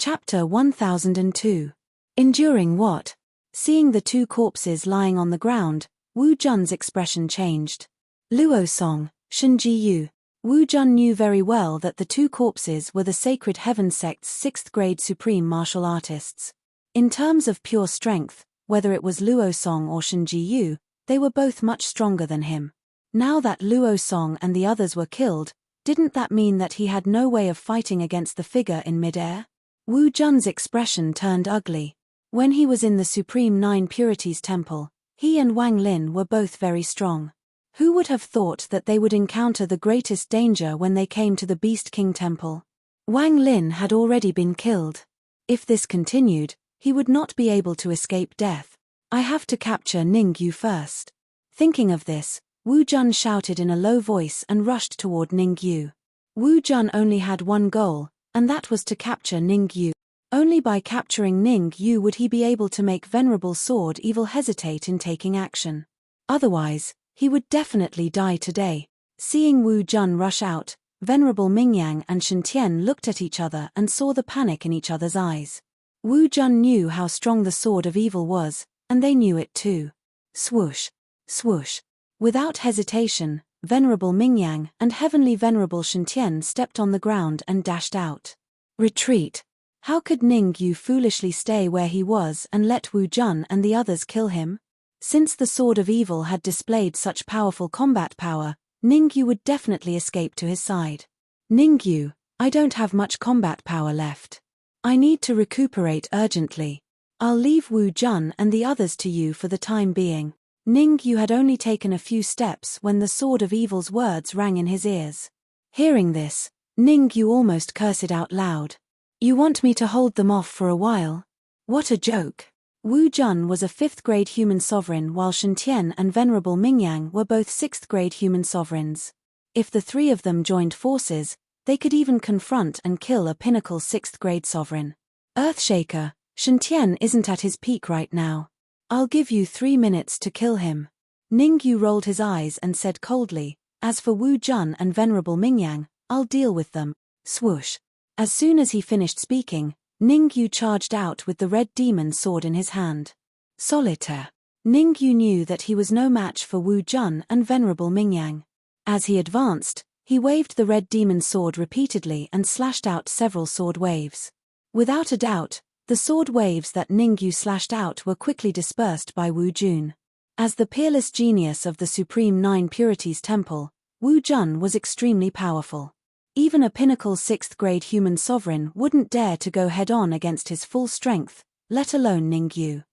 Chapter 1002. Enduring what? Seeing the two corpses lying on the ground, Wu Jun's expression changed. Luo Song, Shenji Yu. Wu Jun knew very well that the two corpses were the Sacred Heaven Sect's 6th grade supreme martial artists. In terms of pure strength, whether it was Luo Song or Shenji Yu, they were both much stronger than him. Now that Luo Song and the others were killed, didn't that mean that he had no way of fighting against the figure in midair? Wu Jun's expression turned ugly. When he was in the Supreme Nine Purities Temple, he and Wang Lin were both very strong. Who would have thought that they would encounter the greatest danger when they came to the Beast King Temple? Wang Lin had already been killed. If this continued, he would not be able to escape death. I have to capture Ning Yu first. Thinking of this, Wu Jun shouted in a low voice and rushed toward Ning Yu. Wu Jun only had one goal, and that was to capture Ning Yu. Only by capturing Ning Yu would he be able to make Venerable Sword Evil hesitate in taking action. Otherwise, he would definitely die today. Seeing Wu Jun rush out, Venerable Mingyang and Shen looked at each other and saw the panic in each other's eyes. Wu Jun knew how strong the Sword of Evil was, and they knew it too. Swoosh! Swoosh! Without hesitation, Venerable Mingyang and Heavenly Venerable Shen stepped on the ground and dashed out. Retreat! How could Ning Yu foolishly stay where he was and let Wu Jun and the others kill him? Since the Sword of Evil had displayed such powerful combat power, Ning Yu would definitely escape to his side. Ning Yu, I don't have much combat power left. I need to recuperate urgently. I'll leave Wu Jun and the others to you for the time being. Ning Yu had only taken a few steps when the Sword of Evil's words rang in his ears. Hearing this, Ning Yu almost cursed out loud. You want me to hold them off for a while? What a joke. Wu Jun was a 5th grade human sovereign while Shen and Venerable Mingyang were both 6th grade human sovereigns. If the three of them joined forces, they could even confront and kill a pinnacle 6th grade sovereign. Earthshaker, Shen isn't at his peak right now. I'll give you 3 minutes to kill him. Ning Yu rolled his eyes and said coldly, as for Wu Jun and Venerable Mingyang, I'll deal with them. Swoosh. As soon as he finished speaking, Ning Yu charged out with the red demon sword in his hand. Solitaire. Ning Yu knew that he was no match for Wu Jun and Venerable Mingyang. As he advanced, he waved the red demon sword repeatedly and slashed out several sword waves. Without a doubt, the sword waves that Ning Yu slashed out were quickly dispersed by Wu Jun. As the peerless genius of the Supreme Nine Purities Temple, Wu Jun was extremely powerful. Even a pinnacle 6th grade human sovereign wouldn't dare to go head-on against his full strength, let alone Ning Yu.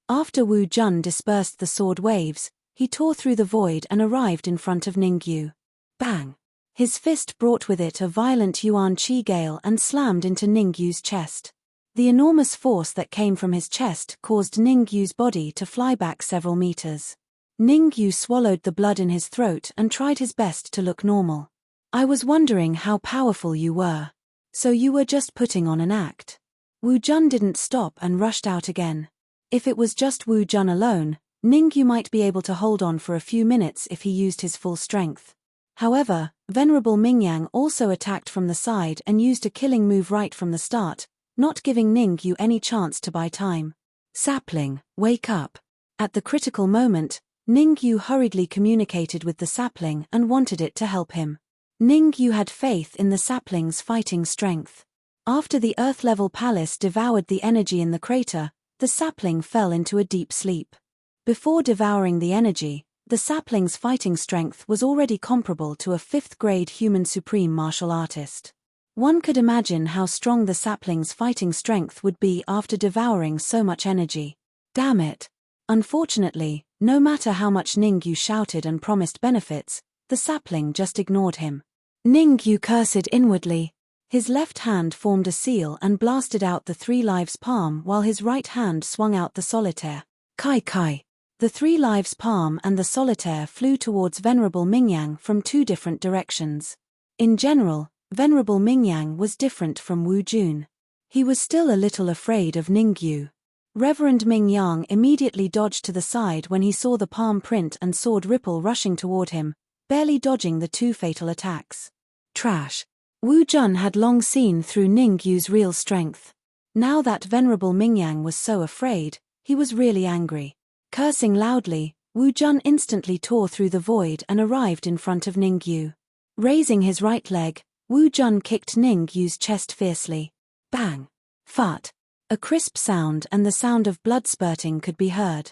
After Wu Jun dispersed the sword waves, he tore through the void and arrived in front of Ning Yu. Bang! His fist brought with it a violent Yuan Qi gale and slammed into Ning Yu's chest. The enormous force that came from his chest caused Ning Yu's body to fly back several meters. Ning Yu swallowed the blood in his throat and tried his best to look normal. I was wondering how powerful you were. So you were just putting on an act. Wu Jun didn't stop and rushed out again. If it was just Wu Jun alone, Ning Yu might be able to hold on for a few minutes if he used his full strength. However, Venerable Mingyang also attacked from the side and used a killing move right from the start, not giving Ning Yu any chance to buy time. Sapling, wake up. At the critical moment, Ning Yu hurriedly communicated with the sapling and wanted it to help him. Ning Yu had faith in the sapling's fighting strength. After the Earth-level palace devoured the energy in the crater, the sapling fell into a deep sleep. Before devouring the energy, the sapling's fighting strength was already comparable to a 5th grade human supreme martial artist. One could imagine how strong the sapling's fighting strength would be after devouring so much energy. Damn it! Unfortunately, no matter how much Ning Yu shouted and promised benefits, the sapling just ignored him. Ning Yu cursed inwardly. His left hand formed a seal and blasted out the 3 lives palm while his right hand swung out the solitaire. Kai Kai. The 3 lives palm and the solitaire flew towards Venerable Mingyang from 2 different directions. In general, Venerable Mingyang was different from Wu Jun. He was still a little afraid of Ning Yu. Reverend Mingyang immediately dodged to the side when he saw the palm print and sword ripple rushing toward him, barely dodging the 2 fatal attacks. Trash. Wu Jun had long seen through Ning Yu's real strength. Now that Venerable Mingyang was so afraid, he was really angry. Cursing loudly, Wu Jun instantly tore through the void and arrived in front of Ningyu. Raising his right leg, Wu Jun kicked Ningyu's chest fiercely. Bang! Fart! A crisp sound and the sound of blood spurting could be heard.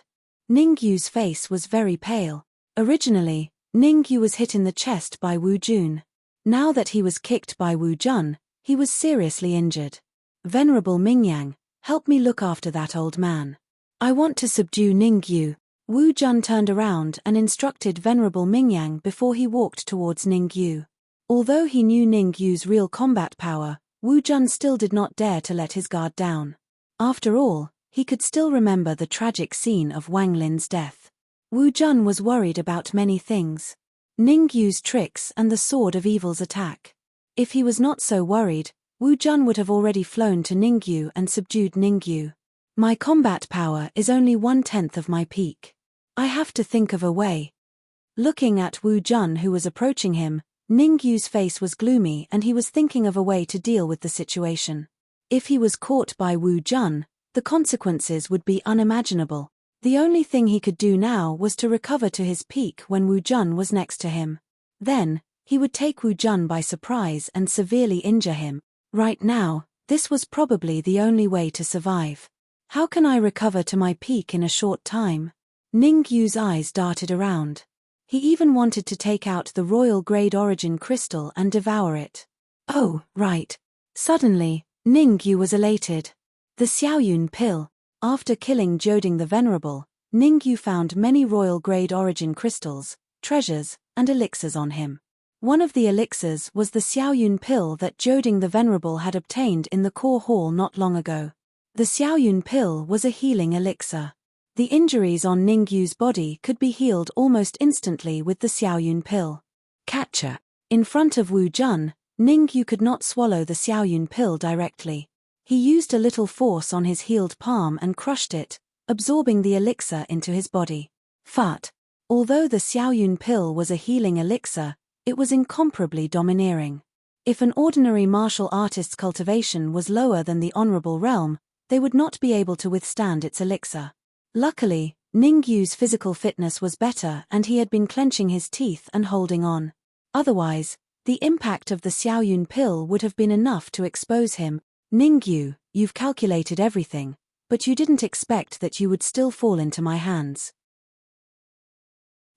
Ningyu's face was very pale. Originally, Ningyu was hit in the chest by Wu Jun. Now that he was kicked by Wu Jun, he was seriously injured. Venerable Mingyang, help me look after that old man. I want to subdue Ningyu. Wu Jun turned around and instructed Venerable Mingyang before he walked towards Ningyu. Although he knew Ningyu's real combat power, Wu Jun still did not dare to let his guard down. After all, he could still remember the tragic scene of Wang Lin's death. Wu Jun was worried about many things. Ningyu's tricks and the Sword of Evil's attack. If he was not so worried, Wu Jun would have already flown to Ningyu and subdued Ningyu. My combat power is only 1/10 of my peak. I have to think of a way. Looking at Wu Jun who was approaching him, Ningyu's face was gloomy and he was thinking of a way to deal with the situation. If he was caught by Wu Jun, the consequences would be unimaginable. The only thing he could do now was to recover to his peak when Wu Jun was next to him. Then, he would take Wu Jun by surprise and severely injure him. Right now, this was probably the only way to survive. How can I recover to my peak in a short time? Ningyu's eyes darted around. He even wanted to take out the royal grade origin crystal and devour it. Oh, right. Suddenly, Ningyu was elated. The Xiaoyun pill. After killing Joding the Venerable, Ningyu found many royal grade origin crystals, treasures, and elixirs on him. One of the elixirs was the Xiaoyun pill that Joding the Venerable had obtained in the core hall not long ago. The Xiaoyun pill was a healing elixir. The injuries on Ningyu's body could be healed almost instantly with the Xiaoyun pill. Catcher. In front of Wu Jun, Ningyu could not swallow the Xiaoyun pill directly. He used a little force on his healed palm and crushed it, absorbing the elixir into his body. Fart. Although the Xiaoyun pill was a healing elixir, it was incomparably domineering. If an ordinary martial artist's cultivation was lower than the honorable realm, they would not be able to withstand its elixir. Luckily, Ningyu's physical fitness was better and he had been clenching his teeth and holding on. Otherwise, the impact of the Xiaoyun pill would have been enough to expose him. Ningyu, you've calculated everything, but you didn't expect that you would still fall into my hands.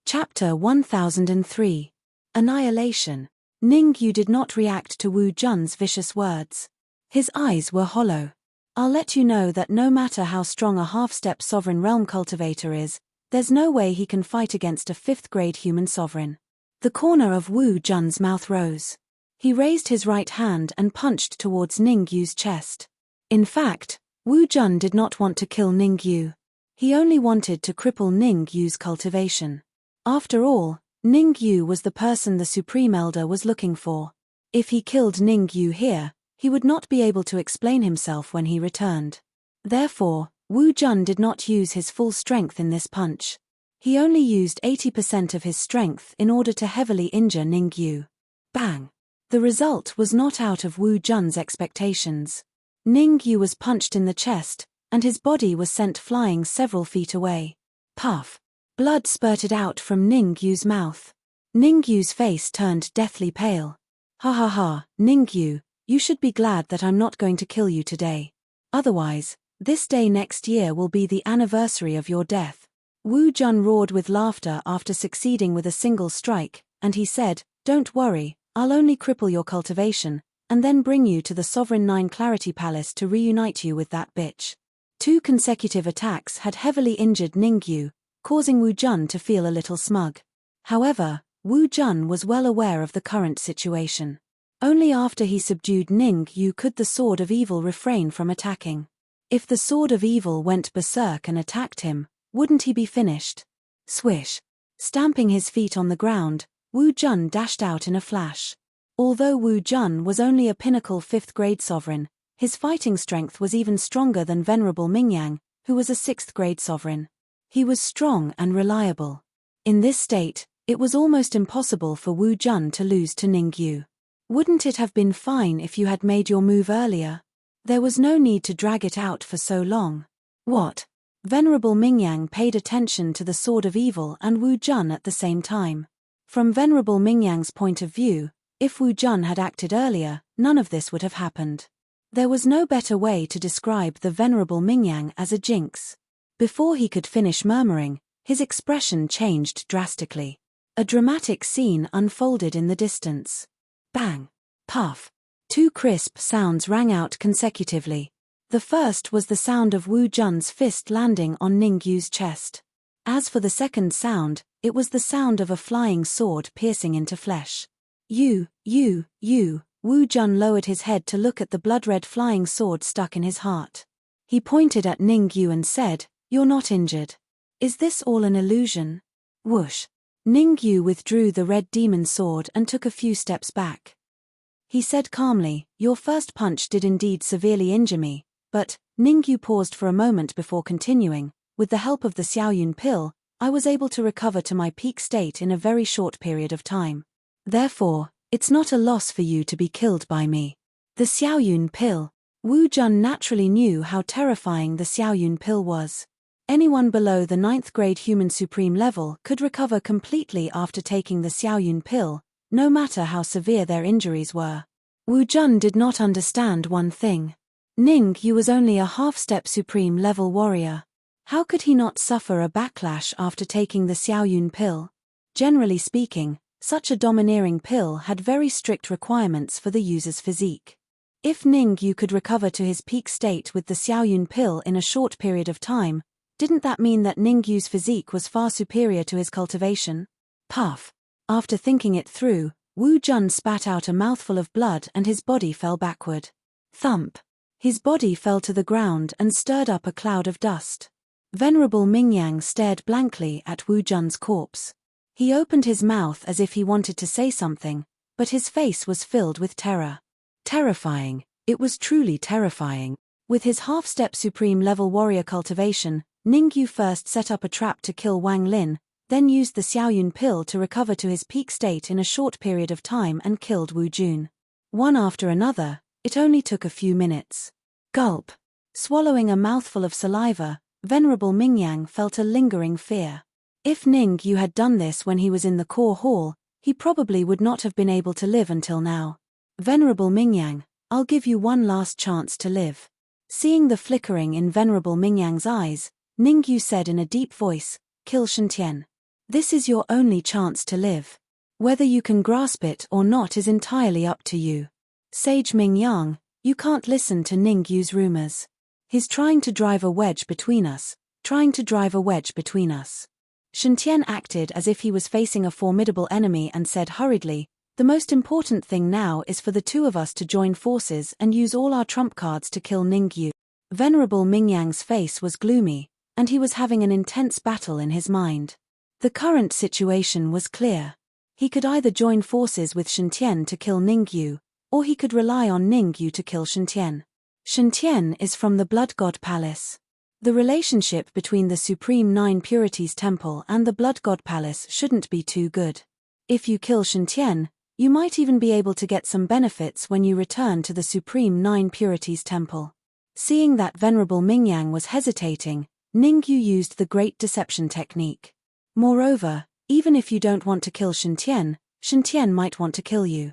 Chapter 1003. Annihilation. Ningyu did not react to Wu Jun's vicious words. His eyes were hollow. I'll let you know that no matter how strong a half-step sovereign realm cultivator is, there's no way he can fight against a 5th-grade human sovereign. The corner of Wu Jun's mouth rose. He raised his right hand and punched towards Ningyu's chest. In fact, Wu Jun did not want to kill Ningyu. He only wanted to cripple Ningyu's cultivation. After all, Ningyu was the person the Supreme Elder was looking for. If he killed Ningyu here, he would not be able to explain himself when he returned. Therefore, Wu Jun did not use his full strength in this punch. He only used 80% of his strength in order to heavily injure Ningyu. Bang! The result was not out of Wu Jun's expectations. Ningyu was punched in the chest, and his body was sent flying several feet away. Puff! Blood spurted out from Ningyu's mouth. Ningyu's face turned deathly pale. Ha ha ha, Ningyu, you should be glad that I'm not going to kill you today. Otherwise, this day next year will be the anniversary of your death. Wu Jun roared with laughter after succeeding with a single strike, and he said, Don't worry, I'll only cripple your cultivation, and then bring you to the Sovereign 9 Clarity Palace to reunite you with that bitch. 2 consecutive attacks had heavily injured Ningyu, causing Wu Jun to feel a little smug. However, Wu Jun was well aware of the current situation. Only after he subdued Ningyu could the Sword of Evil refrain from attacking. If the Sword of Evil went berserk and attacked him, wouldn't he be finished? Swish! Stamping his feet on the ground, Wu Jun dashed out in a flash. Although Wu Jun was only a pinnacle 5th-grade sovereign, his fighting strength was even stronger than Venerable Mingyang, who was a 6th-grade sovereign. He was strong and reliable. In this state, it was almost impossible for Wu Jun to lose to Ningyu. Wouldn't it have been fine if you had made your move earlier? There was no need to drag it out for so long. What? Venerable Mingyang paid attention to the sword of evil and Wu Jun at the same time. From Venerable Mingyang's point of view, if Wu Jun had acted earlier, none of this would have happened. There was no better way to describe the Venerable Mingyang as a jinx. Before he could finish murmuring, his expression changed drastically. A dramatic scene unfolded in the distance. Bang! Puff! Two crisp sounds rang out consecutively. The first was the sound of Wu Jun's fist landing on Ningyu's chest. As for the second sound, it was the sound of a flying sword piercing into flesh. You, Wu Jun lowered his head to look at the blood-red flying sword stuck in his heart. He pointed at Ningyu and said, "You're not injured. Is this all an illusion?" Whoosh! Ningyu withdrew the red demon sword and took a few steps back. He said calmly, "Your first punch did indeed severely injure me, but," Ningyu paused for a moment before continuing, "with the help of the Xiaoyun pill, I was able to recover to my peak state in a very short period of time. Therefore, it's not a loss for you to be killed by me." The Xiaoyun pill. Wu Jun naturally knew how terrifying the Xiaoyun pill was. Anyone below the 9th grade human supreme level could recover completely after taking the Xiaoyun pill, no matter how severe their injuries were. Wu Jun did not understand one thing. Ningyu was only a half-step supreme level warrior. How could he not suffer a backlash after taking the Xiaoyun pill? Generally speaking, such a domineering pill had very strict requirements for the user's physique. If Ningyu could recover to his peak state with the Xiaoyun pill in a short period of time, didn't that mean that Ningyu's physique was far superior to his cultivation? Puff! After thinking it through, Wu Jun spat out a mouthful of blood and his body fell backward. Thump! His body fell to the ground and stirred up a cloud of dust. Venerable Mingyang stared blankly at Wu Jun's corpse. He opened his mouth as if he wanted to say something, but his face was filled with terror. Terrifying, it was truly terrifying. With his half-step supreme level warrior cultivation, Ningyu first set up a trap to kill Wang Lin, then used the Xiaoyun pill to recover to his peak state in a short period of time and killed Wu Jun. One after another, it only took a few minutes. Gulp! Swallowing a mouthful of saliva, Venerable Mingyang felt a lingering fear. If Ningyu had done this when he was in the core hall, he probably would not have been able to live until now. "Venerable Mingyang, I'll give you one last chance to live." Seeing the flickering in Venerable Mingyang's eyes, Ningyu said in a deep voice, "Kill Shantian. This is your only chance to live. Whether you can grasp it or not is entirely up to you. Sage Mingyang, you can't listen to Ningyu's rumors. He's trying to drive a wedge between us, Shantian acted as if he was facing a formidable enemy and said hurriedly, "The most important thing now is for the two of us to join forces and use all our trump cards to kill Ningyu." Venerable Mingyang's face was gloomy, and he was having an intense battle in his mind. The current situation was clear. He could either join forces with Shantian to kill Ningyu, or he could rely on Ningyu to kill Shantian. Shantian is from the Blood God Palace. The relationship between the Supreme Nine Purities Temple and the Blood God Palace shouldn't be too good. If you kill Shantian, you might even be able to get some benefits when you return to the Supreme Nine Purities Temple. Seeing that Venerable Mingyang was hesitating, Ningyu used the Great Deception technique. Moreover, even if you don't want to kill Shantian, Shantian might want to kill you.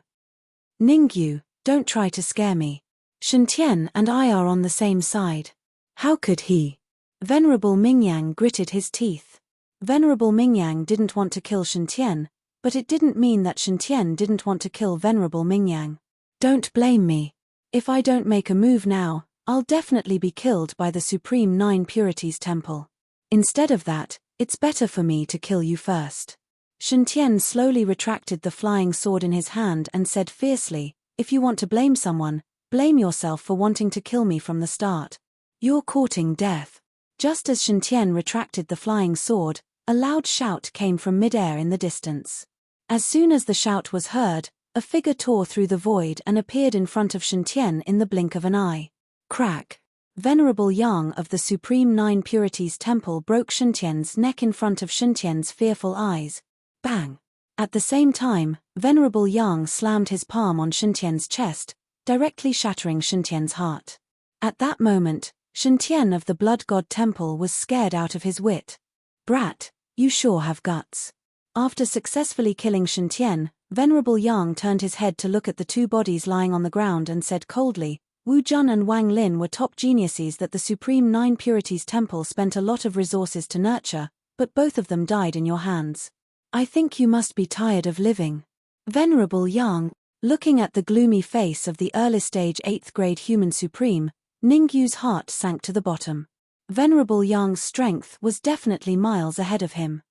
"Ningyu, don't try to scare me. Shantian and I are on the same side." "How could he?" Venerable Mingyang gritted his teeth. Venerable Mingyang didn't want to kill Shantian, but it didn't mean that Shantian didn't want to kill Venerable Mingyang. "Don't blame me. If I don't make a move now, I'll definitely be killed by the Supreme Nine Purities Temple. Instead of that, it's better for me to kill you first." Shantian slowly retracted the flying sword in his hand and said fiercely, "If you want to blame someone, blame yourself for wanting to kill me from the start. You're courting death." Just as Shantian retracted the flying sword, a loud shout came from mid-air in the distance. As soon as the shout was heard, a figure tore through the void and appeared in front of Shantian in the blink of an eye. Crack! Venerable Yang of the Supreme Nine Purities Temple broke Shantian's neck in front of Shantian's fearful eyes. Bang! At the same time, Venerable Yang slammed his palm on Shantian's chest, directly shattering Shantian's heart. At that moment, Shen of the Blood God Temple was scared out of his wit. "Brat, you sure have guts." After successfully killing Shen, Venerable Yang turned his head to look at the two bodies lying on the ground and said coldly, "Wu Jun and Wang Lin were top geniuses that the Supreme Nine Purities Temple spent a lot of resources to nurture, but both of them died in your hands. I think you must be tired of living." Venerable Yang, looking at the gloomy face of the early stage 8th grade human supreme, Ningyu's heart sank to the bottom. Venerable Yang's strength was definitely miles ahead of him.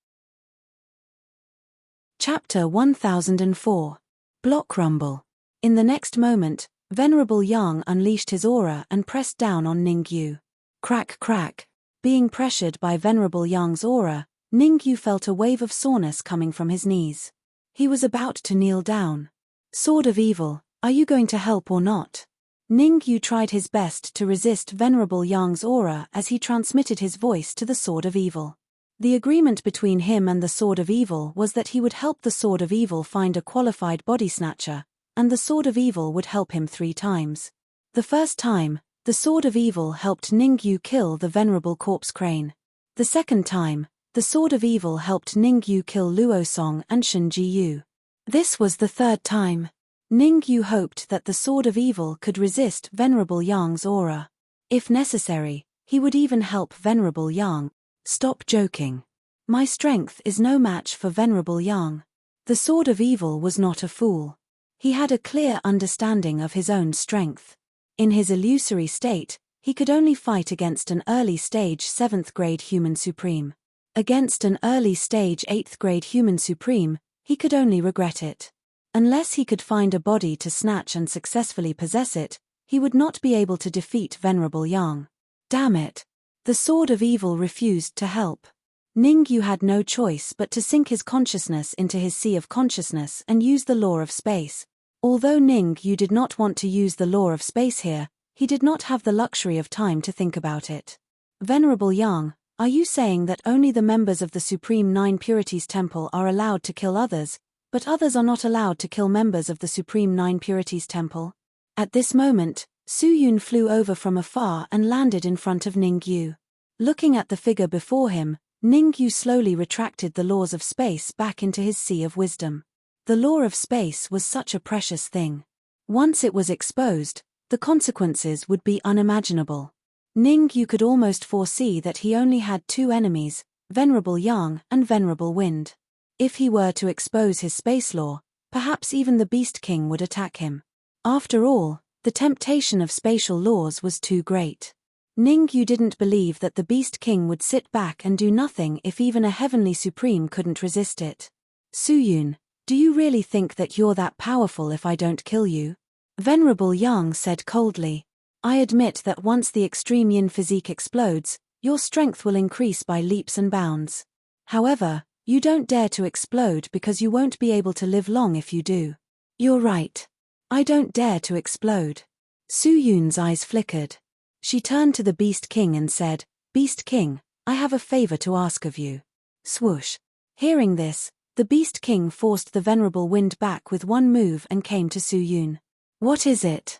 Chapter 1004. Block Rumble. In the next moment, Venerable Yang unleashed his aura and pressed down on Ningyu. Crack crack. Being pressured by Venerable Yang's aura, Ningyu felt a wave of soreness coming from his knees. He was about to kneel down. "Sword of Evil, are you going to help or not?" Ningyu tried his best to resist Venerable Yang's aura as he transmitted his voice to the Sword of Evil. The agreement between him and the Sword of Evil was that he would help the Sword of Evil find a qualified body snatcher, and the Sword of Evil would help him 3 times. The first time, the Sword of Evil helped Ningyu kill the Venerable Corpse Crane. The second time, the Sword of Evil helped Ningyu kill Luosong and Shenjiyu. This was the third time. Ningyu hoped that the Sword of Evil could resist Venerable Yang's aura. If necessary, he would even help Venerable Yang. "Stop joking. My strength is no match for Venerable Yang." The Sword of Evil was not a fool. He had a clear understanding of his own strength. In his illusory state, he could only fight against an early stage 7th grade human supreme. Against an early stage 8th grade human supreme, he could only regret it. Unless he could find a body to snatch and successfully possess it, he would not be able to defeat Venerable Yang. Damn it. The Sword of Evil refused to help. Ningyu had no choice but to sink his consciousness into his sea of consciousness and use the law of space. Although Ningyu did not want to use the law of space here, he did not have the luxury of time to think about it. "Venerable Yang, are you saying that only the members of the Supreme Nine Purities Temple are allowed to kill others, but others are not allowed to kill members of the Supreme Nine Purities Temple?" At this moment, Su-Yun flew over from afar and landed in front of Ningyu. Looking at the figure before him, Ningyu slowly retracted the laws of space back into his sea of wisdom. The law of space was such a precious thing. Once it was exposed, the consequences would be unimaginable. Ningyu could almost foresee that he only had 2 enemies, Venerable Yang and Venerable Wind. If he were to expose his space law, perhaps even the Beast King would attack him. After all, the temptation of spatial laws was too great. Ningyu didn't believe that the Beast King would sit back and do nothing if even a Heavenly Supreme couldn't resist it. "Su-Yun, do you really think that you're that powerful if I don't kill you?" Venerable Yang said coldly. "I admit that once the extreme yin physique explodes, your strength will increase by leaps and bounds. However, you don't dare to explode because you won't be able to live long if you do." "You're right. I don't dare to explode." Su-Yun's eyes flickered. She turned to the Beast King and said, "Beast King, I have a favor to ask of you." Swoosh. Hearing this, the Beast King forced the Venerable Wind back with one move and came to Su-Yun. "What is it?"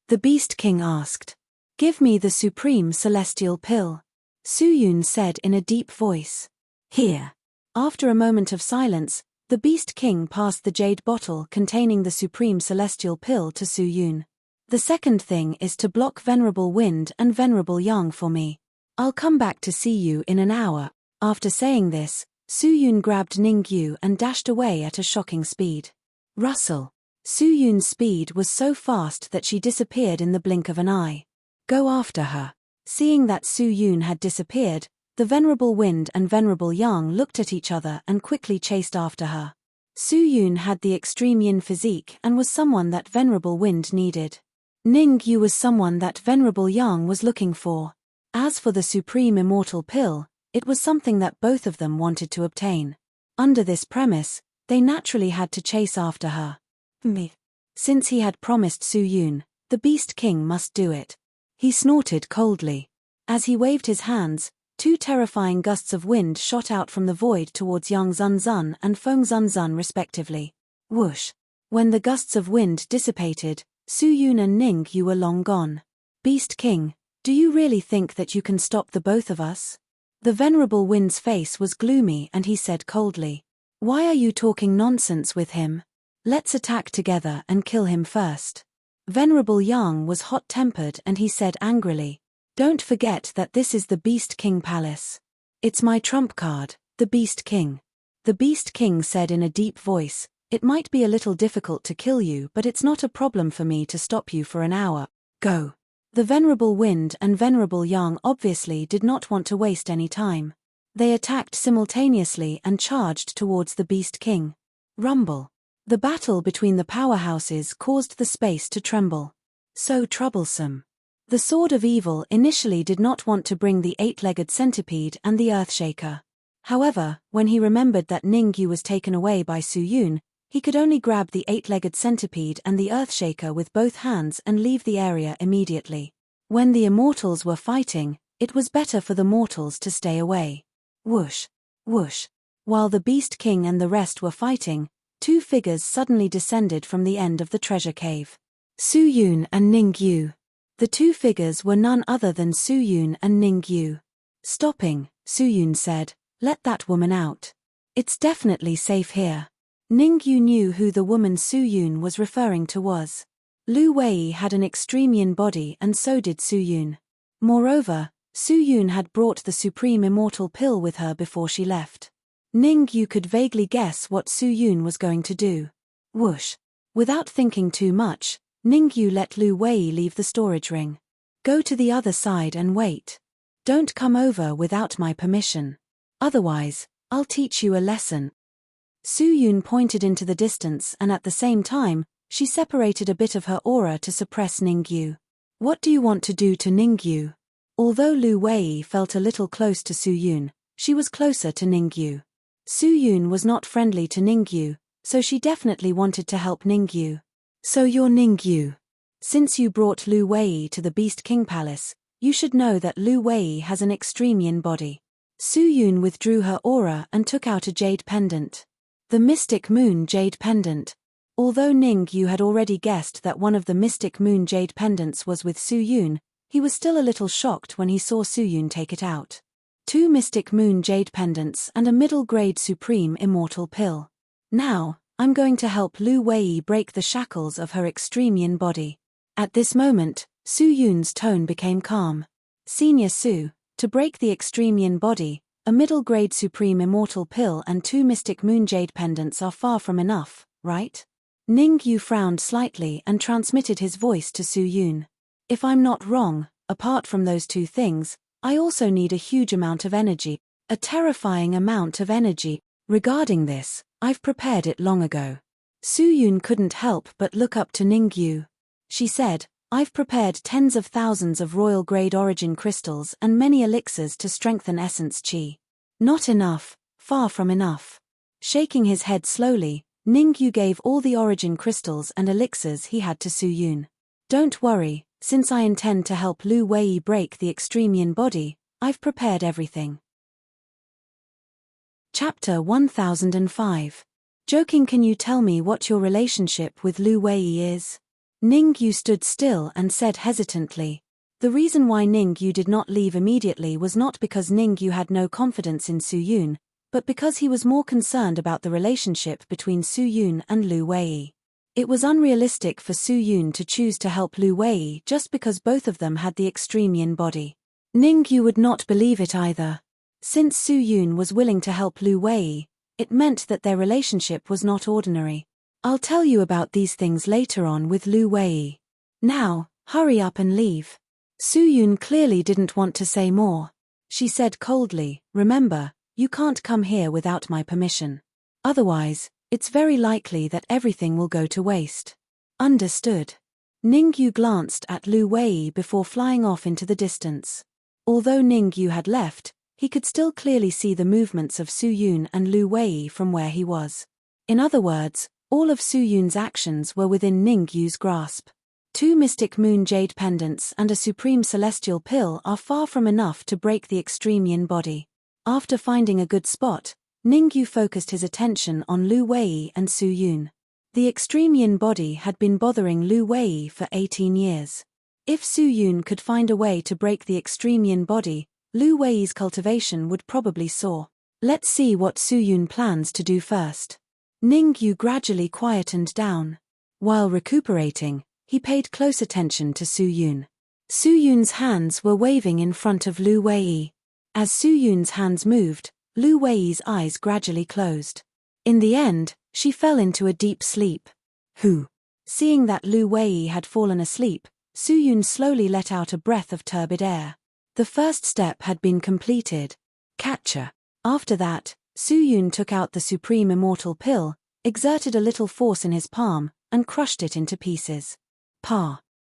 the Beast King asked. "Give me the Supreme Celestial Pill," Su-Yun said in a deep voice. "Here." After a moment of silence, the Beast King passed the jade bottle containing the Supreme Celestial Pill to Su-Yun. "The second thing is to block Venerable Wind and Venerable Yang for me. I'll come back to see you in an hour." After saying this, Su-Yun grabbed Ningyu and dashed away at a shocking speed. Rustle. Su-Yun's speed was so fast that she disappeared in the blink of an eye. "Go after her." Seeing that Su-Yun had disappeared, the Venerable Wind and Venerable Yang looked at each other and quickly chased after her. Su-Yun had the extreme yin physique and was someone that Venerable Wind needed. Ningyu was someone that Venerable Yang was looking for. As for the Supreme Immortal Pill, it was something that both of them wanted to obtain. Under this premise, they naturally had to chase after her. Since he had promised Su-Yun, the Beast King must do it. He snorted coldly. As he waved his hands, 2 terrifying gusts of wind shot out from the void towards Yang Zunzun and Feng Zunzun respectively. Whoosh. When the gusts of wind dissipated, Su-Yun and Ningyu were long gone. Beast King, do you really think that you can stop the both of us? The Venerable Wind's face was gloomy and he said coldly, "Why are you talking nonsense with him? Let's attack together and kill him first." Venerable Yang was hot-tempered and he said angrily, "Don't forget that this is the Beast King Palace. It's my trump card, the Beast King." The Beast King said in a deep voice, "It might be a little difficult to kill you, but it's not a problem for me to stop you for an hour. Go." The Venerable Wind and Venerable Yang obviously did not want to waste any time. They attacked simultaneously and charged towards the Beast King. Rumble. The battle between the powerhouses caused the space to tremble. So troublesome. The Sword of Evil initially did not want to bring the eight-legged centipede and the Earthshaker. However, when he remembered that Ningyu was taken away by Su Yun, he could only grab the eight-legged centipede and the Earthshaker with both hands and leave the area immediately. When the immortals were fighting, it was better for the mortals to stay away. Whoosh! Whoosh! While the Beast King and the rest were fighting, two figures suddenly descended from the end of the treasure cave. Su Yun and Ningyu. The two figures were none other than Su Yun and Ningyu. Stopping, Su Yun said, "Let that woman out. It's definitely safe here." Ningyu knew who the woman Su Yun was referring to was. Lu Wei had an extreme yin body and so did Su Yun. Moreover, Su Yun had brought the Supreme Immortal Pill with her before she left. Ningyu could vaguely guess what Su Yun was going to do. Whoosh! Without thinking too much, Ningyu let Lu Wei leave the storage ring. "Go to the other side and wait. Don't come over without my permission. Otherwise, I'll teach you a lesson." Su Yun pointed into the distance and at the same time, she separated a bit of her aura to suppress Ningyu. "What do you want to do to Ningyu?" Although Lu Wei felt a little close to Su Yun, she was closer to Ningyu. Su Yun was not friendly to Ningyu, so she definitely wanted to help Ningyu. "So you're Ningyu. Since you brought Lu Wei to the Beast King Palace, you should know that Lu Wei has an extreme yin body." Su Yun withdrew her aura and took out a jade pendant. The Mystic Moon Jade Pendant. Although Ningyu had already guessed that one of the Mystic Moon Jade Pendants was with Su Yun, he was still a little shocked when he saw Su Yun take it out. Two Mystic Moon Jade Pendants and a middle-grade Supreme Immortal Pill. "Now, I'm going to help Lu Wei break the shackles of her extreme yin body." At this moment, Su Yun's tone became calm. "Senior Su, to break the extreme yin body, a middle-grade Supreme Immortal Pill and two Mystic Moon Jade Pendants are far from enough, right?" Ningyu frowned slightly and transmitted his voice to Su Yun. "If I'm not wrong, apart from those two things, I also need a huge amount of energy, a terrifying amount of energy. Regarding this, I've prepared it long ago." Su Yun couldn't help but look up to Ningyu. She said, "I've prepared tens of thousands of royal-grade origin crystals and many elixirs to strengthen essence chi." "Not enough, far from enough." Shaking his head slowly, Ningyu gave all the origin crystals and elixirs he had to Su Yun. "Don't worry, since I intend to help Lu Wei break the extreme yin body, I've prepared everything." Chapter 1005. Joking, can you tell me what your relationship with Lu Wei is? Ningyu stood still and said hesitantly. The reason why Ningyu did not leave immediately was not because Ningyu had no confidence in Su Yun, but because he was more concerned about the relationship between Su Yun and Lu Wei. It was unrealistic for Su Yun to choose to help Lu Wei just because both of them had the extreme yin body. Ningyu would not believe it either. Since Su Yun was willing to help Lu Wei, it meant that their relationship was not ordinary. "I'll tell you about these things later on with Lu Wei. Now, hurry up and leave." Su Yun clearly didn't want to say more. She said coldly, "Remember, you can't come here without my permission. Otherwise, it's very likely that everything will go to waste." "Understood." Ningyu glanced at Lu Wei before flying off into the distance. Although Ningyu had left, he could still clearly see the movements of Su Yun and Lu Wei from where he was. In other words, all of Su Yun's actions were within Ningyu's grasp. Two Mystic Moon Jade Pendants and a Supreme Celestial Pill are far from enough to break the extreme yin body. After finding a good spot, Ningyu focused his attention on Lu Wei and Su Yun. The extreme yin body had been bothering Lu Wei for 18 years. If Su Yun could find a way to break the extreme yin body, Lu Wei's cultivation would probably soar. Let's see what Su Yun plans to do first. Ning Yu gradually quietened down. While recuperating, he paid close attention to Su Yun. Su Yun's hands were waving in front of Lu Wei. As Su Yun's hands moved, Lu Wei's eyes gradually closed. In the end, she fell into a deep sleep. Seeing that Lu Wei had fallen asleep, Su Yun slowly let out a breath of turbid air. The first step had been completed. Catcher. After that, Su Yun took out the supreme immortal pill, exerted a little force in his palm, and crushed it into pieces.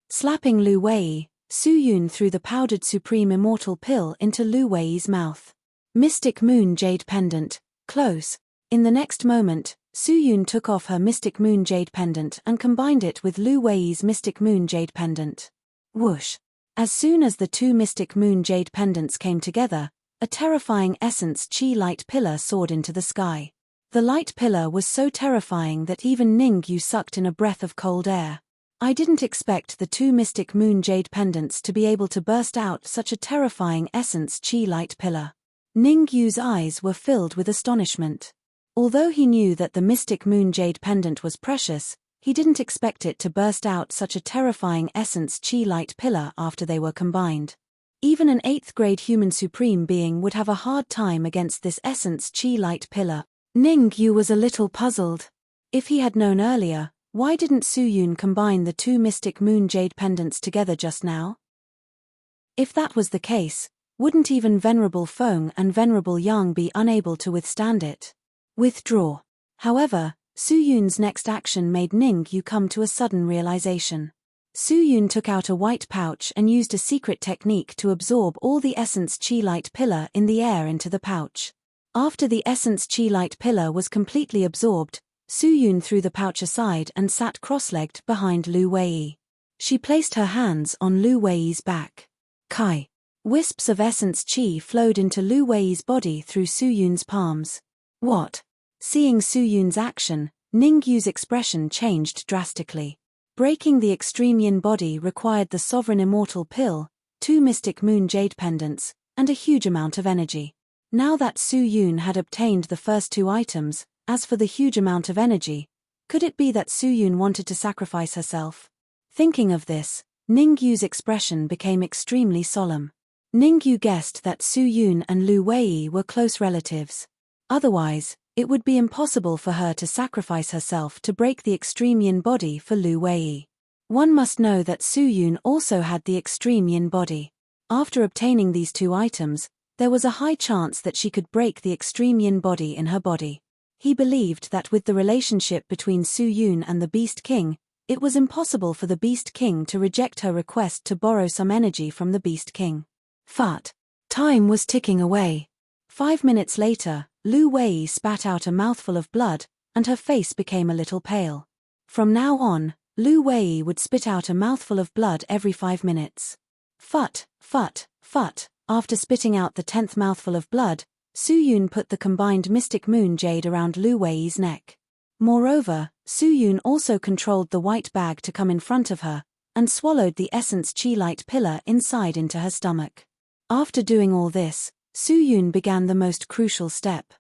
Slapping Lu Wei, Su Yun threw the powdered supreme immortal pill into Lu Wei's mouth. Mystic Moon Jade Pendant, close. In the next moment, Su Yun took off her Mystic Moon Jade Pendant and combined it with Lu Wei's Mystic Moon Jade Pendant. Whoosh! As soon as the two Mystic Moon Jade Pendants came together, a terrifying essence chi light pillar soared into the sky. The light pillar was so terrifying that even Ning Yu sucked in a breath of cold air. I didn't expect the two Mystic Moon Jade Pendants to be able to burst out such a terrifying essence chi light pillar. Ning Yu's eyes were filled with astonishment. Although he knew that the Mystic Moon Jade Pendant was precious, he didn't expect it to burst out such a terrifying essence chi light pillar after they were combined. Even an 8th grade human supreme being would have a hard time against this essence chi light pillar. Ning Yu was a little puzzled. If he had known earlier, why didn't Su Yun combine the two Mystic Moon Jade Pendants together just now? If that was the case, wouldn't even Venerable Feng and Venerable Yang be unable to withstand it? Withdraw. However, Su Yun's next action made Ning Yu come to a sudden realization. Su Yun took out a white pouch and used a secret technique to absorb all the essence chi light pillar in the air into the pouch. After the essence chi light pillar was completely absorbed, Su Yun threw the pouch aside and sat cross-legged behind Lu Wei. She placed her hands on Lu Wei's back. Kai. Wisps of essence chi flowed into Lu Wei's body through Su Yun's palms. What? Seeing Su Yun's action, Ning Yu's expression changed drastically. Breaking the extreme yin body required the sovereign immortal pill, two Mystic Moon Jade Pendants, and a huge amount of energy. Now that Su Yun had obtained the first two items, as for the huge amount of energy, could it be that Su Yun wanted to sacrifice herself? Thinking of this, Ning Yu's expression became extremely solemn. Ning Yu guessed that Su Yun and Lu Wei were close relatives. Otherwise, it would be impossible for her to sacrifice herself to break the extreme yin body for Lu Wei. One must know that Su Yun also had the extreme yin body. After obtaining these two items, there was a high chance that she could break the extreme yin body in her body. He believed that with the relationship between Su Yun and the Beast King, it was impossible for the Beast King to reject her request to borrow some energy from the Beast King. Time was ticking away. 5 minutes later, Lu Wei spat out a mouthful of blood, and her face became a little pale. From now on, Lu Wei would spit out a mouthful of blood every 5 minutes. After spitting out the 10th mouthful of blood, Su Yun put the combined Mystic Moon Jade around Lu Wei's neck. Moreover, Su Yun also controlled the white bag to come in front of her, and swallowed the essence chi light pillar inside into her stomach. After doing all this, Su Yun began the most crucial step.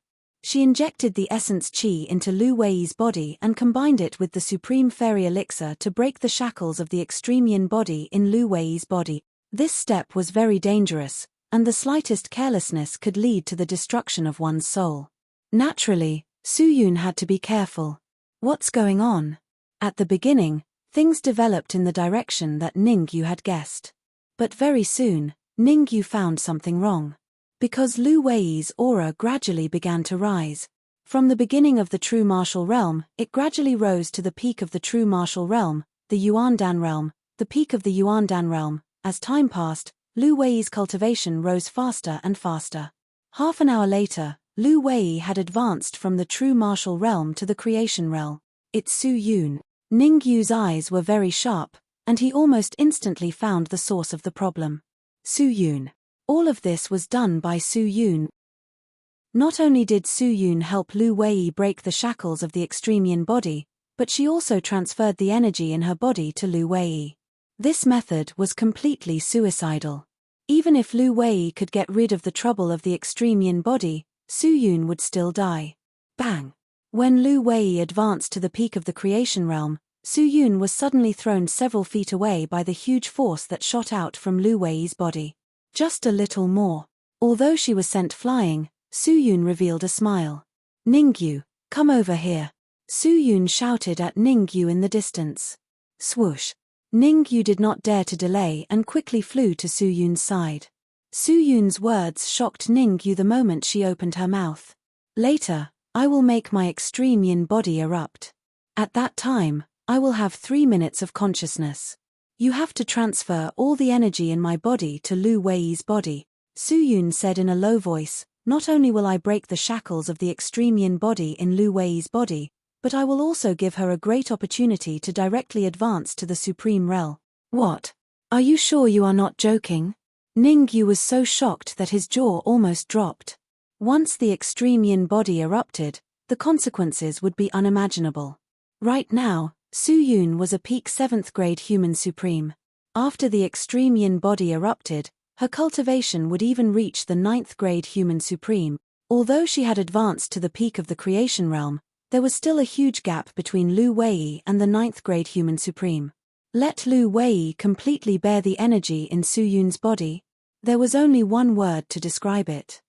She injected the essence chi into Lu Wei's body and combined it with the Supreme Fairy Elixir to break the shackles of the extreme yin body in Lu Wei's body. This step was very dangerous, and the slightest carelessness could lead to the destruction of one's soul. Naturally, Su Yun had to be careful. What's going on? At the beginning, things developed in the direction that Ning Yu had guessed. But very soon, Ning Yu found something wrong. Because Lu Wei's aura gradually began to rise. From the beginning of the true martial realm, it gradually rose to the peak of the true martial realm, the Yuandan realm, the peak of the Yuandan realm. As time passed, Lu Wei's cultivation rose faster and faster. Half an hour later, Lu Wei had advanced from the true martial realm to the creation realm. It's Su Yun. Ning Yu's eyes were very sharp, and he almost instantly found the source of the problem. Su Yun. All of this was done by Su Yun. Not only did Su Yun help Lu Wei break the shackles of the extreme yin body, but she also transferred the energy in her body to Lu Wei. This method was completely suicidal. Even if Lu Wei could get rid of the trouble of the extreme yin body, Su Yun would still die. Bang! When Lu Wei advanced to the peak of the creation realm, Su Yun was suddenly thrown several feet away by the huge force that shot out from Lu Wei's body. Just a little more. Although she was sent flying, Su Yun revealed a smile. Ningyu, come over here. Su Yun shouted at Ningyu in the distance. Swoosh. Ningyu did not dare to delay and quickly flew to Su Yun's side. Su Yun's words shocked Ningyu the moment she opened her mouth. Later, I will make my extreme yin body erupt. At that time, I will have 3 minutes of consciousness. You have to transfer all the energy in my body to Lu Wei's body, Su Yun said in a low voice. Not only will I break the shackles of the extreme yin body in Lu Wei's body, but I will also give her a great opportunity to directly advance to the supreme realm. What? Are you sure you are not joking? Ningyu was so shocked that his jaw almost dropped. Once the extreme yin body erupted, the consequences would be unimaginable. Right now, Su Yun was a peak 7th grade human supreme. After the extreme yin body erupted, her cultivation would even reach the 9th grade human supreme. Although she had advanced to the peak of the creation realm, there was still a huge gap between Lu Wei and the 9th grade human supreme. Let Lu Wei completely bear the energy in Su Yun's body. There was only one word to describe it.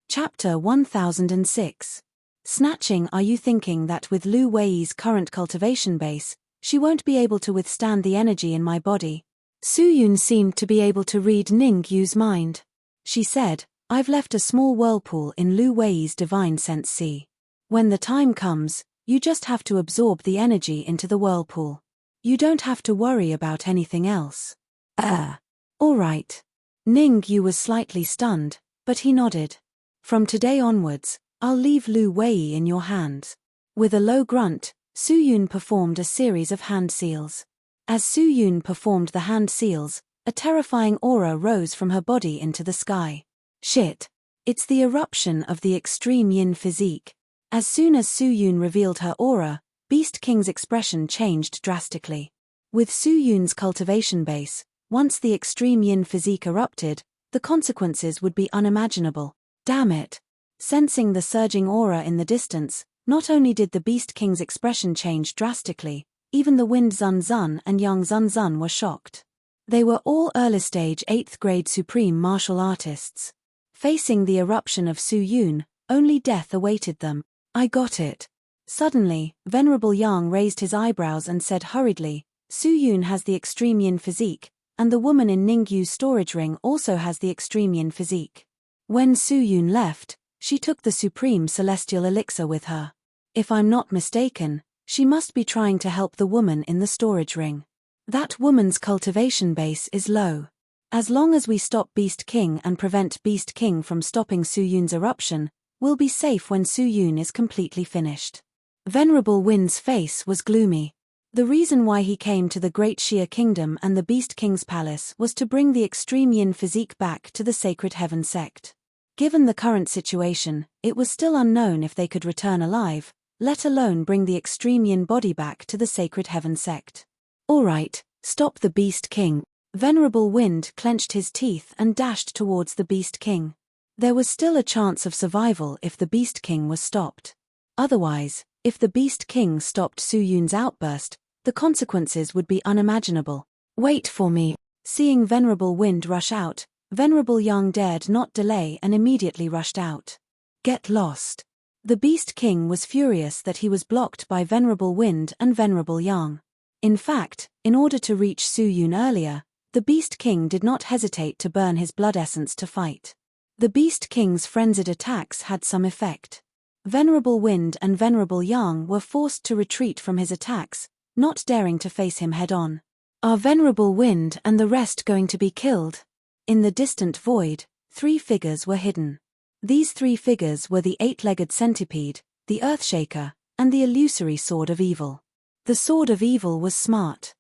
Chapter 1006. Snatching. Are you thinking that with Lu Wei's current cultivation base, she won't be able to withstand the energy in my body? Su Yun seemed to be able to read Ningyu's mind. She said, I've left a small whirlpool in Lu Wei's divine sense sea. When the time comes, you just have to absorb the energy into the whirlpool. You don't have to worry about anything else. All right. Ningyu was slightly stunned, but he nodded. From today onwards, I'll leave Lu Wei in your hands. With a low grunt, Su Yun performed a series of hand seals. As Su Yun performed the hand seals, a terrifying aura rose from her body into the sky. Shit. It's the eruption of the extreme yin physique. As soon as Su Yun revealed her aura, Beast King's expression changed drastically. With Su Yun's cultivation base, once the extreme yin physique erupted, the consequences would be unimaginable. Damn it. Sensing the surging aura in the distance, not only did the Beast King's expression change drastically, even the Wind Zun Zun and Young Zun Zun were shocked. They were all early-stage 8th grade supreme martial artists. Facing the eruption of Su Yun, only death awaited them. I got it. Suddenly, Venerable Yang raised his eyebrows and said hurriedly, Su Yun has the extreme yin physique, and the woman in Ningyu's storage ring also has the extreme yin physique. When Su Yun left, she took the supreme celestial elixir with her. If I'm not mistaken, she must be trying to help the woman in the storage ring. That woman's cultivation base is low. As long as we stop Beast King and prevent Beast King from stopping Su Yun's eruption, we'll be safe when Su Yun is completely finished. Venerable Wind's face was gloomy. The reason why he came to the Great Xia Kingdom and the Beast King's palace was to bring the extreme yin physique back to the Sacred Heaven sect. Given the current situation, it was still unknown if they could return alive, let alone bring the extreme yin body back to the Sacred Heaven sect. All right, stop the Beast King. Venerable Wind clenched his teeth and dashed towards the Beast King. There was still a chance of survival if the Beast King was stopped. Otherwise, if the Beast King stopped Su Yun's outburst, the consequences would be unimaginable. Wait for me. Seeing Venerable Wind rush out, Venerable Yang dared not delay and immediately rushed out. Get lost. The Beast King was furious that he was blocked by Venerable Wind and Venerable Yang. In fact, in order to reach Su Yun earlier, the Beast King did not hesitate to burn his blood essence to fight. The Beast King's frenzied attacks had some effect. Venerable Wind and Venerable Yang were forced to retreat from his attacks, not daring to face him head-on. Are Venerable Wind and the rest going to be killed? In the distant void, 3 figures were hidden. These 3 figures were the 8-legged centipede, the Earthshaker, and the illusory Sword of Evil. The Sword of Evil was smart.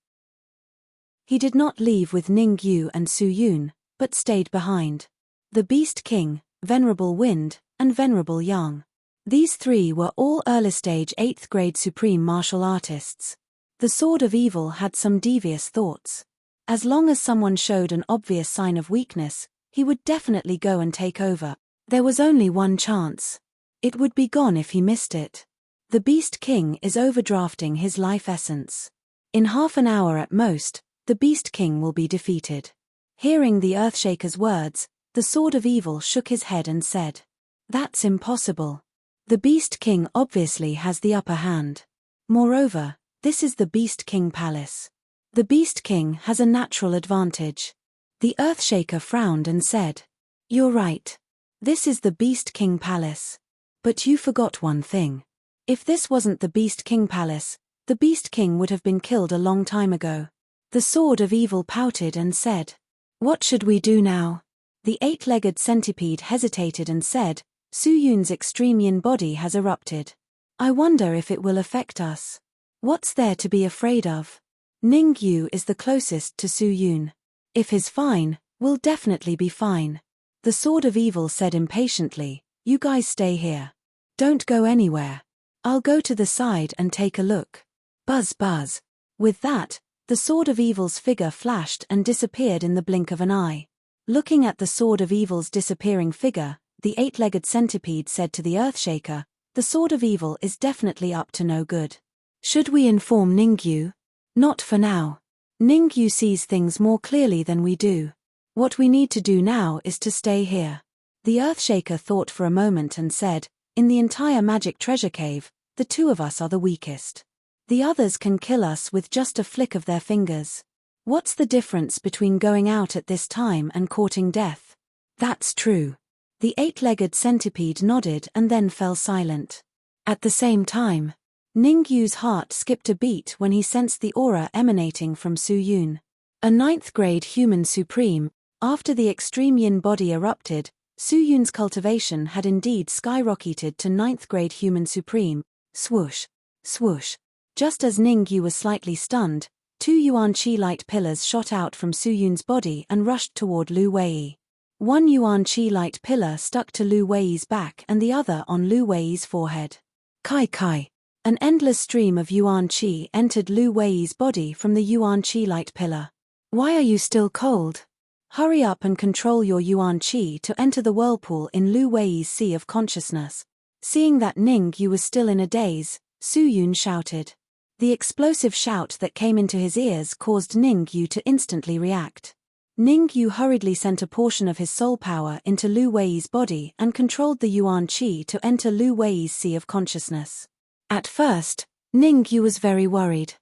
He did not leave with Ningyu and Su Yun, but stayed behind. The Beast King, Venerable Wind, and Venerable Yang. These 3 were all early-stage 8th grade supreme martial artists. The sword of evil had some devious thoughts. As long as someone showed an obvious sign of weakness, he would definitely go and take over. There was only one chance. It would be gone if he missed it. The Beast King is overdrafting his life essence. In half an hour at most, the Beast King will be defeated. Hearing the Earthshaker's words, the Sword of Evil shook his head and said, "That's impossible. The Beast King obviously has the upper hand. Moreover, this is the Beast King Palace. The Beast King has a natural advantage." The Earthshaker frowned and said, "You're right. This is the Beast King Palace. But you forgot one thing. If this wasn't the Beast King Palace, the Beast King would have been killed a long time ago." The Sword of Evil pouted and said, "What should we do now?" The eight-legged centipede hesitated and said, "Su Yun's extreme yin body has erupted. I wonder if it will affect us. What's there to be afraid of? Ning Yu is the closest to Su Yun. If he's fine, we'll definitely be fine." The Sword of Evil said impatiently, "You guys stay here. Don't go anywhere. I'll go to the side and take a look." Buzz buzz. With that, the Sword of Evil's figure flashed and disappeared in the blink of an eye. Looking at the Sword of Evil's disappearing figure, the eight-legged centipede said to the Earthshaker, "The Sword of Evil is definitely up to no good. Should we inform Ningyu?" "Not for now. Ningyu sees things more clearly than we do. What we need to do now is to stay here." The Earthshaker thought for a moment and said, "In the entire magic treasure cave, the two of us are the weakest. The others can kill us with just a flick of their fingers. What's the difference between going out at this time and courting death?" "That's true." The eight-legged centipede nodded and then fell silent. At the same time, Ningyu's heart skipped a beat when he sensed the aura emanating from Su Yun. A ninth-grade human supreme. After the extreme yin body erupted, Su Yun's cultivation had indeed skyrocketed to ninth-grade human supreme. Swoosh, swoosh. Just as Ningyu was slightly stunned, two Yuan Qi light pillars shot out from Su Yun's body and rushed toward Lu Wei. One Yuan Qi light pillar stuck to Lu Wei's back and the other on Lu Wei's forehead. Kai Kai. An endless stream of Yuan Qi entered Lu Wei's body from the Yuan Qi light pillar. "Why are you still cold? Hurry up and control your Yuan Qi to enter the whirlpool in Lu Wei's sea of consciousness." Seeing that Ningyu was still in a daze, Su Yun shouted. The explosive shout that came into his ears caused Ningyu to instantly react. Ningyu hurriedly sent a portion of his soul power into Lu Wei's body and controlled the Yuan Qi to enter Lu Wei's sea of consciousness. At first, Ningyu was very worried.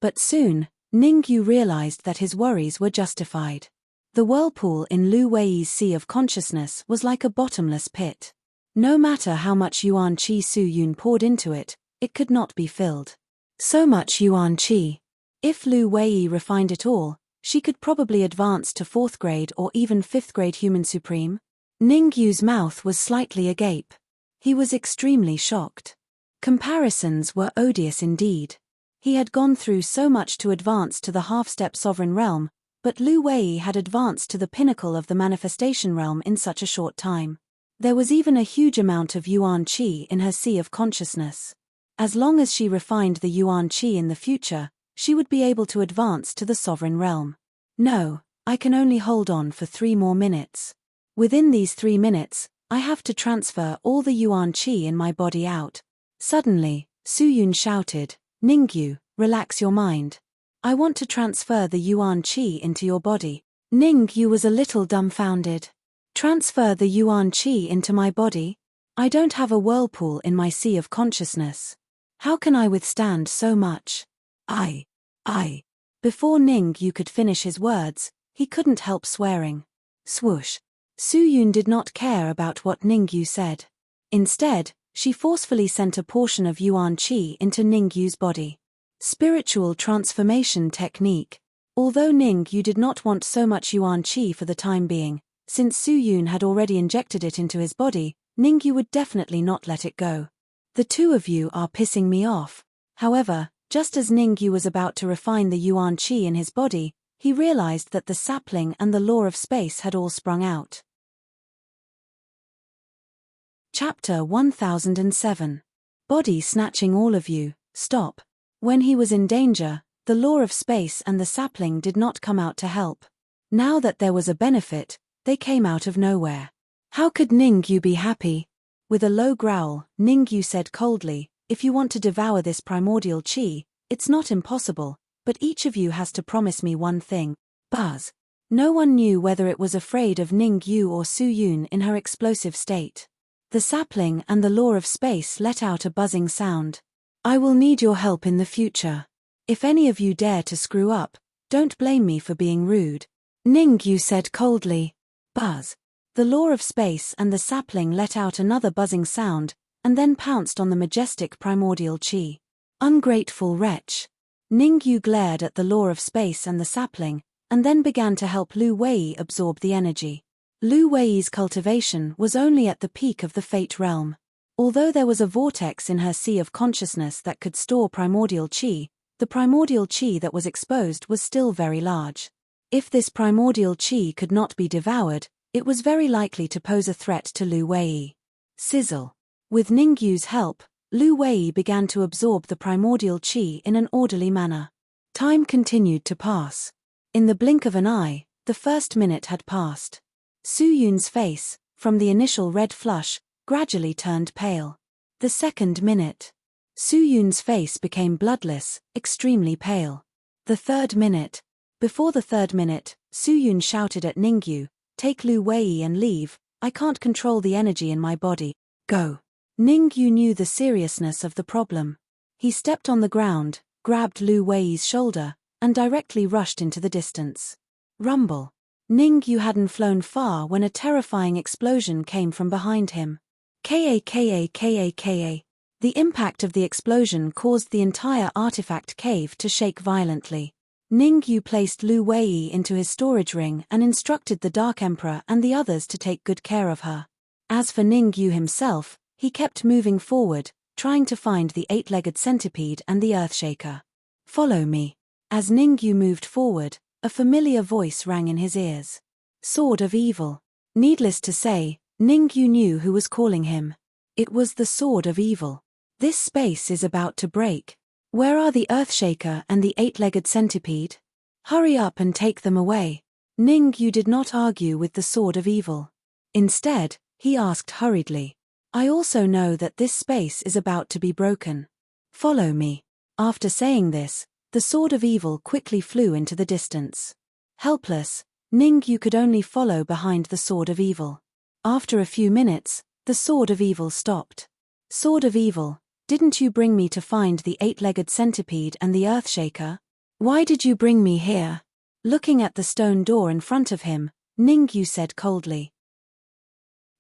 But soon, Ningyu realized that his worries were justified. The whirlpool in Lu Wei's sea of consciousness was like a bottomless pit. No matter how much Yuan Qi Su Yun poured into it, it could not be filled. So much Yuan Qi. If Lu Wei refined it all, she could probably advance to 4th grade or even 5th grade human supreme. Ningyu's mouth was slightly agape. He was extremely shocked. Comparisons were odious indeed. He had gone through so much to advance to the half-step sovereign realm, but Lu Wei had advanced to the pinnacle of the manifestation realm in such a short time. There was even a huge amount of Yuan Qi in her sea of consciousness. As long as she refined the Yuan Qi in the future, she would be able to advance to the sovereign realm. "No, I can only hold on for 3 more minutes. Within these 3 minutes, I have to transfer all the Yuan Qi in my body out." Suddenly, Su Yun shouted, "Ningyu, relax your mind. I want to transfer the Yuan Qi into your body." Ningyu was a little dumbfounded. "Transfer the Yuan Qi into my body? I don't have a whirlpool in my sea of consciousness. How can I withstand so much?" I. Before Ningyu could finish his words, he couldn't help swearing. Swoosh. Su Yun did not care about what Ningyu said. Instead, she forcefully sent a portion of Yuan Qi into Ningyu's body. Spiritual transformation technique. Although Ningyu did not want so much Yuan Qi for the time being, since Su Yun had already injected it into his body, Ningyu would definitely not let it go. "The two of you are pissing me off." However, just as Ningyu was about to refine the Yuan Qi in his body, he realized that the sapling and the law of space had all sprung out. Chapter 1007. Body snatching. All of you, stop. When he was in danger, the law of space and the sapling did not come out to help. Now that there was a benefit, they came out of nowhere. How could Ningyu be happy? With a low growl, Ningyu said coldly, if you want to devour this primordial chi, it's not impossible, but each of you has to promise me one thing. Buzz. No one knew whether it was afraid of Ningyu or Su-Yun in her explosive state. The sapling and the law of space let out a buzzing sound. I will need your help in the future. If any of you dare to screw up, don't blame me for being rude. Ningyu said coldly. Buzz. The law of space and the sapling let out another buzzing sound, and then pounced on the majestic primordial chi. Ungrateful wretch. Ningyu glared at the law of space and the sapling, and then began to help Lu Wei absorb the energy. Lu Wei's cultivation was only at the peak of the fate realm. Although there was a vortex in her sea of consciousness that could store primordial chi, the primordial chi that was exposed was still very large. If this primordial chi could not be devoured, it was very likely to pose a threat to Lu Wei. Sizzle. With Ningyu's help, Lu Wei began to absorb the primordial chi in an orderly manner. Time continued to pass. In the blink of an eye, the first minute had passed. Su-Yun's face, from the initial red flush, gradually turned pale. The second minute. Su-Yun's face became bloodless, extremely pale. The third minute. Before the third minute, Su-Yun shouted at Ningyu, take Lu Wei and leave, I can't control the energy in my body, go. Ningyu knew the seriousness of the problem. He stepped on the ground, grabbed Lu Wei's shoulder, and directly rushed into the distance. Rumble. Ningyu hadn't flown far when a terrifying explosion came from behind him. Ka. The impact of the explosion caused the entire artifact cave to shake violently. Ningyu placed Lu Wei into his storage ring and instructed the Dark Emperor and the others to take good care of her. As for Ningyu himself, he kept moving forward, trying to find the eight-legged centipede and the Earthshaker. Follow me. As Ningyu moved forward, a familiar voice rang in his ears. Sword of Evil. Needless to say, Ningyu knew who was calling him. It was the Sword of Evil. This space is about to break. Where are the Earthshaker and the eight-legged centipede? Hurry up and take them away. Ningyu did not argue with the Sword of Evil. Instead, he asked hurriedly. I also know that this space is about to be broken. Follow me. After saying this, the Sword of Evil quickly flew into the distance. Helpless, Ningyu could only follow behind the Sword of Evil. After a few minutes, the Sword of Evil stopped. Sword of Evil, didn't you bring me to find the eight-legged centipede and the Earthshaker? Why did you bring me here? Looking at the stone door in front of him, Ningyu said coldly.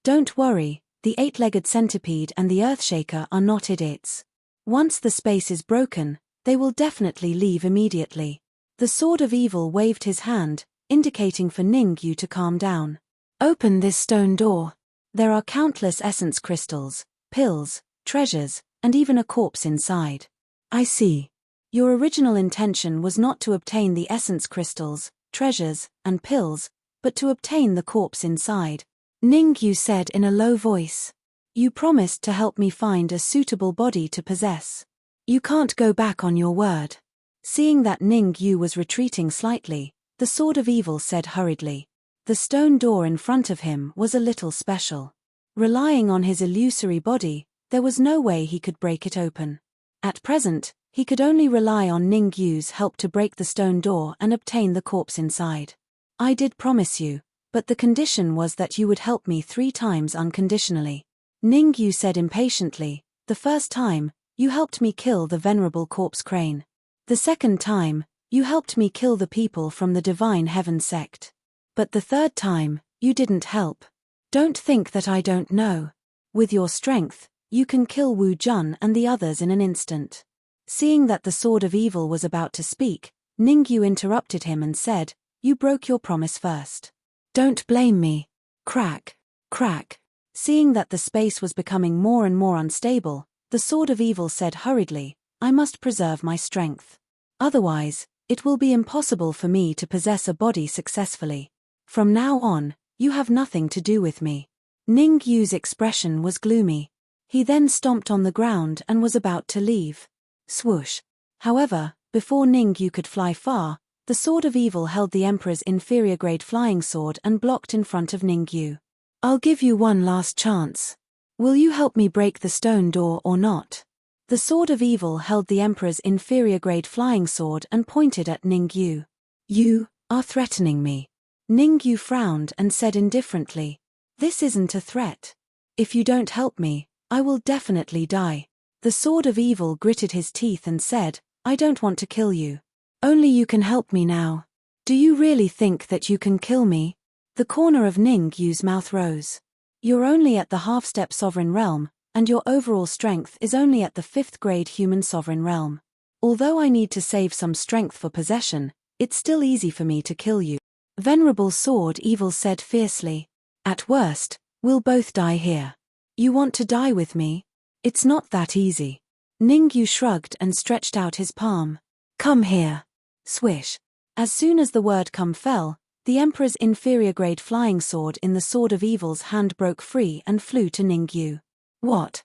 Don't worry, the eight-legged centipede and the Earthshaker are not idiots. Once the space is broken, they will definitely leave immediately. The Sword of Evil waved his hand, indicating for Ningyu to calm down. Open this stone door. There are countless essence crystals, pills, treasures, and even a corpse inside. I see. Your original intention was not to obtain the essence crystals, treasures, and pills, but to obtain the corpse inside. Ningyu said in a low voice. You promised to help me find a suitable body to possess. You can't go back on your word. Seeing that Ningyu was retreating slightly, the Sword of Evil said hurriedly. The stone door in front of him was a little special. Relying on his illusory body, there was no way he could break it open. At present, he could only rely on Ningyu's help to break the stone door and obtain the corpse inside. I did promise you, but the condition was that you would help me 3 times unconditionally. Ningyu said impatiently, the first time, you helped me kill the venerable corpse crane. The second time, you helped me kill the people from the Divine Heaven sect. But the third time, you didn't help. Don't think that I don't know. With your strength, you can kill Wu Jun and the others in an instant. Seeing that the Sword of Evil was about to speak, Ningyu interrupted him and said, you broke your promise first. Don't blame me. Crack, crack. Seeing that the space was becoming more and more unstable, the Sword of Evil said hurriedly, I must preserve my strength. Otherwise, it will be impossible for me to possess a body successfully. From now on, you have nothing to do with me. Ningyu's expression was gloomy. He then stomped on the ground and was about to leave. Swoosh. However, before Ningyu could fly far, the Sword of Evil held the Emperor's inferior-grade flying sword and blocked in front of Ningyu. I'll give you one last chance. Will you help me break the stone door or not? The Sword of Evil held the Emperor's inferior-grade flying sword and pointed at Ningyu. You are threatening me. Ningyu frowned and said indifferently, "This isn't a threat. If you don't help me, I will definitely die." The Sword of Evil gritted his teeth and said, "I don't want to kill you. Only you can help me now. Do you really think that you can kill me?" The corner of Ningyu's mouth rose. "You're only at the half-step sovereign realm, and your overall strength is only at the 5th grade human sovereign realm. Although I need to save some strength for possession, it's still easy for me to kill you." Venerable Sword Evil said fiercely. "At worst, we'll both die here. You want to die with me? It's not that easy." Ningyu shrugged and stretched out his palm. "Come here." Swish. As soon as the word "come" fell, the Emperor's inferior-grade flying sword in the Sword of Evil's hand broke free and flew to Ningyu. What?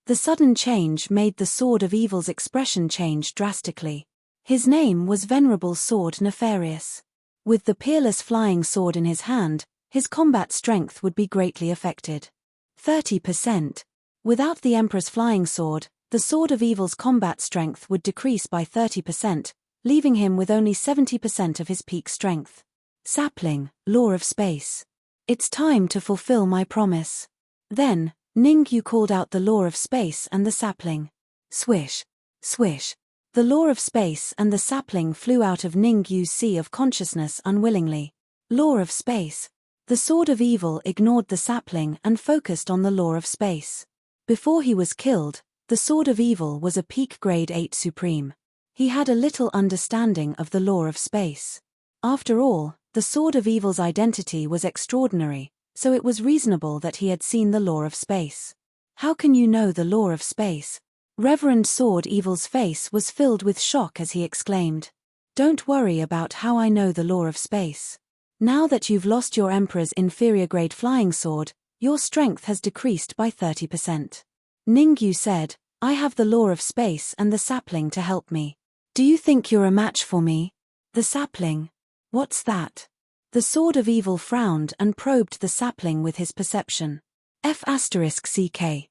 The sudden change made the Sword of Evil's expression change drastically. His name was Venerable Sword Nefarious. With the peerless flying sword in his hand, his combat strength would be greatly affected. 30%. Without the Emperor's flying sword, the Sword of Evil's combat strength would decrease by 30%, leaving him with only 70% of his peak strength. Sapling, Law of Space. It's time to fulfill my promise. Then, Ningyu called out the Law of Space and the sapling. Swish. Swish. The Law of Space and the sapling flew out of Ningyu's sea of consciousness unwillingly. Law of Space. The Sword of Evil ignored the sapling and focused on the Law of Space. Before he was killed, the Sword of Evil was a peak grade 8 supreme. He had a little understanding of the Law of Space. After all, the Sword of Evil's identity was extraordinary, so it was reasonable that he had seen the Law of Space. "How can you know the Law of Space?" Reverend Sword Evil's face was filled with shock as he exclaimed. "Don't worry about how I know the Law of Space. Now that you've lost your Emperor's inferior-grade flying sword, your strength has decreased by 30%. Ningyu said, "I have the Law of Space and the sapling to help me. Do you think you're a match for me?" The sapling? What's that? The Sword of Evil frowned and probed the sapling with his perception. F***CK.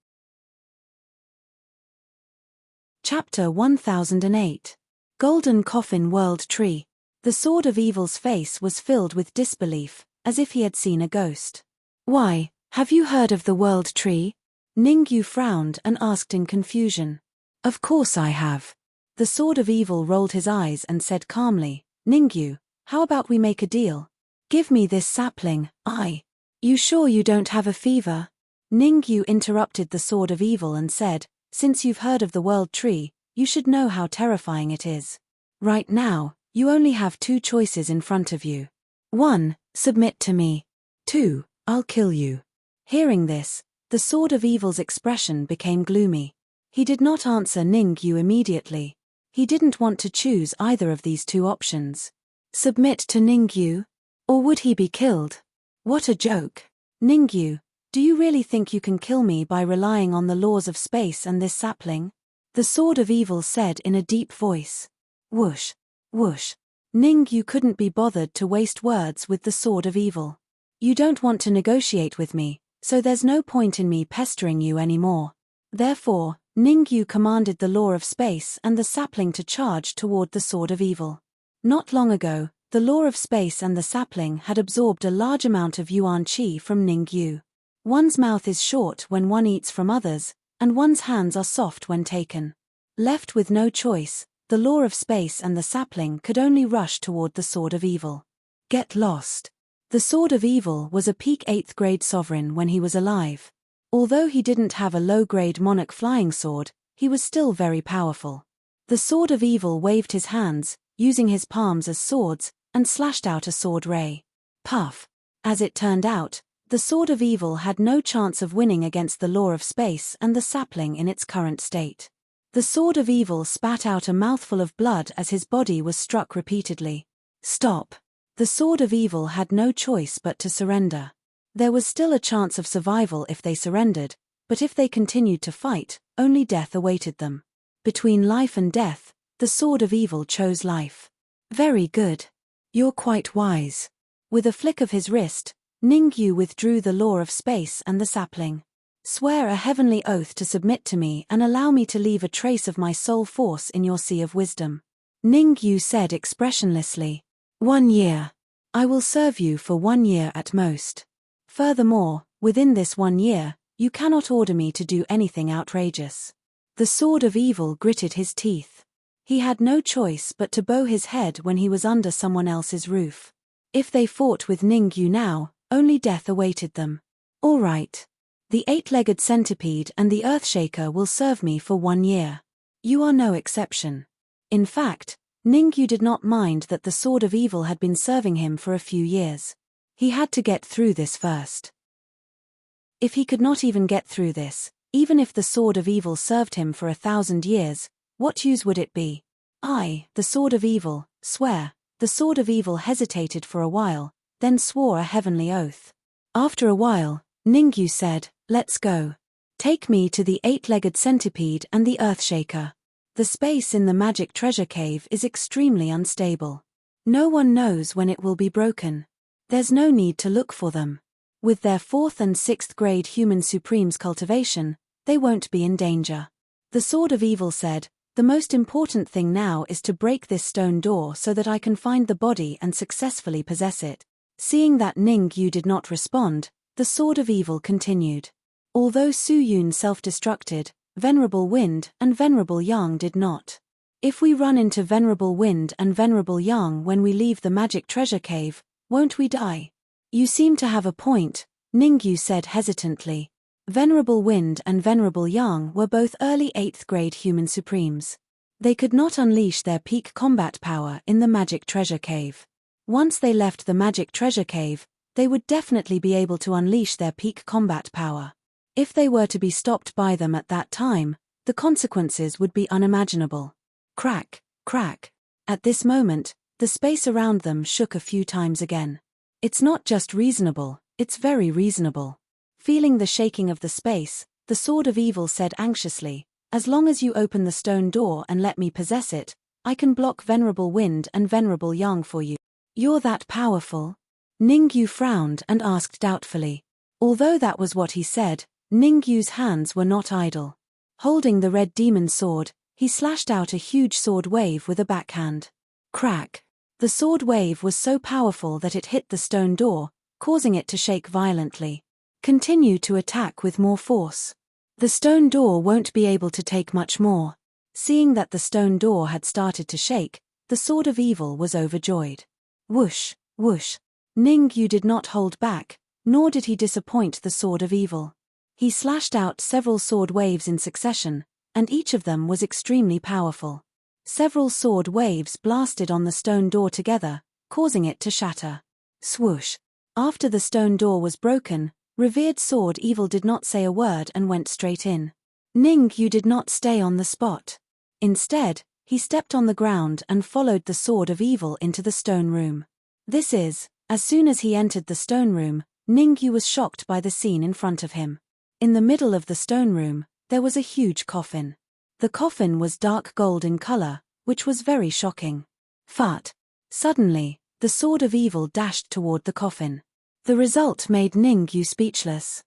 Chapter 1008. Golden Coffin World Tree. The Sword of Evil's face was filled with disbelief, as if he had seen a ghost. "Why, have you heard of the World Tree?" Ningyu frowned and asked in confusion. "Of course I have." The Sword of Evil rolled his eyes and said calmly, "Ningyu, how about we make a deal? Give me this sapling, You sure you don't have a fever?" Ningyu interrupted the Sword of Evil and said, "Since you've heard of the World Tree, you should know how terrifying it is. Right now, you only have 2 choices in front of you. 1, submit to me. 2, I'll kill you." Hearing this, the Sword of Evil's expression became gloomy. He did not answer Ningyu immediately. He didn't want to choose either of these 2 options. Submit to Ningyu? Or would he be killed? What a joke. "Ningyu, do you really think you can kill me by relying on the laws of space and this sapling?" The Sword of Evil said in a deep voice. Whoosh. Whoosh. Ningyu couldn't be bothered to waste words with the Sword of Evil. "You don't want to negotiate with me, so there's no point in me pestering you anymore." Therefore, Ningyu commanded the Law of Space and the sapling to charge toward the Sword of Evil. Not long ago, the Law of Space and the sapling had absorbed a large amount of yuan qi from Ningyu. One's mouth is short when one eats from others, and one's hands are soft when taken. Left with no choice, the Law of Space and the sapling could only rush toward the Sword of Evil. Get lost. The Sword of Evil was a peak 8th grade sovereign when he was alive. Although he didn't have a low-grade monarch flying sword, he was still very powerful. The Sword of Evil waved his hands, using his palms as swords, and slashed out a sword ray. Puff. As it turned out, the Sword of Evil had no chance of winning against the Law of Space and the sapling in its current state. The Sword of Evil spat out a mouthful of blood as his body was struck repeatedly. Stop. The Sword of Evil had no choice but to surrender. There was still a chance of survival if they surrendered, but if they continued to fight, only death awaited them. Between life and death, the sword of evil chose life. Very good. You're quite wise. With a flick of his wrist, Ningyu withdrew the law of space and the sapling. Swear a heavenly oath to submit to me and allow me to leave a trace of my soul force in your sea of wisdom. Ningyu said expressionlessly. 1 year. I will serve you for 1 year at most. Furthermore, within this 1 year, you cannot order me to do anything outrageous. The sword of evil gritted his teeth. He had no choice but to bow his head when he was under someone else's roof. If they fought with Ningyu now, only death awaited them. All right. The 8-legged centipede and the earthshaker will serve me for 1 year. You are no exception. In fact, Ningyu did not mind that the sword of evil had been serving him for a few years. He had to get through this first. If he could not even get through this, even if the sword of evil served him for 1,000 years, what use would it be? The sword of evil, swear. The sword of evil hesitated for a while, then swore a heavenly oath. After a while, Ningyu said, let's go. Take me to the 8-legged centipede and the earthshaker. The space in the magic treasure cave is extremely unstable. No one knows when it will be broken. There's no need to look for them. With their 4th and 6th grade human supremes cultivation, they won't be in danger. The sword of evil said, the most important thing now is to break this stone door so that I can find the body and successfully possess it. Seeing that Ningyu did not respond, the sword of evil continued. Although Su Yun self-destructed, Venerable Wind and Venerable Yang did not. If we run into Venerable Wind and Venerable Yang when we leave the magic treasure cave, won't we die? You seem to have a point, Ningyu said hesitantly. Venerable Wind and Venerable Yang were both early 8th grade human supremes. They could not unleash their peak combat power in the magic treasure cave. Once they left the magic treasure cave, they would definitely be able to unleash their peak combat power. If they were to be stopped by them at that time, the consequences would be unimaginable. Crack, crack. At this moment, the space around them shook a few times again. It's not just reasonable, it's very reasonable. Feeling the shaking of the space, the sword of evil said anxiously, as long as you open the stone door and let me possess it, I can block Venerable Wind and Venerable Yang for you. You're that powerful? Ningyu frowned and asked doubtfully. Although that was what he said, Ningyu's hands were not idle. Holding the red demon sword, he slashed out a huge sword wave with a backhand. Crack! The sword wave was so powerful that it hit the stone door, causing it to shake violently. Continue to attack with more force. The stone door won't be able to take much more. Seeing that the stone door had started to shake, the sword of evil was overjoyed. Whoosh, whoosh. Ningyu did not hold back, nor did he disappoint the sword of evil. He slashed out several sword waves in succession, and each of them was extremely powerful. Several sword waves blasted on the stone door together, causing it to shatter. Swoosh. After the stone door was broken, revered sword evil did not say a word and went straight in. Ningyu did not stay on the spot. Instead, he stepped on the ground and followed the sword of evil into the stone room. As soon as he entered the stone room, Ningyu was shocked by the scene in front of him. In the middle of the stone room, there was a huge coffin. The coffin was dark gold in color, which was very shocking. Fart. Suddenly, the sword of evil dashed toward the coffin. The result made Ningyu speechless.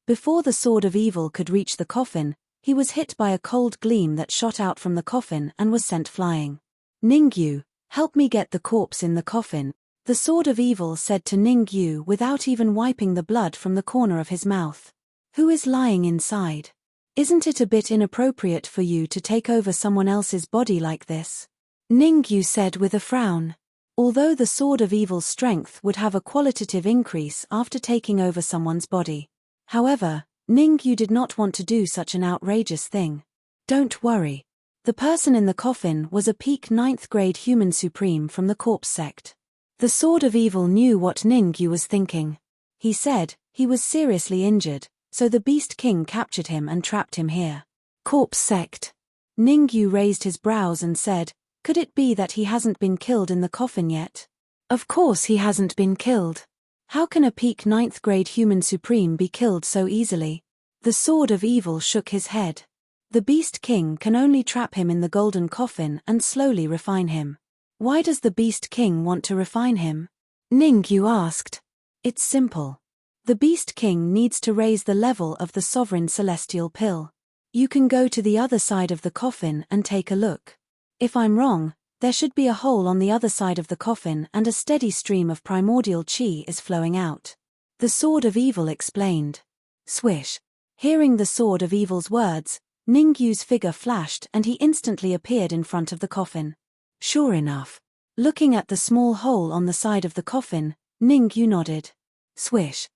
Before the sword of evil could reach the coffin, he was hit by a cold gleam that shot out from the coffin and was sent flying. Ningyu, help me get the corpse in the coffin, the sword of evil said to Ningyu without even wiping the blood from the corner of his mouth. Who is lying inside? Isn't it a bit inappropriate for you to take over someone else's body like this? Ningyu said with a frown. Although the sword of evil's strength would have a qualitative increase after taking over someone's body. However, Ningyu did not want to do such an outrageous thing. Don't worry. The person in the coffin was a peak 9th grade human supreme from the corpse sect. The sword of evil knew what Ningyu was thinking. He said, he was seriously injured, so the Beast King captured him and trapped him here. Corpse sect. Ningyu raised his brows and said, could it be that he hasn't been killed in the coffin yet? Of course he hasn't been killed. How can a peak 9th grade human supreme be killed so easily? The sword of evil shook his head. The Beast King can only trap him in the golden coffin and slowly refine him. Why does the Beast King want to refine him? Ningyu asked. It's simple. The Beast King needs to raise the level of the sovereign celestial pill. You can go to the other side of the coffin and take a look. If I'm wrong, there should be a hole on the other side of the coffin and a steady stream of primordial chi is flowing out. The Sword of Evil explained. Swish. Hearing the Sword of Evil's words, Ningyu's figure flashed and he instantly appeared in front of the coffin. Sure enough. Looking at the small hole on the side of the coffin, Ningyu nodded. Swish.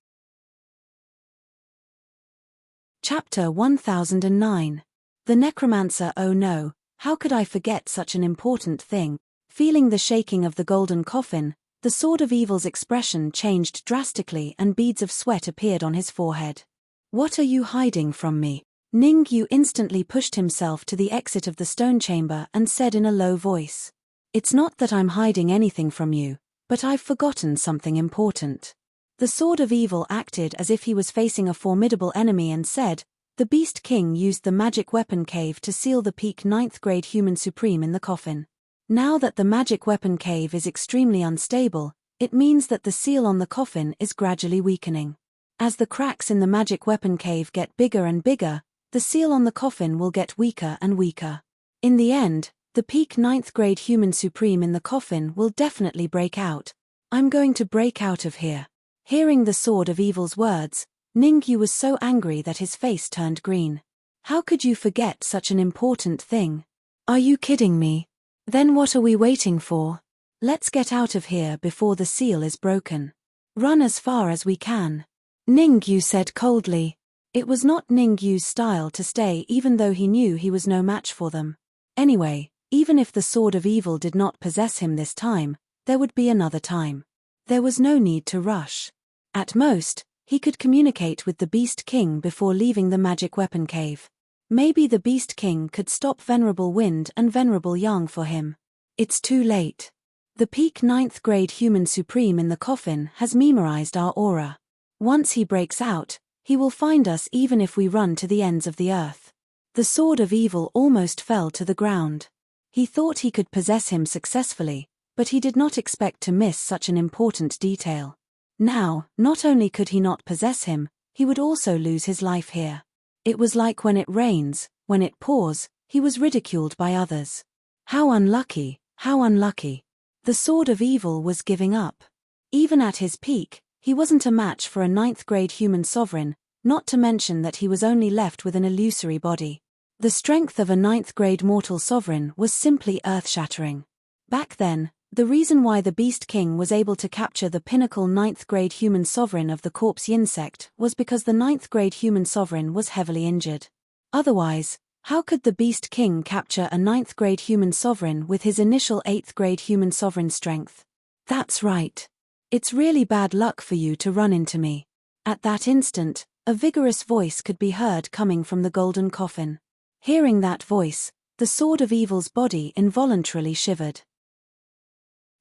Chapter 1009. The Necromancer. Oh no, how could I forget such an important thing? Feeling the shaking of the golden coffin, the Sword of Evil's expression changed drastically and beads of sweat appeared on his forehead. What are you hiding from me? Ningyu instantly pushed himself to the exit of the stone chamber and said in a low voice. It's not that I'm hiding anything from you, but I've forgotten something important. The Sword of Evil acted as if he was facing a formidable enemy and said, the Beast King used the magic weapon cave to seal the peak 9th grade human supreme in the coffin. Now that the magic weapon cave is extremely unstable, it means that the seal on the coffin is gradually weakening. As the cracks in the magic weapon cave get bigger and bigger, the seal on the coffin will get weaker and weaker. In the end, the peak 9th grade human supreme in the coffin will definitely break out. I'm going to break out of here. Hearing the Sword of Evil's words, Ningyu was so angry that his face turned green. How could you forget such an important thing? Are you kidding me? Then what are we waiting for? Let's get out of here before the seal is broken. Run as far as we can. Ningyu said coldly. It was not Ningyu's style to stay even though he knew he was no match for them. Anyway, even if the Sword of Evil did not possess him this time, there would be another time. There was no need to rush. At most, he could communicate with the Beast King before leaving the magic weapon cave. Maybe the Beast King could stop Venerable Wind and Venerable Yang for him. It's too late. The peak 9th grade human supreme in the coffin has memorized our aura. Once he breaks out, he will find us even if we run to the ends of the earth. The Sword of Evil almost fell to the ground. He thought he could possess him successfully, but he did not expect to miss such an important detail. Now, not only could he not possess him, he would also lose his life here. It was like when it rains, when it pours, he was ridiculed by others. How unlucky, how unlucky. The Sword of Evil was giving up. Even at his peak, he wasn't a match for a 9th grade human sovereign, not to mention that he was only left with an illusory body. The strength of a 9th grade mortal sovereign was simply earth-shattering. Back then, the reason why the Beast King was able to capture the pinnacle 9th grade human sovereign of the corpse insect was because the 9th grade human sovereign was heavily injured. Otherwise, how could the Beast King capture a 9th grade human sovereign with his initial 8th grade human sovereign strength? That's right. It's really bad luck for you to run into me. At that instant, a vigorous voice could be heard coming from the golden coffin. Hearing that voice, the Sword of Evil's body involuntarily shivered.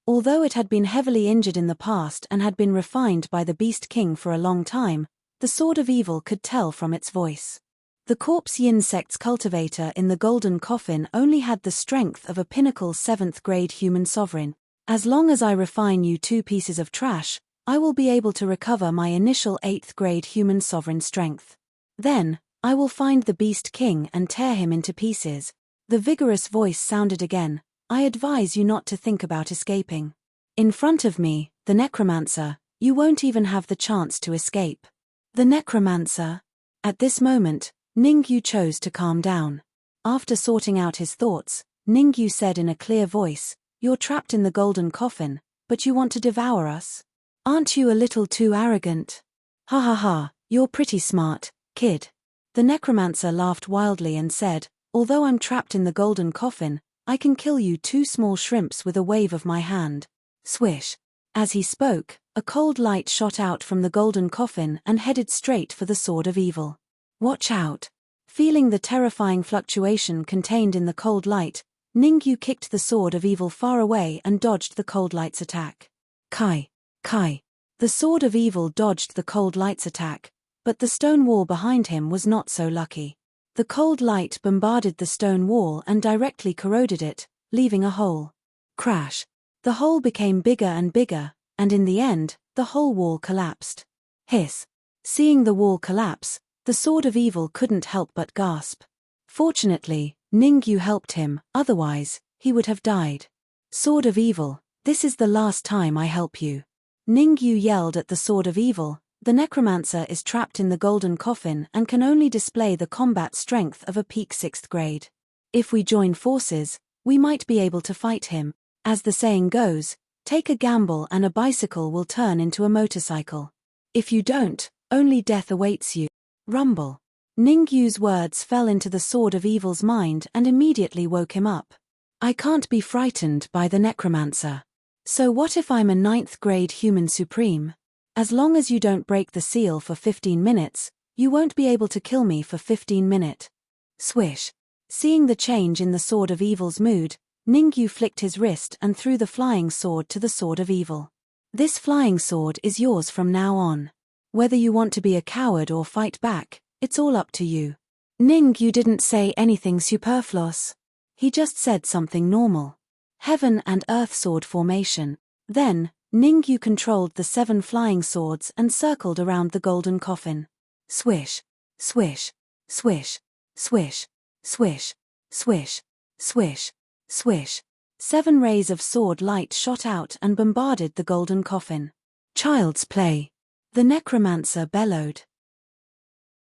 Although it had been heavily injured in the past and had been refined by the Beast King for a long time, the Sword of Evil could tell from its voice. The corpse insect's cultivator in the golden coffin only had the strength of a pinnacle 7th grade human sovereign. As long as I refine you 2 pieces of trash, I will be able to recover my initial 8th grade human sovereign strength. Then, I will find the Beast King and tear him into pieces. The vigorous voice sounded again. I advise you not to think about escaping. In front of me, the Necromancer, you won't even have the chance to escape. The Necromancer? At this moment, Ningyu chose to calm down. After sorting out his thoughts, Ningyu said in a clear voice, You're trapped in the golden coffin, but you want to devour us? Aren't you a little too arrogant? Ha ha ha, you're pretty smart, kid. The Necromancer laughed wildly and said, Although I'm trapped in the golden coffin, I can kill you 2 small shrimps with a wave of my hand. Swish. As he spoke, a cold light shot out from the golden coffin and headed straight for the Sword of Evil. Watch out. Feeling the terrifying fluctuation contained in the cold light, Ningyu kicked the Sword of Evil far away and dodged the cold light's attack. Kai. Kai. The Sword of Evil dodged the cold light's attack, but the stone wall behind him was not so lucky. The cold light bombarded the stone wall and directly corroded it, leaving a hole. Crash. The hole became bigger and bigger, and in the end, the whole wall collapsed. Hiss. Seeing the wall collapse, the Sword of Evil couldn't help but gasp. Fortunately, Ningyu helped him, otherwise, he would have died. Sword of Evil, this is the last time I help you. Ningyu yelled at the Sword of Evil. The necromancer is trapped in the golden coffin and can only display the combat strength of a peak 6th grade. If we join forces, we might be able to fight him. As the saying goes, take a gamble and a bicycle will turn into a motorcycle. If you don't, only death awaits you. Rumble. Ningyu's words fell into the Sword of Evil's mind and immediately woke him up. I can't be frightened by the necromancer. So what if I'm a 9th grade human supreme? As long as you don't break the seal for 15 minutes, you won't be able to kill me for 15 minutes. Swish. Seeing the change in the Sword of Evil's mood, Ningyu flicked his wrist and threw the flying sword to the Sword of Evil. This flying sword is yours from now on. Whether you want to be a coward or fight back, it's all up to you. Ningyu didn't say anything superfluous. He just said something normal. Heaven and Earth sword formation. Then, Ningyu controlled the 7 flying swords and circled around the golden coffin. Swish, swish, swish, swish, swish, swish, swish, swish. 7 rays of sword light shot out and bombarded the golden coffin. Child's play. The necromancer bellowed.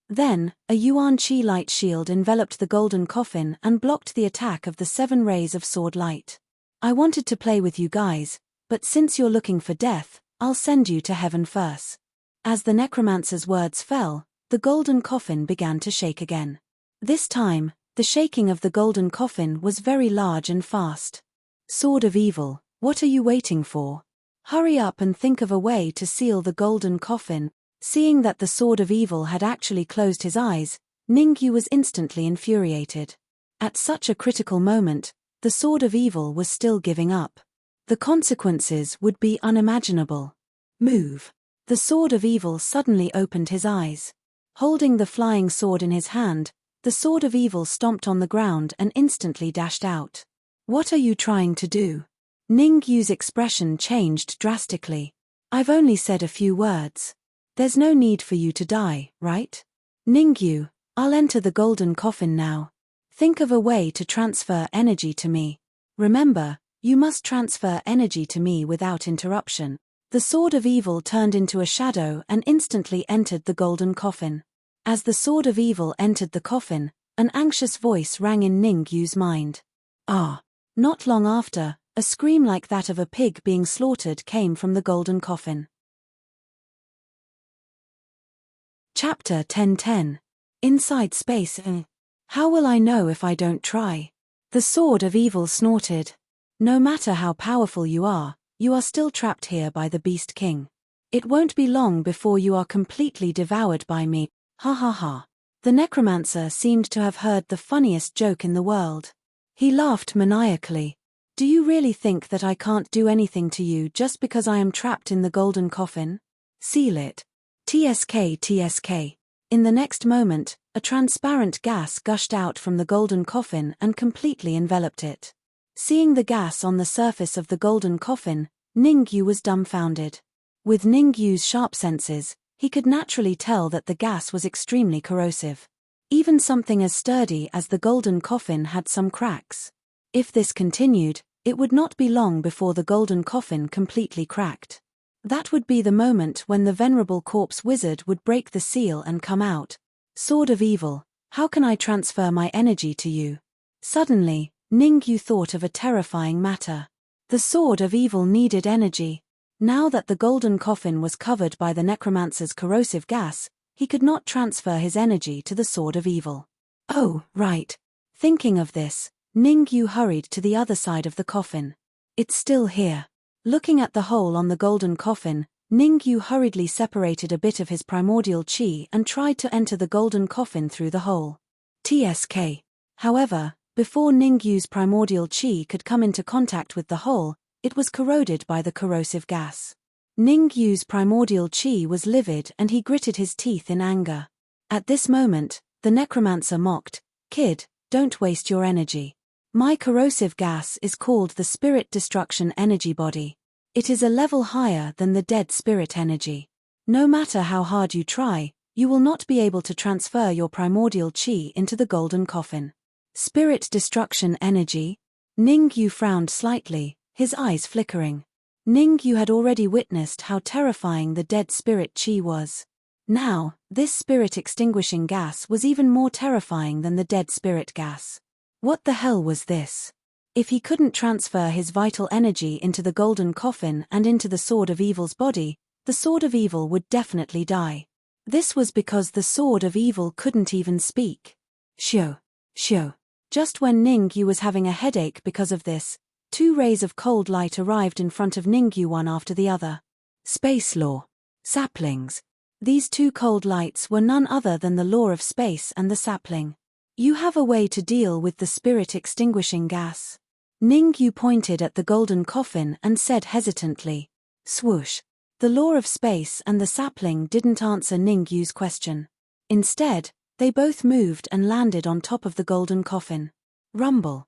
Then, a Yuan Qi light shield enveloped the golden coffin and blocked the attack of the 7 rays of sword light. I wanted to play with you guys, but since you're looking for death, I'll send you to heaven first. As the necromancer's words fell, the golden coffin began to shake again. This time, the shaking of the golden coffin was very large and fast. Sword of Evil, what are you waiting for? Hurry up and think of a way to seal the golden coffin. Seeing that the Sword of Evil had actually closed his eyes, Ningyu was instantly infuriated. At such a critical moment, the Sword of Evil was still giving up. The consequences would be unimaginable. Move. The Sword of Evil suddenly opened his eyes. Holding the flying sword in his hand, the Sword of Evil stomped on the ground and instantly dashed out. What are you trying to do? Ningyu's expression changed drastically. I've only said a few words. There's no need for you to die, right? Ningyu, I'll enter the golden coffin now. Think of a way to transfer energy to me. Remember, you must transfer energy to me without interruption. The Sword of Evil turned into a shadow and instantly entered the golden coffin. As the Sword of Evil entered the coffin, an anxious voice rang in Ningyu's mind. Ah! Not long after, a scream like that of a pig being slaughtered came from the golden coffin. Chapter 10:10. Inside Space. How will I know if I don't try? The Sword of Evil snorted. No matter how powerful you are still trapped here by the Beast King. It won't be long before you are completely devoured by me. Ha ha ha. The necromancer seemed to have heard the funniest joke in the world. He laughed maniacally. Do you really think that I can't do anything to you just because I am trapped in the golden coffin? Seal it. TSK TSK. In the next moment, a transparent gas gushed out from the golden coffin and completely enveloped it. Seeing the gas on the surface of the golden coffin, Ningyu was dumbfounded. With Ningyu's sharp senses, he could naturally tell that the gas was extremely corrosive. Even something as sturdy as the golden coffin had some cracks. If this continued, it would not be long before the golden coffin completely cracked. That would be the moment when the venerable corpse wizard would break the seal and come out. Sword of Evil, how can I transfer my energy to you? Suddenly, Ningyu thought of a terrifying matter. The Sword of Evil needed energy. Now that the golden coffin was covered by the necromancer's corrosive gas, he could not transfer his energy to the Sword of Evil. Oh, right. Thinking of this, Ningyu hurried to the other side of the coffin. It's still here. Looking at the hole on the golden coffin, Ningyu hurriedly separated a bit of his primordial chi and tried to enter the golden coffin through the hole. TSK. However, before Ningyu's primordial chi could come into contact with the hole, it was corroded by the corrosive gas. Ningyu's primordial chi was livid and he gritted his teeth in anger. At this moment, The necromancer mocked, "Kid, don't waste your energy. My corrosive gas is called the spirit destruction energy body. It is a level higher than the dead spirit energy. No matter how hard you try, you will not be able to transfer your primordial chi into the golden coffin." Spirit destruction energy? Ning Yu frowned slightly, his eyes flickering. Ning Yu had already witnessed how terrifying the dead spirit chi was. Now, this spirit extinguishing gas was even more terrifying than the dead spirit gas. What the hell was this? If he couldn't transfer his vital energy into the golden coffin and into the Sword of Evil's body, the Sword of Evil would definitely die. This was because the Sword of Evil couldn't even speak. Shoo. Shoo. Just when Ning Yu was having a headache because of this, 2 rays of cold light arrived in front of Ning Yu one after the other. Space law. Saplings. These 2 cold lights were none other than the law of space and the sapling. You have a way to deal with the spirit extinguishing gas. Ning Yu pointed at the golden coffin and said hesitantly. Swoosh. The law of space and the sapling didn't answer Ning Yu's question. Instead, they both moved and landed on top of the golden coffin. Rumble.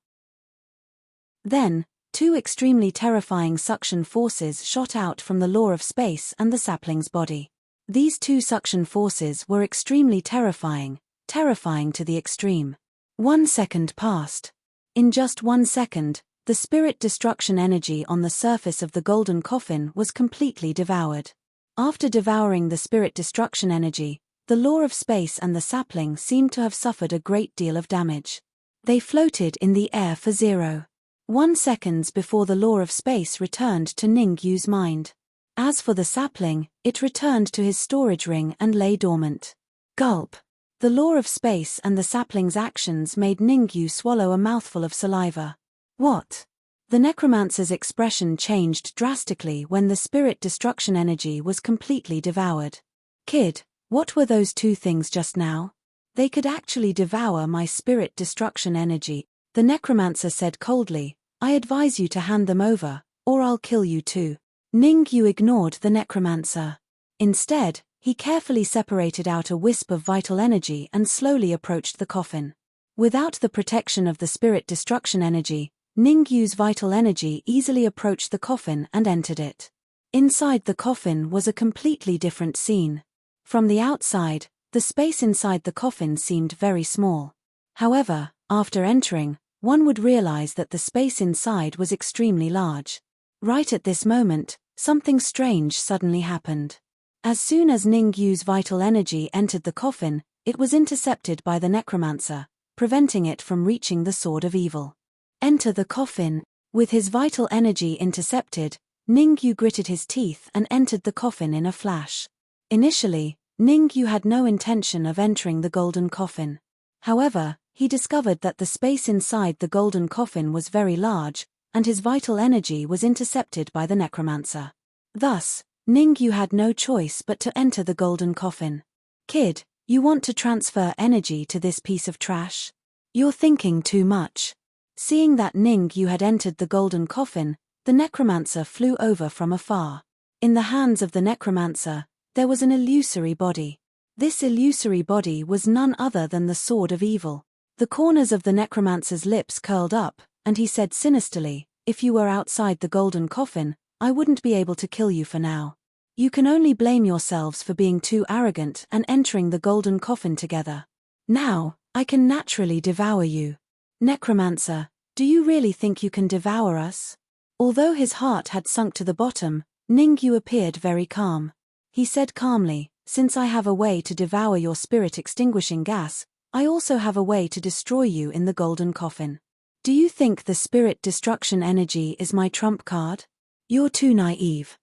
Then, 2 extremely terrifying suction forces shot out from the law of space and the sapling's body. These 2 suction forces were extremely terrifying to the extreme. 1 second passed. In just 1 second, the spirit destruction energy on the surface of the golden coffin was completely devoured. After devouring the spirit destruction energy, the law of space and the sapling seemed to have suffered a great deal of damage. They floated in the air for 0.1 seconds before the law of space returned to Ning Yu's mind. As for the sapling, it returned to his storage ring and lay dormant. Gulp. The law of space and the sapling's actions made Ning Yu swallow a mouthful of saliva. What? The necromancer's expression changed drastically when the spirit destruction energy was completely devoured. Kid, what were those 2 things just now? They could actually devour my spirit destruction energy, the necromancer said coldly. I advise you to hand them over, or I'll kill you too. Ning Yu ignored the necromancer. Instead, he carefully separated out a wisp of vital energy and slowly approached the coffin. Without the protection of the spirit destruction energy, Ning Yu's vital energy easily approached the coffin and entered it. Inside the coffin was a completely different scene. From the outside, the space inside the coffin seemed very small. However, after entering, one would realize that the space inside was extremely large. Right at this moment, something strange suddenly happened. As soon as Ning Yu's vital energy entered the coffin, it was intercepted by the necromancer, preventing it from reaching the Sword of Evil. Enter the coffin. With his vital energy intercepted, Ning Yu gritted his teeth and entered the coffin in a flash. Initially, Ning Yu had no intention of entering the golden coffin. However, he discovered that the space inside the golden coffin was very large, and his vital energy was intercepted by the necromancer. Thus, Ning Yu had no choice but to enter the golden coffin. Kid, you want to transfer energy to this piece of trash? You're thinking too much. Seeing that Ning Yu had entered the golden coffin, the necromancer flew over from afar. In the hands of the necromancer, there was an illusory body. This illusory body was none other than the Sword of Evil. The corners of the necromancer's lips curled up, and he said sinisterly, if you were outside the golden coffin, I wouldn't be able to kill you for now. You can only blame yourselves for being too arrogant and entering the golden coffin together. Now, I can naturally devour you. Necromancer, do you really think you can devour us? Although his heart had sunk to the bottom, Ning Yu appeared very calm. He said calmly, since I have a way to devour your spirit extinguishing gas, I also have a way to destroy you in the golden coffin. Do you think the spirit destruction energy is my trump card? You're too naive.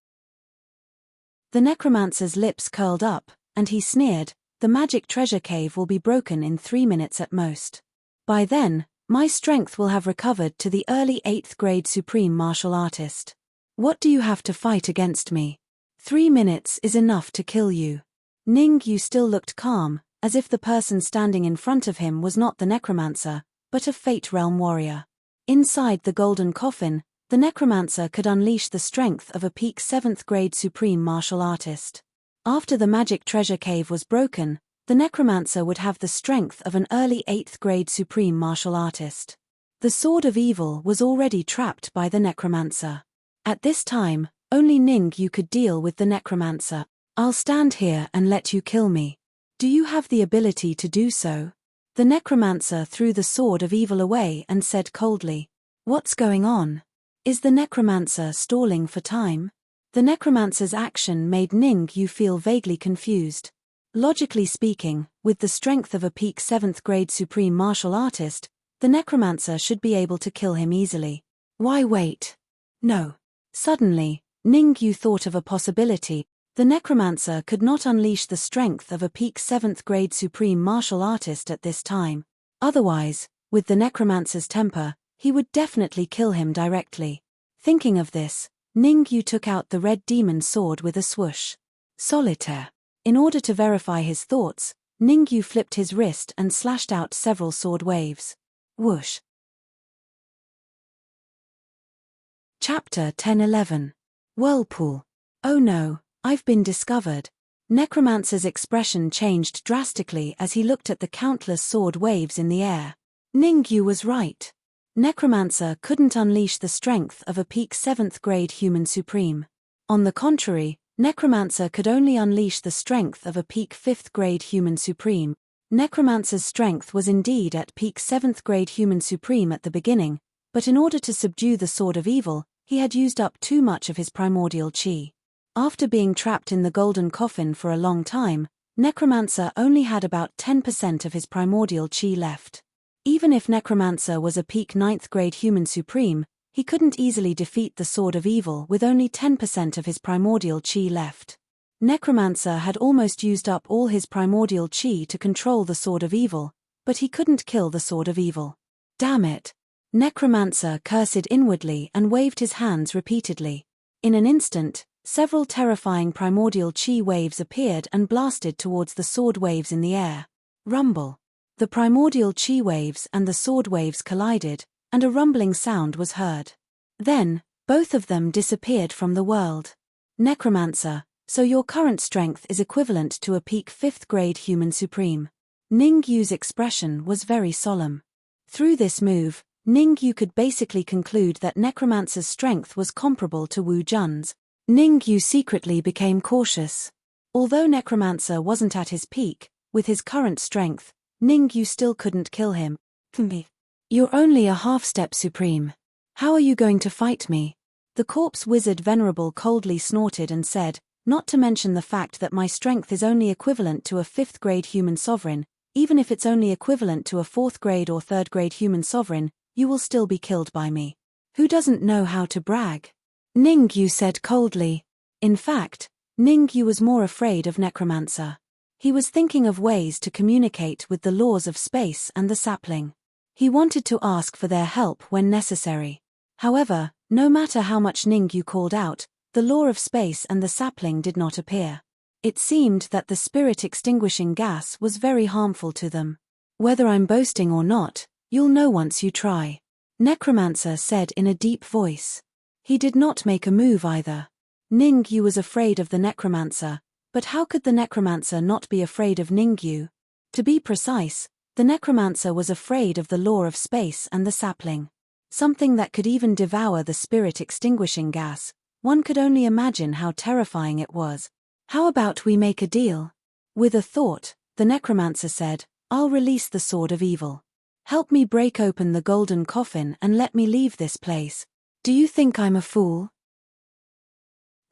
The necromancer's lips curled up, and he sneered, the magic treasure cave will be broken in 3 minutes at most. By then, my strength will have recovered to the early 8th grade supreme martial artist. What do you have to fight against me? 3 minutes is enough to kill you. Ning Yu still looked calm, as if the person standing in front of him was not the necromancer, but a Fate Realm warrior. Inside the golden coffin, the necromancer could unleash the strength of a peak 7th grade supreme martial artist. After the magic treasure cave was broken, the necromancer would have the strength of an early 8th grade supreme martial artist. The sword of evil was already trapped by the necromancer. At this time, only Ningyu could deal with the necromancer. "I'll stand here and let you kill me. Do you have the ability to do so?" The necromancer threw the sword of evil away and said coldly. "What's going on? Is the necromancer stalling for time?" The necromancer's action made Ningyu feel vaguely confused. Logically speaking, with the strength of a peak 7th grade supreme martial artist, the necromancer should be able to kill him easily. Why wait? No. Suddenly, Ningyu thought of a possibility. The necromancer could not unleash the strength of a peak 7th grade supreme martial artist at this time. Otherwise, with the necromancer's temper, he would definitely kill him directly. Thinking of this, Ningyu took out the red demon sword with a swoosh. Solitaire. In order to verify his thoughts, Ningyu flipped his wrist and slashed out several sword waves. Whoosh. Chapter 10-11. Whirlpool. Oh no, I've been discovered. Necromancer's expression changed drastically as he looked at the countless sword waves in the air. Ningyu was right. Necromancer couldn't unleash the strength of a peak 7th grade human supreme. On the contrary, Necromancer could only unleash the strength of a peak 5th grade human supreme. Necromancer's strength was indeed at peak 7th grade human supreme at the beginning, but in order to subdue the sword of evil, he had used up too much of his primordial chi. After being trapped in the golden coffin for a long time, Necromancer only had about 10% of his primordial chi left. Even if Necromancer was a peak 9th grade human supreme, he couldn't easily defeat the sword of evil with only 10% of his primordial chi left. Necromancer had almost used up all his primordial chi to control the sword of evil, but he couldn't kill the sword of evil. Damn it! Necromancer cursed inwardly and waved his hands repeatedly. In an instant, several terrifying primordial chi waves appeared and blasted towards the sword waves in the air. Rumble. The primordial chi waves and the sword waves collided, and a rumbling sound was heard. Then, both of them disappeared from the world. Necromancer, so your current strength is equivalent to a peak 5th grade human supreme. Ningyu's expression was very solemn. Through this move, Ningyu could basically conclude that Necromancer's strength was comparable to Wu Jun's. Ningyu secretly became cautious. Although Necromancer wasn't at his peak, with his current strength, Ningyu still couldn't kill him. You're only a half-step supreme. How are you going to fight me? The corpse wizard Venerable coldly snorted and said, not to mention the fact that my strength is only equivalent to a 5th grade human sovereign, even if it's only equivalent to a 4th grade or 3rd grade human sovereign, you will still be killed by me. Who doesn't know how to brag? Ningyu said coldly. In fact, Ningyu was more afraid of Necromancer. He was thinking of ways to communicate with the laws of space and the sapling. He wanted to ask for their help when necessary. However, no matter how much Ningyu called out, the law of space and the sapling did not appear. It seemed that the spirit-extinguishing gas was very harmful to them. Whether I'm boasting or not, you'll know once you try. Necromancer said in a deep voice. He did not make a move either. Ningyu was afraid of the Necromancer, but how could the Necromancer not be afraid of Ningyu? To be precise, the Necromancer was afraid of the law of space and the sapling. Something that could even devour the spirit-extinguishing gas. One could only imagine how terrifying it was. How about we make a deal? With a thought, the Necromancer said, I'll release the sword of evil. Help me break open the golden coffin and let me leave this place. Do you think I'm a fool?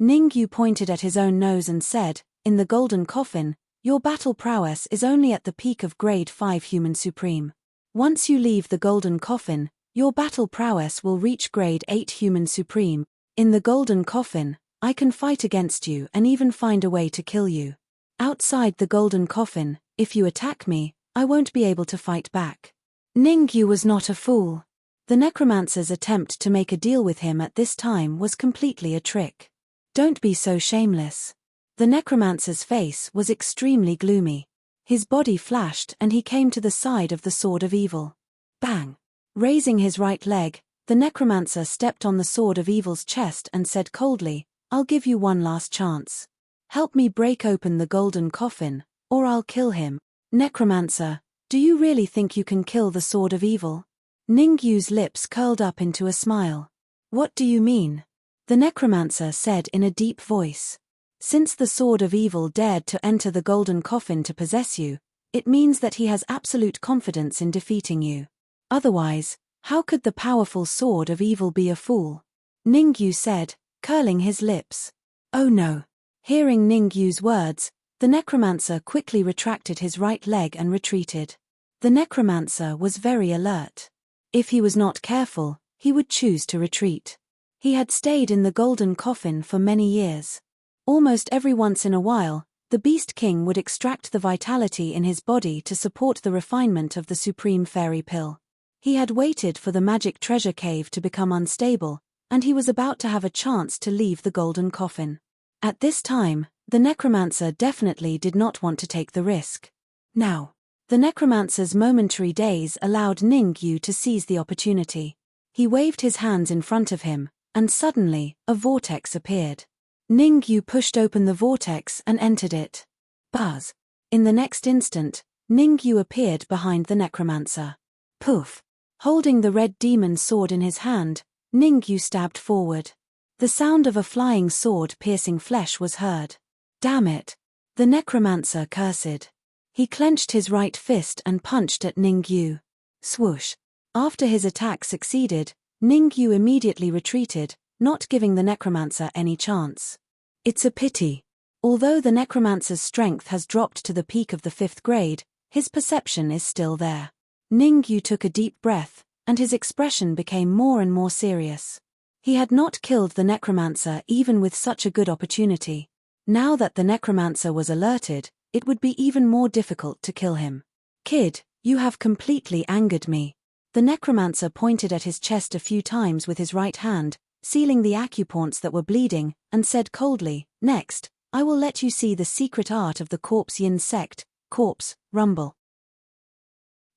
Ningyu pointed at his own nose and said, in the golden coffin, your battle prowess is only at the peak of grade 5 human supreme. Once you leave the golden coffin, your battle prowess will reach grade 8 human supreme. In the golden coffin, I can fight against you and even find a way to kill you. Outside the golden coffin, if you attack me, I won't be able to fight back. Ningyu was not a fool. The Necromancer's attempt to make a deal with him at this time was completely a trick. Don't be so shameless. The Necromancer's face was extremely gloomy. His body flashed and he came to the side of the sword of evil. Bang! Raising his right leg, the Necromancer stepped on the sword of evil's chest and said coldly, I'll give you one last chance. Help me break open the golden coffin, or I'll kill him. Necromancer, do you really think you can kill the sword of evil? Ningyu's lips curled up into a smile. What do you mean? The necromancer said in a deep voice. Since the sword of evil dared to enter the golden coffin to possess you, it means that he has absolute confidence in defeating you. Otherwise, how could the powerful sword of evil be a fool? Ningyu said, curling his lips. Oh no. Hearing Ningyu's words, the necromancer quickly retracted his right leg and retreated. The necromancer was very alert. If he was not careful, he would choose to retreat. He had stayed in the golden coffin for many years. Almost every once in a while, the Beast King would extract the vitality in his body to support the refinement of the supreme fairy pill. He had waited for the magic treasure cave to become unstable, and he was about to have a chance to leave the golden coffin. At this time, the necromancer definitely did not want to take the risk. Now, the necromancer's momentary daze allowed Ningyu to seize the opportunity. He waved his hands in front of him, and suddenly, a vortex appeared. Ningyu pushed open the vortex and entered it. Buzz! In the next instant, Ningyu appeared behind the necromancer. Poof! Holding the red demon sword in his hand, Ningyu stabbed forward. The sound of a flying sword piercing flesh was heard. Damn it! The necromancer cursed. He clenched his right fist and punched at Ningyu. Swoosh! After his attack succeeded, Ningyu immediately retreated, not giving the necromancer any chance. It's a pity. Although the necromancer's strength has dropped to the peak of the 5th grade, his perception is still there. Ningyu took a deep breath, and his expression became more and more serious. He had not killed the necromancer even with such a good opportunity. Now that the necromancer was alerted, it would be even more difficult to kill him. Kid, you have completely angered me. The necromancer pointed at his chest a few times with his right hand, sealing the acupoints that were bleeding, and said coldly, next, I will let you see the secret art of the corpse yin sect, corpse, rumble.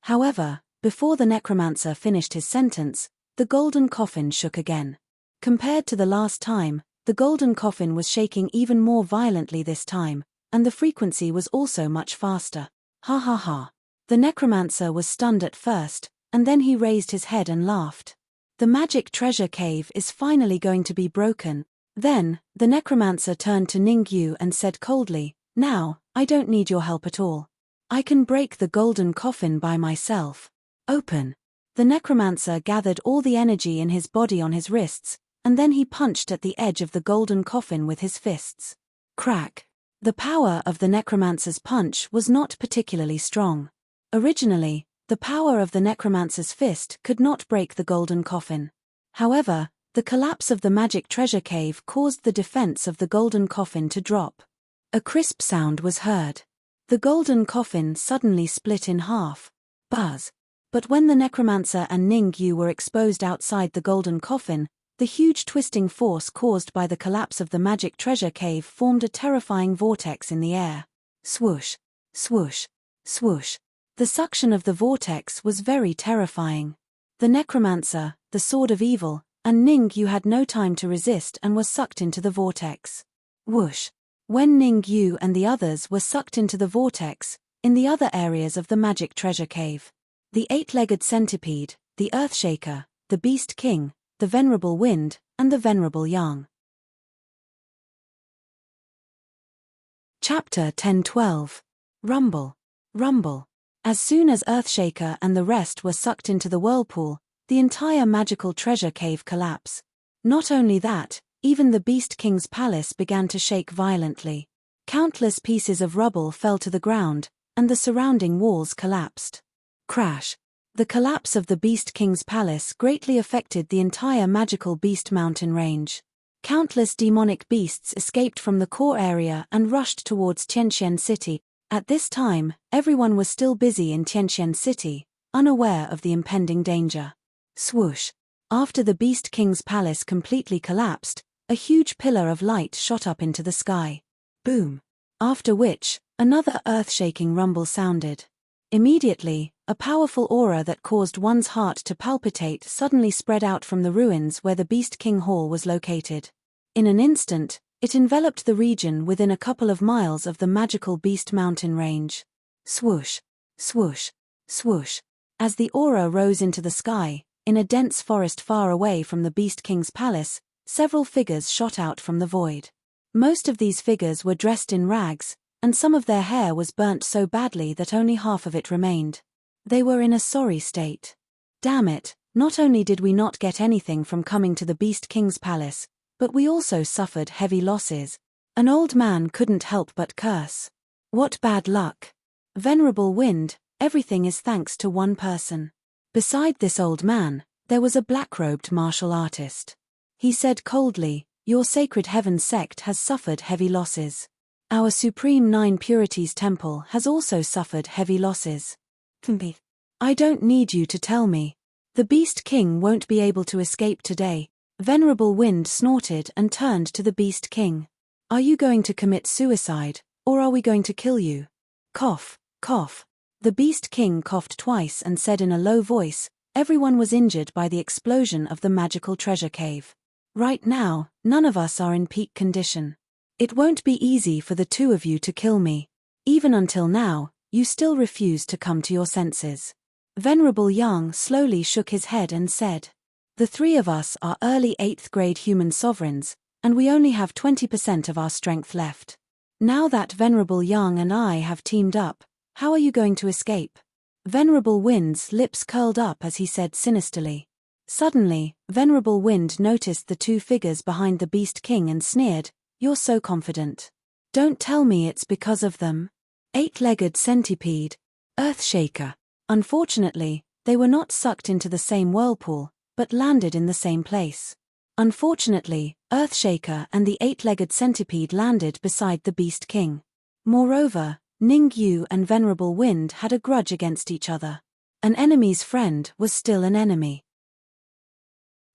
However, before the necromancer finished his sentence, the golden coffin shook again. Compared to the last time, the golden coffin was shaking even more violently this time, and the frequency was also much faster. Ha ha ha. The necromancer was stunned at first, and then he raised his head and laughed. The magic treasure cave is finally going to be broken. Then, the necromancer turned to Ningyu and said coldly, now, I don't need your help at all. I can break the golden coffin by myself. Open. The necromancer gathered all the energy in his body on his wrists, and then he punched at the edge of the golden coffin with his fists. Crack. The power of the necromancer's punch was not particularly strong. Originally, the power of the necromancer's fist could not break the golden coffin. However, the collapse of the magic treasure cave caused the defense of the golden coffin to drop. A crisp sound was heard. The golden coffin suddenly split in half. Buzz. But when the necromancer and Ningyu were exposed outside the golden coffin, the huge twisting force caused by the collapse of the magic treasure cave formed a terrifying vortex in the air. Swoosh, swoosh, swoosh. The suction of the vortex was very terrifying. The necromancer, the sword of evil, and Ningyu had no time to resist and were sucked into the vortex. Whoosh. When Ningyu and the others were sucked into the vortex, in the other areas of the magic treasure cave, the 8-legged centipede, the Earthshaker, the Beast King, the Venerable Wind, and the Venerable Yang. Chapter 10-12. Rumble. Rumble. As soon as Earthshaker and the rest were sucked into the whirlpool, the entire magical treasure cave collapsed. Not only that, even the Beast King's palace began to shake violently. Countless pieces of rubble fell to the ground, and the surrounding walls collapsed. Crash. The collapse of the Beast King's palace greatly affected the entire magical beast mountain range. Countless demonic beasts escaped from the core area and rushed towards Tianxian City. At this time, everyone was still busy in Tianxian City, unaware of the impending danger. Swoosh. After the Beast King's palace completely collapsed, a huge pillar of light shot up into the sky. Boom. After which, another earth-shaking rumble sounded. Immediately, a powerful aura that caused one's heart to palpitate suddenly spread out from the ruins where the Beast King Hall was located. In an instant, It enveloped the region within a couple of miles of the magical Beast Mountain range. Swoosh, swoosh, swoosh. As the aura rose into the sky, in a dense forest far away from the Beast King's palace, several figures shot out from the void. Most of these figures were dressed in rags, and some of their hair was burnt so badly that only half of it remained. They were in a sorry state. Damn it, not only did we not get anything from coming to the Beast King's palace, but we also suffered heavy losses. An old man couldn't help but curse. What bad luck. Venerable Wind, everything is thanks to one person. Beside this old man, there was a black-robed martial artist. He said coldly, "Your Sacred Heaven sect has suffered heavy losses. Our Supreme Nine Purities Temple has also suffered heavy losses. I don't need you to tell me. The Beast King won't be able to escape today." Venerable Wind snorted and turned to the Beast King. "Are you going to commit suicide, or are we going to kill you?" Cough, cough. The Beast King coughed twice and said in a low voice, "Everyone was injured by the explosion of the magical treasure cave. Right now, none of us are in peak condition. It won't be easy for the two of you to kill me. Even until now, you still refuse to come to your senses." Venerable Yang slowly shook his head and said, "The three of us are early 8th grade human sovereigns, and we only have 20% of our strength left. Now that Venerable Yang and I have teamed up, how are you going to escape?" Venerable Wind's lips curled up as he said sinisterly. Suddenly, Venerable Wind noticed the two figures behind the Beast King and sneered, "You're so confident. Don't tell me it's because of them." Eight-legged centipede. Earthshaker. Unfortunately, they were not sucked into the same whirlpool, but landed in the same place. Unfortunately, Earthshaker and the eight-legged centipede landed beside the Beast King. Moreover, Ningyu and Venerable Wind had a grudge against each other. An enemy's friend was still an enemy.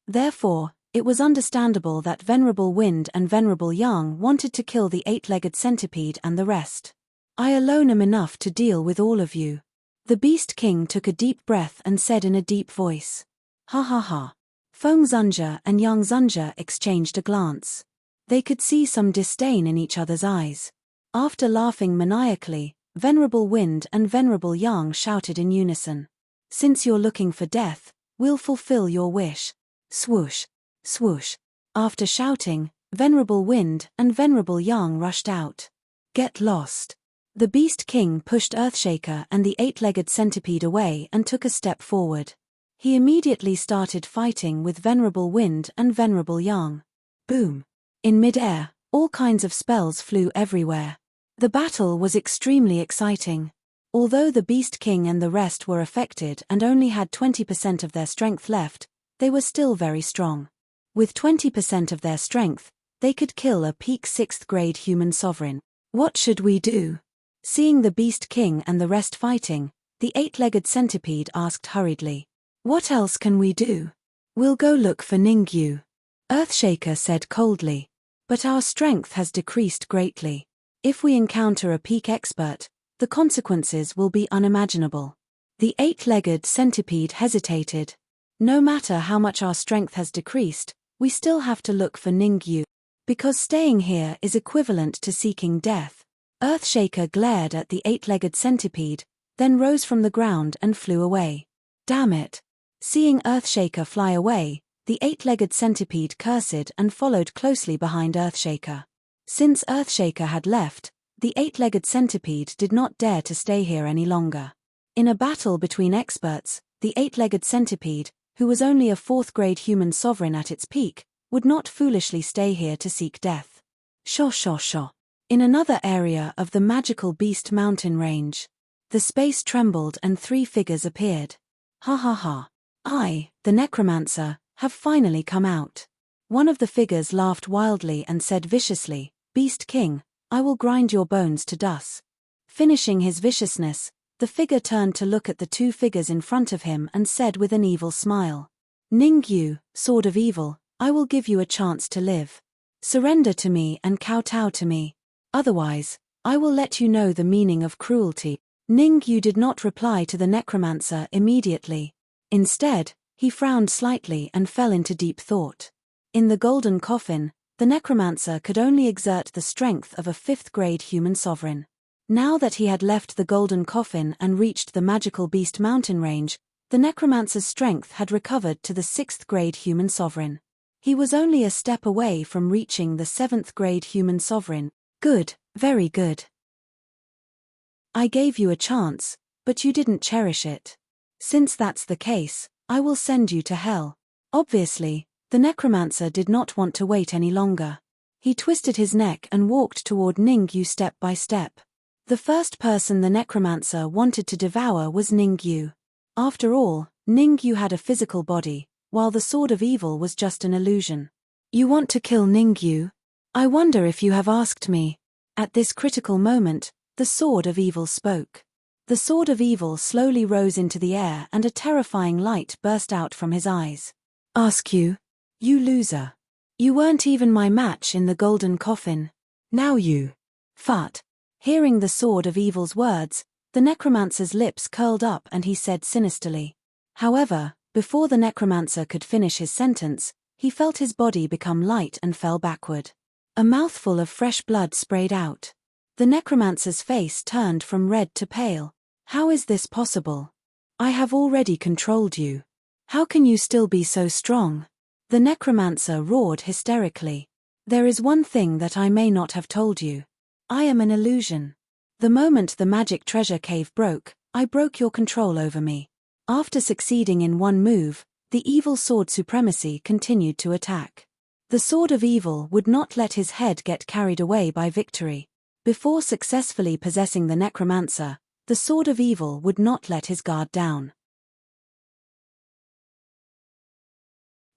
Therefore, it was understandable that Venerable Wind and Venerable Yang wanted to kill the eight-legged centipede and the rest. "I alone am enough to deal with all of you." The Beast King took a deep breath and said in a deep voice, "Ha ha ha." Feng Zunja and Yang Zunja exchanged a glance. They could see some disdain in each other's eyes. After laughing maniacally, Venerable Wind and Venerable Yang shouted in unison, "Since you're looking for death, we'll fulfill your wish." Swoosh, swoosh. After shouting, Venerable Wind and Venerable Yang rushed out. "Get lost." The Beast King pushed Earthshaker and the eight-legged centipede away and took a step forward. He immediately started fighting with Venerable Wind and Venerable Yang. Boom. In mid-air, all kinds of spells flew everywhere. The battle was extremely exciting. Although the Beast King and the rest were affected and only had 20% of their strength left, they were still very strong. With 20% of their strength, they could kill a peak 6th grade human sovereign. What should we do? Seeing the Beast King and the rest fighting, the eight-legged centipede asked hurriedly, "What else can we do?" "We'll go look for Ningyu," Earthshaker said coldly. "But our strength has decreased greatly. If we encounter a peak expert, the consequences will be unimaginable." The eight-legged centipede hesitated. "No matter how much our strength has decreased, we still have to look for Ningyu. Because staying here is equivalent to seeking death." Earthshaker glared at the eight-legged centipede, then rose from the ground and flew away. "Damn it." Seeing Earthshaker fly away, the eight-legged centipede cursed and followed closely behind Earthshaker. Since Earthshaker had left, the eight-legged centipede did not dare to stay here any longer. In a battle between experts, the eight-legged centipede, who was only a 4th grade human sovereign at its peak, would not foolishly stay here to seek death. Shaw shaw shaw. In another area of the magical Beast Mountain range, the space trembled and three figures appeared. "Ha ha ha. I, the necromancer, have finally come out." One of the figures laughed wildly and said viciously, "Beast King, I will grind your bones to dust." Finishing his viciousness, the figure turned to look at the two figures in front of him and said with an evil smile, "Ningyu, Sword of Evil, I will give you a chance to live. Surrender to me and kowtow to me. Otherwise, I will let you know the meaning of cruelty." Ningyu did not reply to the necromancer immediately. Instead, he frowned slightly and fell into deep thought. In the golden coffin, the necromancer could only exert the strength of a 5th-grade human sovereign. Now that he had left the golden coffin and reached the magical beast mountain range, the necromancer's strength had recovered to the 6th-grade human sovereign. He was only a step away from reaching the 7th-grade human sovereign. Good, very good. I gave you a chance, but you didn't cherish it. Since that's the case, I will send you to hell. Obviously, the necromancer did not want to wait any longer. He twisted his neck and walked toward Ningyu step by step. The first person the necromancer wanted to devour was Ningyu. After all, Ningyu had a physical body, while the Sword of Evil was just an illusion. You want to kill Ningyu? I wonder if you have asked me. At this critical moment, the Sword of Evil spoke. The Sword of Evil slowly rose into the air and a terrifying light burst out from his eyes. Ask you? You loser. You weren't even my match in the golden coffin. Now you. Fart. Hearing the Sword of Evil's words, the necromancer's lips curled up and he said sinisterly. However, before the necromancer could finish his sentence, he felt his body become light and fell backward. A mouthful of fresh blood sprayed out. The necromancer's face turned from red to pale. How is this possible? I have already controlled you. How can you still be so strong? The necromancer roared hysterically. There is one thing that I may not have told you. I am an illusion. The moment the magic treasure cave broke, I broke your control over me. After succeeding in one move, the evil sword supremacy continued to attack. The Sword of Evil would not let his head get carried away by victory. Before successfully possessing the necromancer, the Sword of Evil would not let his guard down.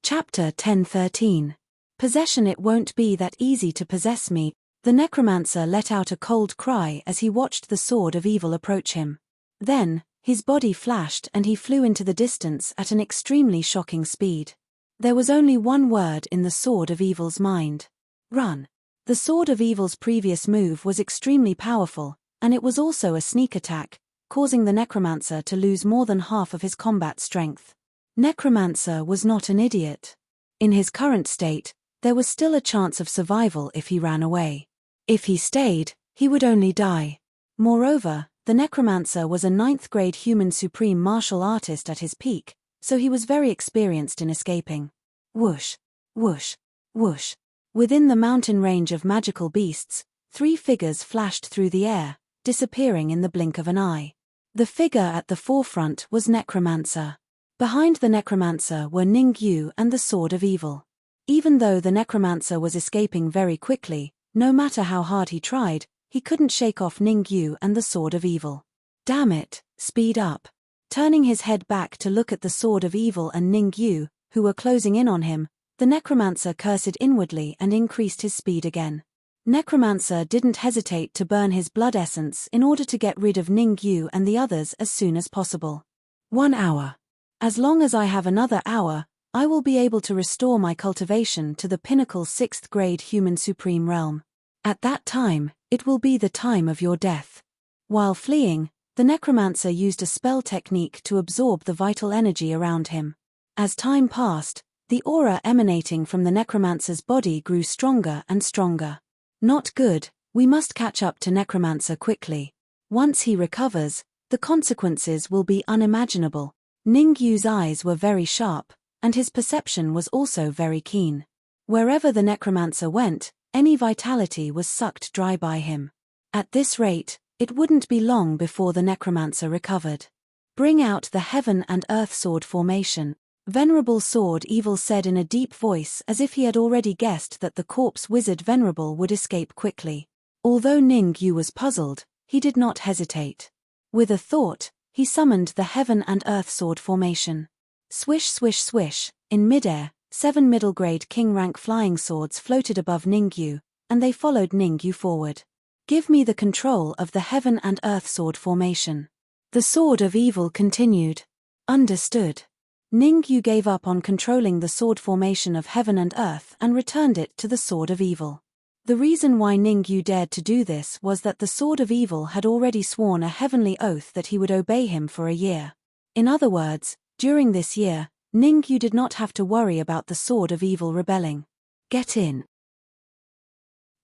Chapter 10:13. Possession. It won't be that easy to possess me. The necromancer let out a cold cry as he watched the Sword of Evil approach him. Then, his body flashed and he flew into the distance at an extremely shocking speed. There was only one word in the Sword of Evil's mind. Run. The Sword of Evil's previous move was extremely powerful, and it was also a sneak attack, causing the necromancer to lose more than half of his combat strength. Necromancer was not an idiot. In his current state, there was still a chance of survival if he ran away. If he stayed, he would only die. Moreover, the necromancer was a 9th-grade human supreme martial artist at his peak, so he was very experienced in escaping. Whoosh, whoosh, whoosh. Within the mountain range of magical beasts, 3 figures flashed through the air, disappearing in the blink of an eye. The figure at the forefront was Necromancer. Behind the necromancer were Ningyu and the Sword of Evil. Even though the necromancer was escaping very quickly, no matter how hard he tried, he couldn't shake off Ningyu and the Sword of Evil. Damn it, speed up. Turning his head back to look at the Sword of Evil and Ningyu, who were closing in on him, the necromancer cursed inwardly and increased his speed again. Necromancer didn't hesitate to burn his blood essence in order to get rid of Ningyu and the others as soon as possible. 1 hour. As long as I have another hour, I will be able to restore my cultivation to the pinnacle 6th-grade human supreme realm. At that time, it will be the time of your death. While fleeing, the necromancer used a spell technique to absorb the vital energy around him. As time passed, the aura emanating from the necromancer's body grew stronger and stronger. Not good, we must catch up to necromancer quickly. Once he recovers, the consequences will be unimaginable. Ningyu's eyes were very sharp, and his perception was also very keen. Wherever the necromancer went, any vitality was sucked dry by him. At this rate, it wouldn't be long before the necromancer recovered. Bring out the heaven and earth sword formation, Venerable Sword Evil said in a deep voice, as if he had already guessed that the corpse wizard Venerable would escape quickly. Although Ningyu was puzzled, he did not hesitate. With a thought, he summoned the heaven and earth sword formation. Swish swish swish, in midair, 7 middle-grade king-rank flying swords floated above Ningyu, and they followed Ningyu forward. Give me the control of the heaven and earth sword formation. The Sword of Evil continued. Understood. Ningyu gave up on controlling the sword formation of heaven and earth and returned it to the Sword of Evil. The reason why Ningyu dared to do this was that the Sword of Evil had already sworn a heavenly oath that he would obey him for a year. In other words, during this year, Ningyu did not have to worry about the Sword of Evil rebelling. Get in.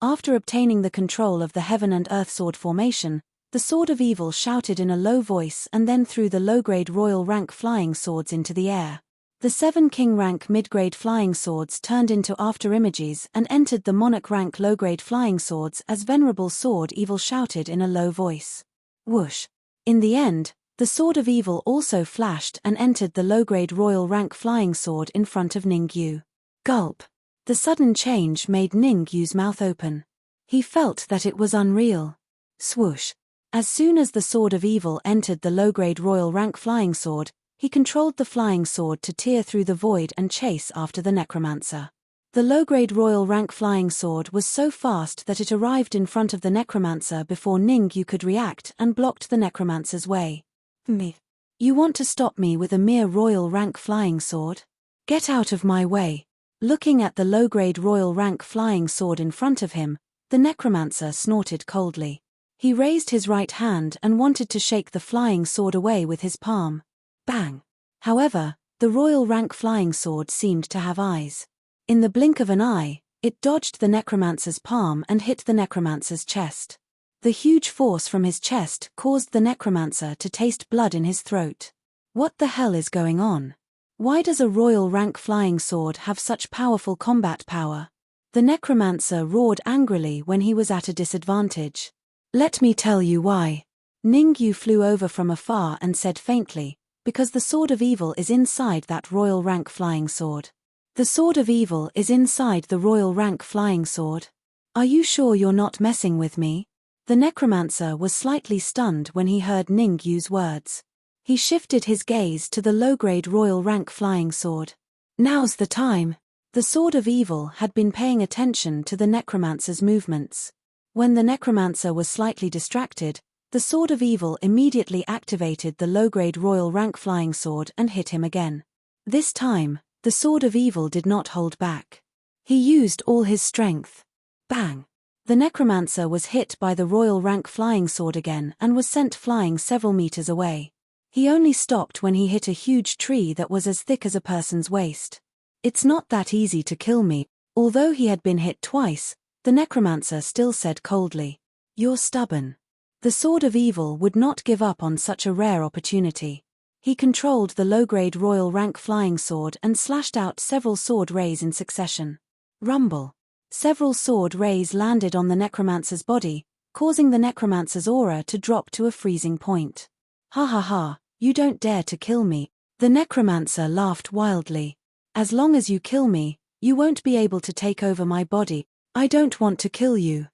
After obtaining the control of the heaven and earth sword formation, the Sword of Evil shouted in a low voice and then threw the low-grade royal rank flying swords into the air. The 7 king rank mid-grade flying swords turned into after-images and entered the monarch rank low-grade flying swords as Venerable Sword Evil shouted in a low voice. Whoosh! In the end, the Sword of Evil also flashed and entered the low-grade royal rank flying sword in front of Ningyu. Gulp! The sudden change made Ningyu's mouth open. He felt that it was unreal. Swoosh! As soon as the Sword of Evil entered the low-grade royal rank flying sword, he controlled the flying sword to tear through the void and chase after the necromancer. The low-grade royal rank flying sword was so fast that it arrived in front of the necromancer before Ningyu could react and blocked the necromancer's way. Me. You want to stop me with a mere royal rank flying sword? Get out of my way. Looking at the low-grade royal rank flying sword in front of him, the necromancer snorted coldly. He raised his right hand and wanted to shake the flying sword away with his palm. Bang! However, the royal rank flying sword seemed to have eyes. In the blink of an eye, it dodged the necromancer's palm and hit the necromancer's chest. The huge force from his chest caused the necromancer to taste blood in his throat. What the hell is going on? Why does a royal rank flying sword have such powerful combat power? The necromancer roared angrily when he was at a disadvantage. Let me tell you why. Ningyu flew over from afar and said faintly, because the Sword of Evil is inside that royal rank flying sword. The Sword of Evil is inside the royal rank flying sword. Are you sure you're not messing with me? The necromancer was slightly stunned when he heard Ningyu's words. He shifted his gaze to the low-grade royal rank flying sword. Now's the time. The Sword of Evil had been paying attention to the necromancer's movements. When the necromancer was slightly distracted, the Sword of Evil immediately activated the low-grade royal rank flying sword and hit him again. This time, the Sword of Evil did not hold back. He used all his strength. Bang! The necromancer was hit by the royal rank flying sword again and was sent flying several meters away. He only stopped when he hit a huge tree that was as thick as a person's waist. It's not that easy to kill me. Although he had been hit twice, the necromancer still said coldly, "You're stubborn." The Sword of Evil would not give up on such a rare opportunity. He controlled the low-grade royal rank flying sword and slashed out several sword rays in succession. Rumble. Several sword rays landed on the necromancer's body, causing the necromancer's aura to drop to a freezing point. Ha ha ha, you don't dare to kill me. The necromancer laughed wildly. As long as you kill me, you won't be able to take over my body. I don't want to kill you.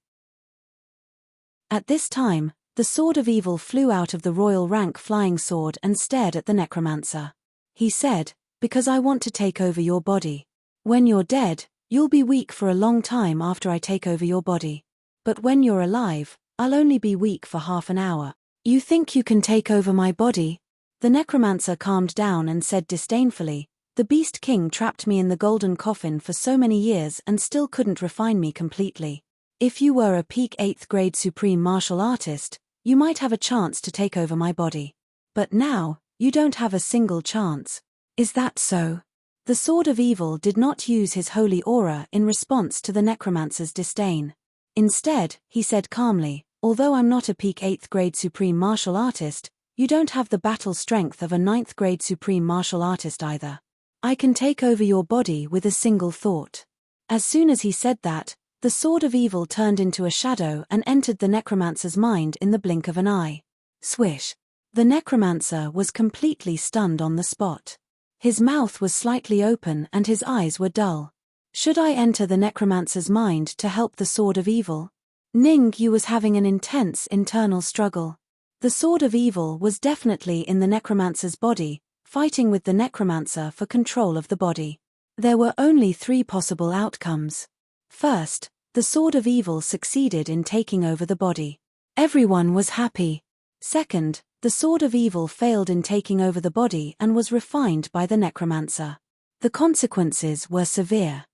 At this time, the Sword of Evil flew out of the royal rank flying sword and stared at the necromancer. He said, "Because I want to take over your body. When you're dead, you'll be weak for a long time after I take over your body. But when you're alive, I'll only be weak for half an hour. You think you can take over my body?" The necromancer calmed down and said disdainfully, "The Beast King trapped me in the golden coffin for so many years and still couldn't refine me completely. If you were a peak 8th grade supreme martial artist, you might have a chance to take over my body. But now, you don't have a single chance. Is that so?" The Sword of Evil did not use his holy aura in response to the necromancer's disdain. Instead, he said calmly, "Although I'm not a peak 8th grade supreme martial artist, you don't have the battle strength of a 9th grade supreme martial artist either. I can take over your body with a single thought." As soon as he said that, the Sword of Evil turned into a shadow and entered the necromancer's mind in the blink of an eye. Swish! The necromancer was completely stunned on the spot. His mouth was slightly open and his eyes were dull. Should I enter the necromancer's mind to help the Sword of Evil? Ningyu was having an intense internal struggle. The Sword of Evil was definitely in the necromancer's body, fighting with the necromancer for control of the body. There were only 3 possible outcomes. First, the Sword of Evil succeeded in taking over the body. Everyone was happy. Second, the Sword of Evil failed in taking over the body and was refined by the necromancer. The consequences were severe.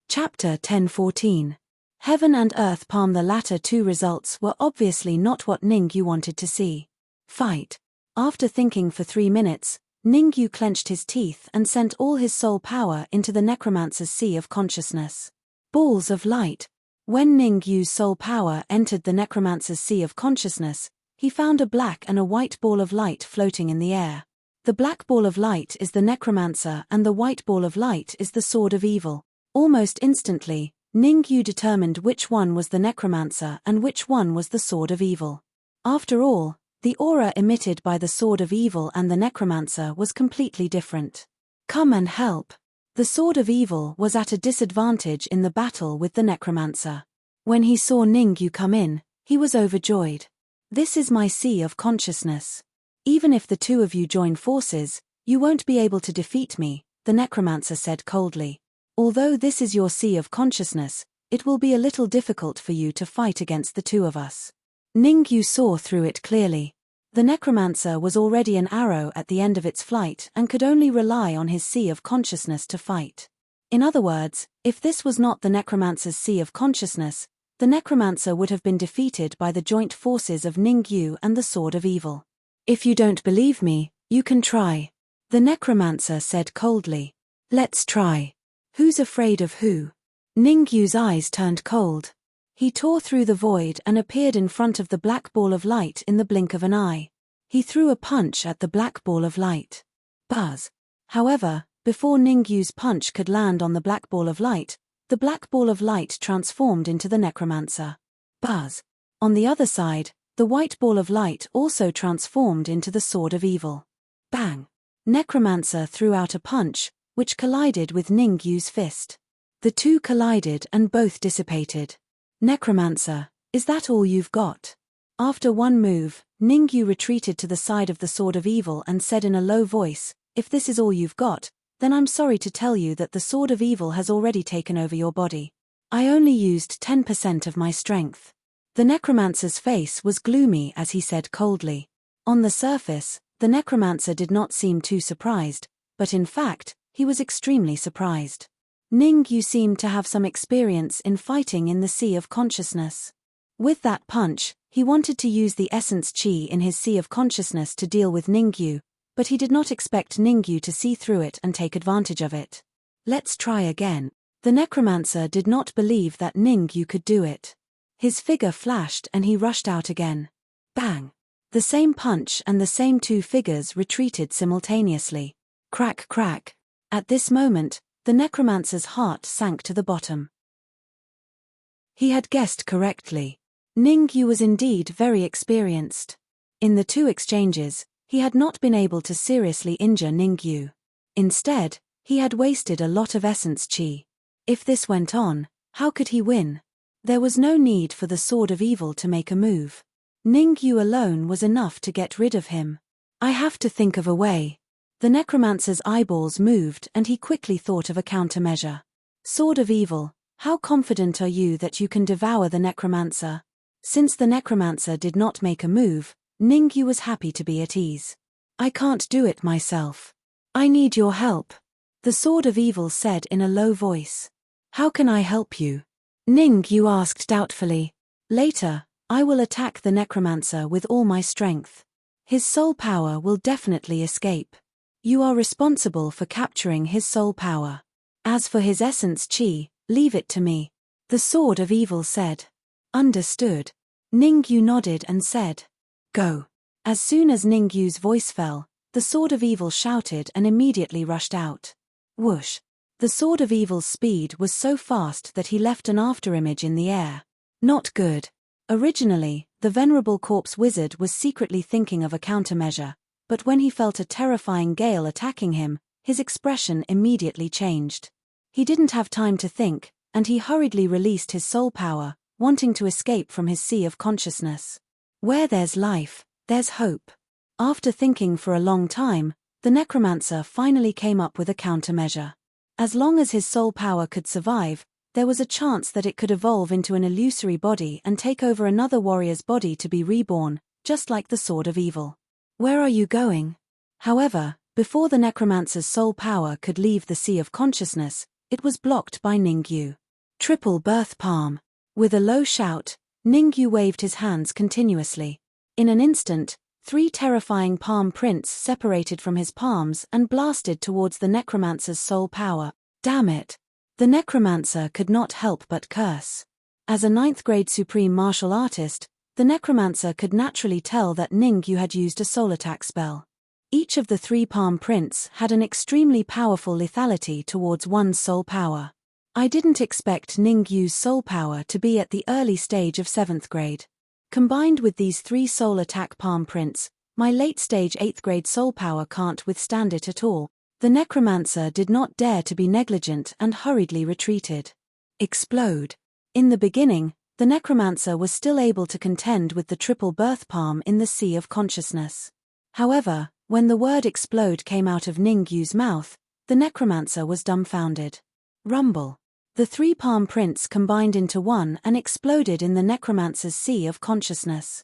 Chapter 10:14. Heaven and Earth Palm. The latter 2 results were obviously not what Ningyu wanted to see. Fight. After thinking for 3 minutes, Ningyu clenched his teeth and sent all his soul power into the necromancer's sea of consciousness. Balls of light. When Ningyu's soul power entered the necromancer's sea of consciousness, he found a black and a white ball of light floating in the air. The black ball of light is the necromancer and the white ball of light is the sword of evil. Almost instantly, Ningyu determined which one was the necromancer and which one was the sword of evil. After all, the aura emitted by the sword of evil and the necromancer was completely different. Come and help. The sword of evil was at a disadvantage in the battle with the necromancer. When he saw Ningyu come in, he was overjoyed. This is my sea of consciousness. Even if the two of you join forces, you won't be able to defeat me, the necromancer said coldly. Although this is your sea of consciousness, it will be a little difficult for you to fight against the two of us. Ningyu saw through it clearly. The necromancer was already an arrow at the end of its flight and could only rely on his sea of consciousness to fight. In other words, if this was not the necromancer's sea of consciousness, the necromancer would have been defeated by the joint forces of Ningyu and the sword of evil. If you don't believe me, you can try. The necromancer said coldly. Let's try. Who's afraid of who? Ningyu's eyes turned cold. He tore through the void and appeared in front of the black ball of light in the blink of an eye. He threw a punch at the black ball of light. Buzz. However, before Ningyu's punch could land on the black ball of light, the black ball of light transformed into the necromancer. Buzz. On the other side, the white ball of light also transformed into the sword of evil. Bang. Necromancer threw out a punch, which collided with Ningyu's fist. The two collided and both dissipated. Necromancer, is that all you've got? After one move, Ningyu retreated to the side of the sword of evil and said in a low voice, if this is all you've got, then I'm sorry to tell you that the sword of evil has already taken over your body. I only used 10% of my strength. The necromancer's face was gloomy as he said coldly. On the surface, the necromancer did not seem too surprised, but in fact, he was extremely surprised. Ningyu seemed to have some experience in fighting in the sea of consciousness. With that punch, he wanted to use the essence chi in his sea of consciousness to deal with Ningyu, but he did not expect Ningyu to see through it and take advantage of it. Let's try again. The necromancer did not believe that Ningyu could do it. His figure flashed and he rushed out again. Bang! The same punch and the same two figures retreated simultaneously. Crack crack. At this moment, the necromancer's heart sank to the bottom. He had guessed correctly. Ningyu was indeed very experienced. In the two exchanges, he had not been able to seriously injure Ningyu. Instead, he had wasted a lot of essence chi. If this went on, how could he win? There was no need for the sword of evil to make a move. Ningyu alone was enough to get rid of him. I have to think of a way. The necromancer's eyeballs moved and he quickly thought of a countermeasure. Sword of evil, how confident are you that you can devour the necromancer? Since the necromancer did not make a move, Ningyu was happy to be at ease. I can't do it myself. I need your help. The sword of evil said in a low voice. How can I help you? Ningyu asked doubtfully. Later, I will attack the necromancer with all my strength. His soul power will definitely escape. You are responsible for capturing his soul power. As for his essence chi, leave it to me. The sword of evil said. Understood. Ningyu nodded and said. Go. As soon as Ningyu's voice fell, the sword of evil shouted and immediately rushed out. Whoosh. The sword of evil's speed was so fast that he left an afterimage in the air. Not good. Originally, the venerable corpse wizard was secretly thinking of a countermeasure, but when he felt a terrifying gale attacking him, his expression immediately changed. He didn't have time to think, and he hurriedly released his soul power, wanting to escape from his sea of consciousness. Where there's life, there's hope. After thinking for a long time, the necromancer finally came up with a countermeasure. As long as his soul power could survive, there was a chance that it could evolve into an illusory body and take over another warrior's body to be reborn, just like the sword of evil. Where are you going? However, before the necromancer's soul power could leave the sea of consciousness, it was blocked by Ningyu. Triple birth palm. With a low shout, Ningyu waved his hands continuously. In an instant, 3 terrifying palm prints separated from his palms and blasted towards the necromancer's soul power. Damn it! The necromancer could not help but curse. As a 9th grade supreme martial artist, the necromancer could naturally tell that Ningyu had used a soul attack spell. Each of the 3 palm prints had an extremely powerful lethality towards one's soul power. I didn't expect Ningyu's soul power to be at the early stage of 7th grade. Combined with these 3 soul attack palm prints, my late-stage 8th grade soul power can't withstand it at all. The necromancer did not dare to be negligent and hurriedly retreated. Explode. In the beginning, the necromancer was still able to contend with the triple birth palm in the sea of consciousness. However, when the word explode came out of Ningyu's mouth, the necromancer was dumbfounded. Rumble. The 3 palm prints combined into one and exploded in the necromancer's sea of consciousness.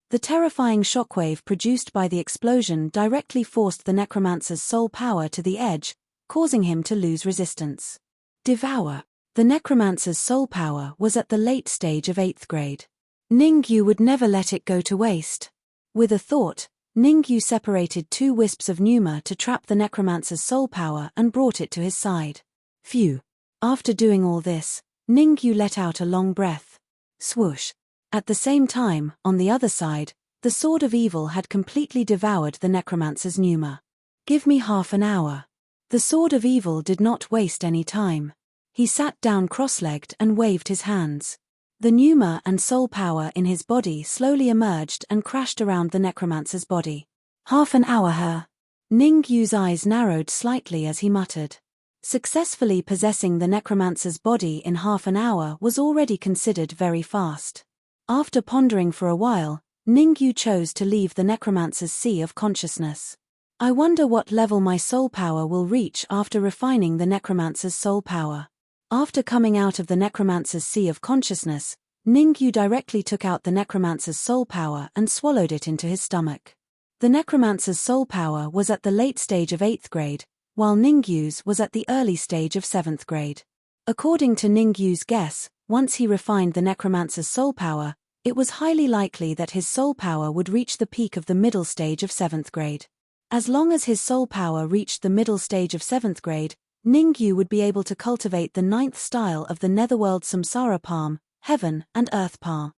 The terrifying shockwave produced by the explosion directly forced the necromancer's soul power to the edge, causing him to lose resistance. Devour. The necromancer's soul power was at the late stage of 8th grade. Ningyu would never let it go to waste. With a thought, Ningyu separated 2 wisps of pneuma to trap the necromancer's soul power and brought it to his side. Phew. After doing all this, Ningyu let out a long breath. Swoosh. At the same time, on the other side, the sword of evil had completely devoured the necromancer's pneuma. Give me half an hour. The sword of evil did not waste any time. He sat down cross-legged and waved his hands. The pneuma and soul power in his body slowly emerged and crashed around the necromancer's body. Half an hour, her. Ningyu's eyes narrowed slightly as he muttered. Successfully possessing the necromancer's body in half an hour was already considered very fast. After pondering for a while, Ningyu chose to leave the necromancer's sea of consciousness. I wonder what level my soul power will reach after refining the necromancer's soul power. After coming out of the necromancer's sea of consciousness, Ningyu directly took out the necromancer's soul power and swallowed it into his stomach. The necromancer's soul power was at the late stage of 8th grade, while Ningyu's was at the early stage of 7th grade. According to Ningyu's guess, once he refined the necromancer's soul power, it was highly likely that his soul power would reach the peak of the middle stage of 7th grade. As long as his soul power reached the middle stage of 7th grade, Ningyu would be able to cultivate the 9th style of the netherworld samsara palm, heaven and earth palm.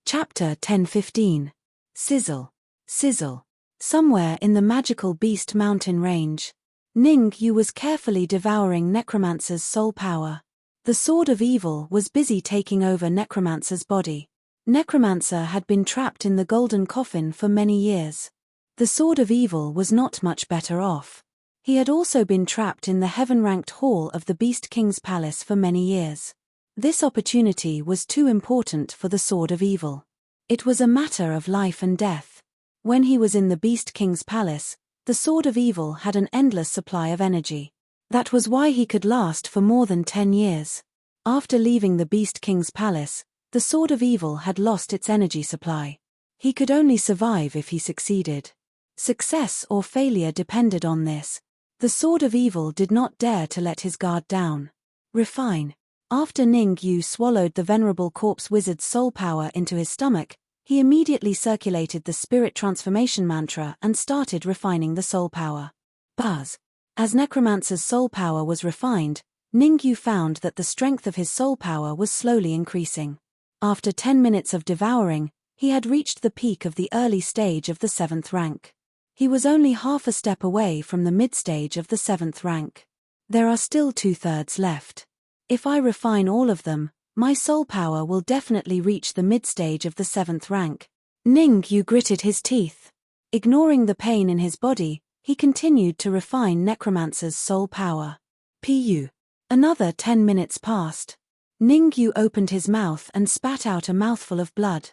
Chapter 10-15. Sizzle. Sizzle. Somewhere in the magical Beast Mountain range, Ningyu was carefully devouring Necromancer's soul power. The Sword of Evil was busy taking over Necromancer's body. Necromancer had been trapped in the golden coffin for many years. The Sword of Evil was not much better off. He had also been trapped in the heaven-ranked hall of the Beast King's palace for many years. This opportunity was too important for the Sword of Evil. It was a matter of life and death. When he was in the Beast King's palace, the Sword of Evil had an endless supply of energy. That was why he could last for more than 10 years. After leaving the Beast King's palace, the Sword of Evil had lost its energy supply. He could only survive if he succeeded. Success or failure depended on this. The Sword of Evil did not dare to let his guard down. Refine. After Ningyu swallowed the venerable corpse wizard's soul power into his stomach, he immediately circulated the spirit transformation mantra and started refining the soul power. Buzz. As Necromancer's soul power was refined, Ningyu found that the strength of his soul power was slowly increasing. After 10 minutes of devouring, he had reached the peak of the early stage of the 7th rank. He was only half a step away from the mid-stage of the 7th rank. There are still 2/3 left. If I refine all of them, my soul power will definitely reach the mid-stage of the 7th rank. Ningyu gritted his teeth. Ignoring the pain in his body, he continued to refine Necromancer's soul power. Pu. Another 10 minutes passed. Ningyu opened his mouth and spat out a mouthful of blood.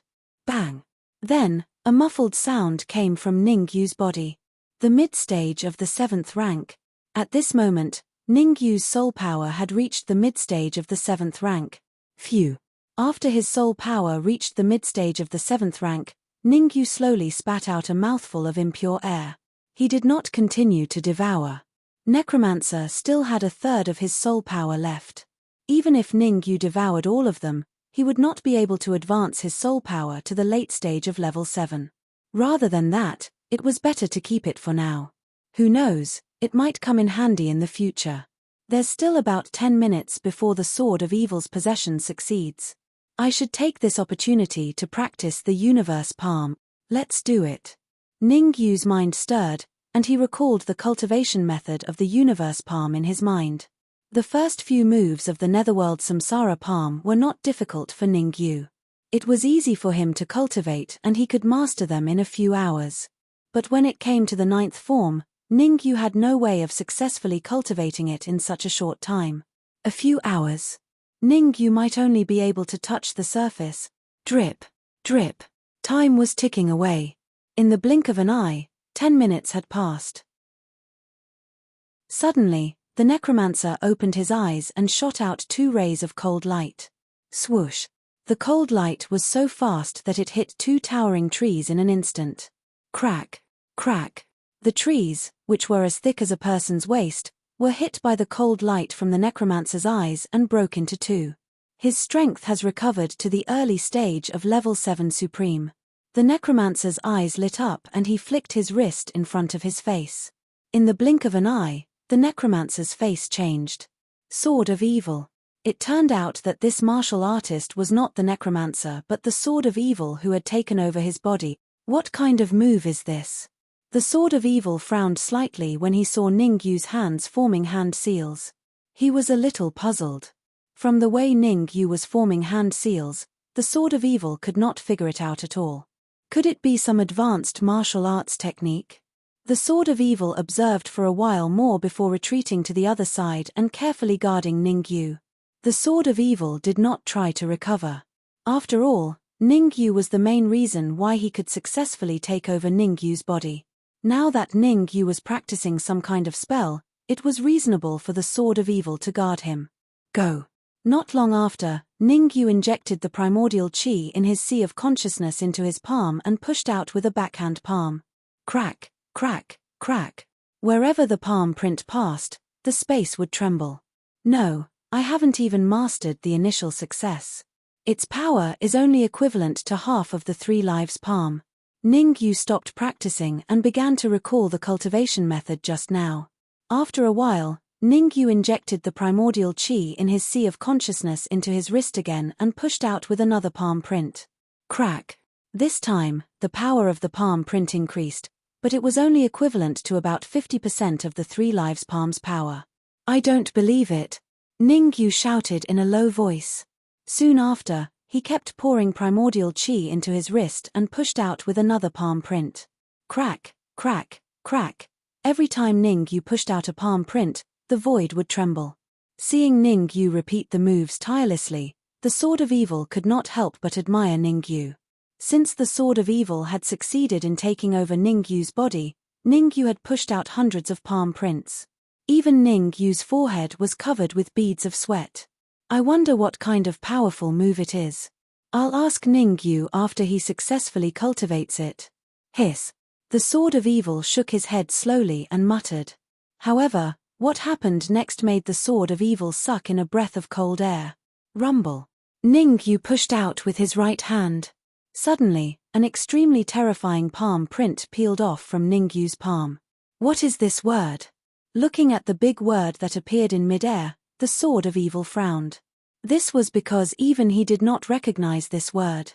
Bang. Then, a muffled sound came from Ningyu's body. The mid-stage of the 7th rank. At this moment, Ningyu's soul power had reached the mid-stage of the 7th rank. Phew. After his soul power reached the mid-stage of the 7th rank, Ningyu slowly spat out a mouthful of impure air. He did not continue to devour. Necromancer still had 1/3 of his soul power left. Even if Ningyu devoured all of them, he would not be able to advance his soul power to the late stage of level 7. Rather than that, it was better to keep it for now. Who knows, it might come in handy in the future. There's still about 10 minutes before the Sword of Evil's possession succeeds. I should take this opportunity to practice the universe palm. Let's do it. Ning Yu's mind stirred, and he recalled the cultivation method of the universe palm in his mind. The first few moves of the netherworld samsara palm were not difficult for Ning Yu. It was easy for him to cultivate and he could master them in a few hours. But when it came to the 9th form, Ning Yu had no way of successfully cultivating it in such a short time. A few hours. Ning Yu might only be able to touch the surface. Drip, drip. Time was ticking away. In the blink of an eye, 10 minutes had passed. Suddenly, the necromancer opened his eyes and shot out 2 rays of cold light. Swoosh! The cold light was so fast that it hit 2 towering trees in an instant. Crack, crack. The trees, which were as thick as a person's waist, were hit by the cold light from the necromancer's eyes and broke into 2. His strength has recovered to the early stage of level 7 supreme. The necromancer's eyes lit up and he flicked his wrist in front of his face. In the blink of an eye, the necromancer's face changed. Sword of Evil. It turned out that this martial artist was not the necromancer but the Sword of Evil who had taken over his body. What kind of move is this? The Sword of Evil frowned slightly when he saw Ning Yu's hands forming hand seals. He was a little puzzled. From the way Ning Yu was forming hand seals, the Sword of Evil could not figure it out at all. Could it be some advanced martial arts technique? The Sword of Evil observed for a while more before retreating to the other side and carefully guarding Ning Yu. The Sword of Evil did not try to recover. After all, Ning Yu was the main reason why he could successfully take over Ning Yu's body. Now that Ning Yu was practicing some kind of spell, it was reasonable for the Sword of Evil to guard him. Go. Not long after, Ning Yu injected the primordial chi in his sea of consciousness into his palm and pushed out with a backhand palm. Crack, crack, crack. Wherever the palm print passed, the space would tremble. No, I haven't even mastered the initial success. Its power is only equivalent to half of the 3 lives palm. Ning Yu stopped practicing and began to recall the cultivation method just now. After a while, Ning Yu injected the primordial chi in his sea of consciousness into his wrist again and pushed out with another palm print. Crack. This time, the power of the palm print increased, but it was only equivalent to about 50% of the 3 lives palm's power. I don't believe it. Ning Yu shouted in a low voice. Soon after, he kept pouring primordial chi into his wrist and pushed out with another palm print. Crack, crack, crack. Every time Ning Yu pushed out a palm print, the void would tremble. Seeing Ning Yu repeat the moves tirelessly, the Sword of Evil could not help but admire Ning Yu. Since the Sword of Evil had succeeded in taking over Ning Yu's body, Ning Yu had pushed out hundreds of palm prints. Even Ning Yu's forehead was covered with beads of sweat. I wonder what kind of powerful move it is. I'll ask Ning Yu after he successfully cultivates it. Hiss. The Sword of Evil shook his head slowly and muttered. However, what happened next made the Sword of Evil suck in a breath of cold air. Rumble. Ning Yu pushed out with his right hand. Suddenly, an extremely terrifying palm print peeled off from Ning Yu's palm. What is this word? Looking at the big word that appeared in midair, the Sword of Evil frowned. This was because even he did not recognize this word.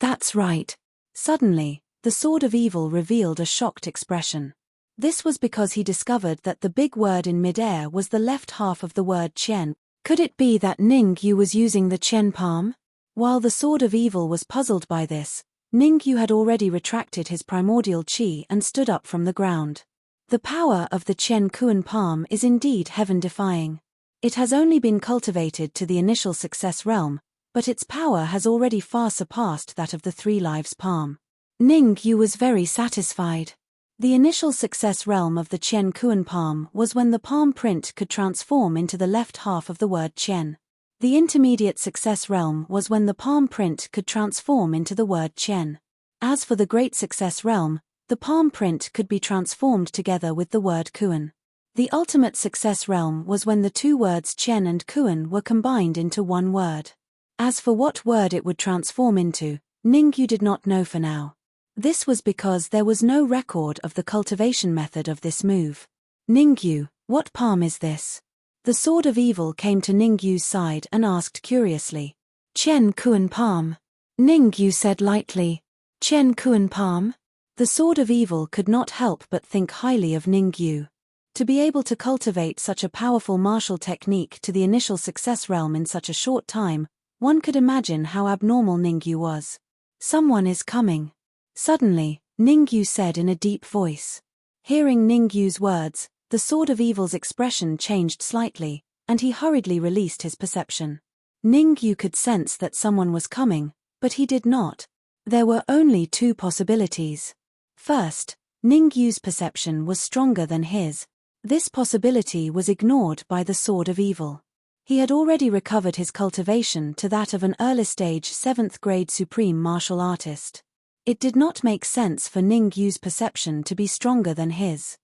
That's right. Suddenly, the Sword of Evil revealed a shocked expression. This was because he discovered that the big word in midair was the left half of the word Qian. Could it be that Ning Yu was using the Qian palm? While the Sword of Evil was puzzled by this, Ning Yu had already retracted his primordial chi and stood up from the ground. The power of the Qian Kuan palm is indeed heaven-defying. It has only been cultivated to the initial success realm, but its power has already far surpassed that of the 3 lives palm. Ning Yu was very satisfied. The initial success realm of the Qian Kuan palm was when the palm print could transform into the left half of the word Qian. The intermediate success realm was when the palm print could transform into the word Qian. As for the great success realm, the palm print could be transformed together with the word Kuan. The ultimate success realm was when the two words Chen and Kuan were combined into one word. As for what word it would transform into, Ningyu did not know for now. This was because there was no record of the cultivation method of this move. Ningyu, what palm is this? The Sword of Evil came to Ningyu's side and asked curiously. Chen Kuan palm. Ningyu said lightly. Chen Kuan palm? The Sword of Evil could not help but think highly of Ningyu. To be able to cultivate such a powerful martial technique to the initial success realm in such a short time, one could imagine how abnormal Ningyu was. Someone is coming. Suddenly, Ningyu said in a deep voice. Hearing Ningyu's words, the Sword of Evil's expression changed slightly, and he hurriedly released his perception. Ningyu could sense that someone was coming, but he did not. There were only two possibilities. First, Ningyu's perception was stronger than his. This possibility was ignored by the Sword of Evil. He had already recovered his cultivation to that of an early-stage 7th grade supreme martial artist. It did not make sense for Ningyu's perception to be stronger than his.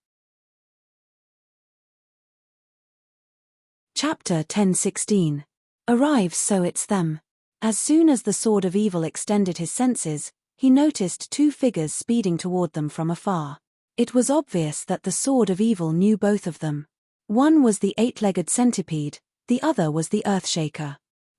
Chapter 10:16. Arrives, so it's them. As soon as the Sword of Evil extended his senses, he noticed two figures speeding toward them from afar. It was obvious that the Sword of Evil knew both of them. One was the 8-legged centipede, the other was the Earthshaker.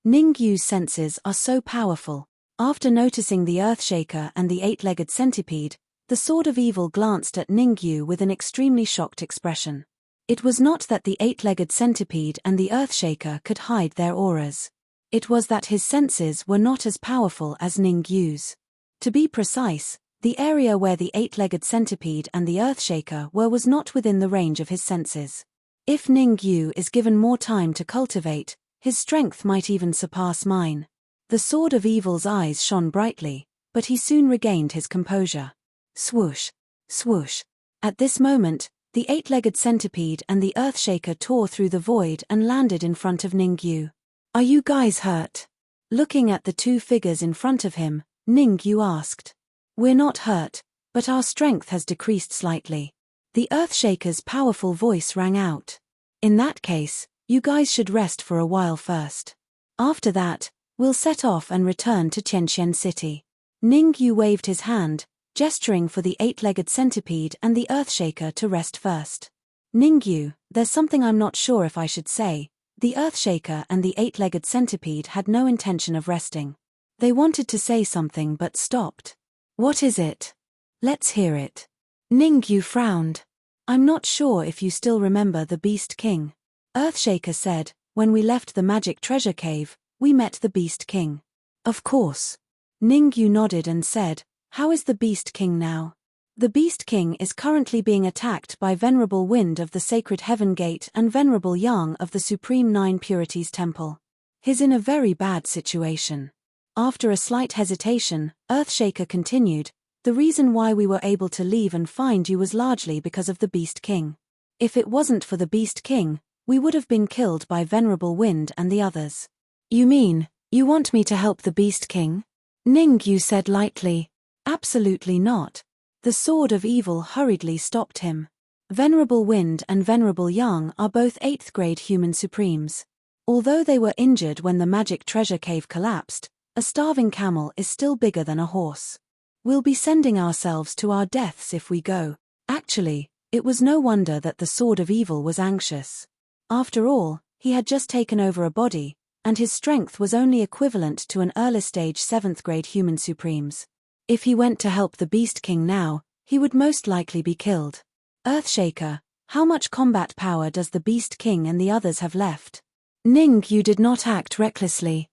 Ningyu's senses are so powerful. After noticing the Earthshaker and the 8-legged centipede, the Sword of Evil glanced at Ningyu with an extremely shocked expression. It was not that the 8-legged centipede and the Earthshaker could hide their auras. It was that his senses were not as powerful as Ningyu's. To be precise, the area where the 8-legged centipede and the Earthshaker were was not within the range of his senses. If Ningyu is given more time to cultivate, his strength might even surpass mine. The Sword of Evil's eyes shone brightly, but he soon regained his composure. Swoosh, swoosh. At this moment, the 8-legged centipede and the Earthshaker tore through the void and landed in front of Ningyu. Are you guys hurt? Looking at the two figures in front of him, Ningyu asked. We're not hurt, but our strength has decreased slightly. The Earthshaker's powerful voice rang out. In that case, you guys should rest for a while first. After that, we'll set off and return to Qianxian City. Ningyu waved his hand, gesturing for the 8-legged centipede and the Earthshaker to rest first. Ningyu, there's something I'm not sure if I should say. The Earthshaker and the 8-legged centipede had no intention of resting. They wanted to say something but stopped. What is it? Let's hear it. Ningyu frowned. I'm not sure if you still remember the Beast King. Earthshaker said, when we left the magic treasure cave, we met the Beast King. Of course. Ningyu nodded and said, how is the Beast King now? The Beast King is currently being attacked by Venerable Wind of the Sacred Heaven Gate and Venerable Yang of the Supreme Nine Purities Temple. He's in a very bad situation. After a slight hesitation, Earthshaker continued, the reason why we were able to leave and find you was largely because of the Beast King. If it wasn't for the Beast King, we would have been killed by Venerable Wind and the others. You mean, you want me to help the Beast King? Ningyu said lightly. Absolutely not. The Sword of Evil hurriedly stopped him. Venerable Wind and Venerable Yang are both 8th grade human supremes. Although they were injured when the magic treasure cave collapsed, a starving camel is still bigger than a horse. We'll be sending ourselves to our deaths if we go. Actually, it was no wonder that the Sword of Evil was anxious. After all, he had just taken over a body, and his strength was only equivalent to an early-stage 7th grade human supremes. If he went to help the Beast King now, he would most likely be killed. Earthshaker, how much combat power does the Beast King and the others have left? Ningyu did not act recklessly.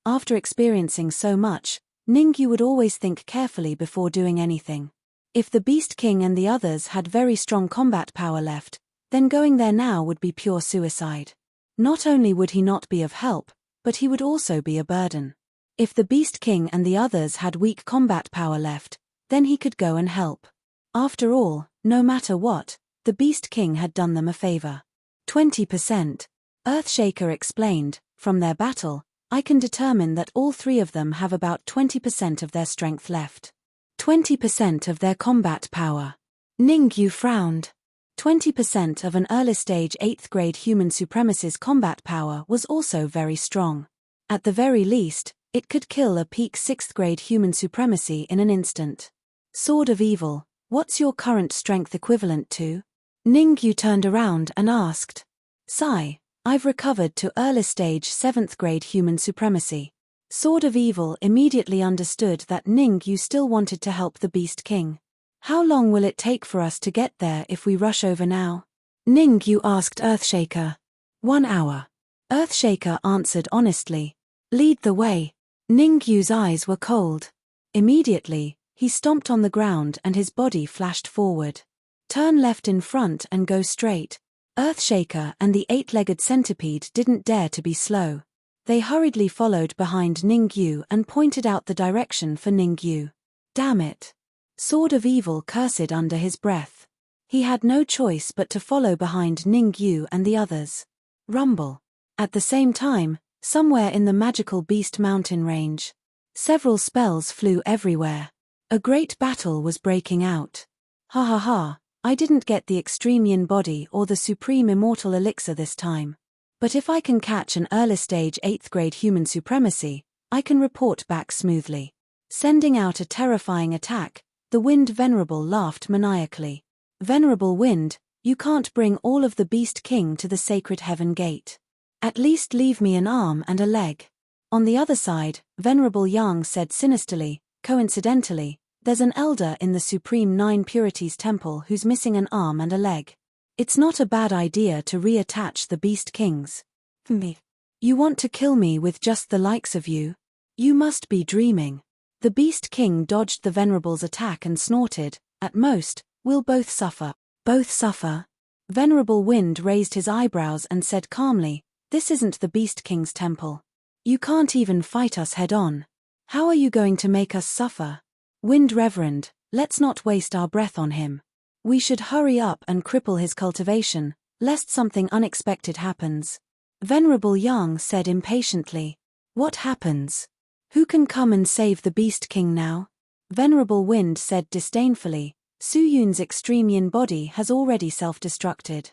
After experiencing so much, Ningyu would always think carefully before doing anything. If the Beast King and the others had very strong combat power left, then going there now would be pure suicide. Not only would he not be of help, but he would also be a burden. If the Beast King and the others had weak combat power left, then he could go and help. After all, no matter what, the Beast King had done them a favor. 20%. Earthshaker explained, from their battle, I can determine that all three of them have about 20% of their strength left. 20% of their combat power. Ningyu frowned. 20% of an early-stage 8th grade human supremacist's combat power was also very strong. At the very least, it could kill a peak 6th grade human supremacy in an instant. Sword of Evil, what's your current strength equivalent to? Ningyu turned around and asked. Sigh, I've recovered to early-stage 7th grade human supremacy. Sword of Evil immediately understood that Ningyu still wanted to help the Beast King. How long will it take for us to get there if we rush over now? Ningyu asked Earthshaker. 1 hour. Earthshaker answered honestly. Lead the way. Ningyu's eyes were cold. Immediately, he stomped on the ground and his body flashed forward. Turn left in front and go straight. Earthshaker and the 8-legged centipede didn't dare to be slow. They hurriedly followed behind Ningyu and pointed out the direction for Ningyu. Damn it. Sword of Evil cursed under his breath. He had no choice but to follow behind Ningyu and the others. Rumble. At the same time, somewhere in the magical Beast Mountain range, several spells flew everywhere. A great battle was breaking out. Ha ha ha, I didn't get the Extreme Yin Body or the Supreme Immortal Elixir this time. But if I can catch an early-stage 8th grade human supremacy, I can report back smoothly. Sending out a terrifying attack, the Wind Venerable laughed maniacally. Venerable Wind, you can't bring all of the Beast King to the Sacred Heaven Gate. At least leave me an arm and a leg. On the other side, Venerable Yang said sinisterly, coincidentally, there's an elder in the Supreme Nine Purities Temple who's missing an arm and a leg. It's not a bad idea to reattach the Beast Kings. Me. You want to kill me with just the likes of you? You must be dreaming. The Beast King dodged the Venerable's attack and snorted, at most, we'll both suffer. Both suffer? Venerable Wind raised his eyebrows and said calmly, this isn't the Beast King's temple. You can't even fight us head-on. How are you going to make us suffer? Wind Reverend, let's not waste our breath on him. We should hurry up and cripple his cultivation, lest something unexpected happens. Venerable Yang said impatiently. What happens? Who can come and save the Beast King now? Venerable Wind said disdainfully, Su Yun's Extreme Yin Body has already self-destructed.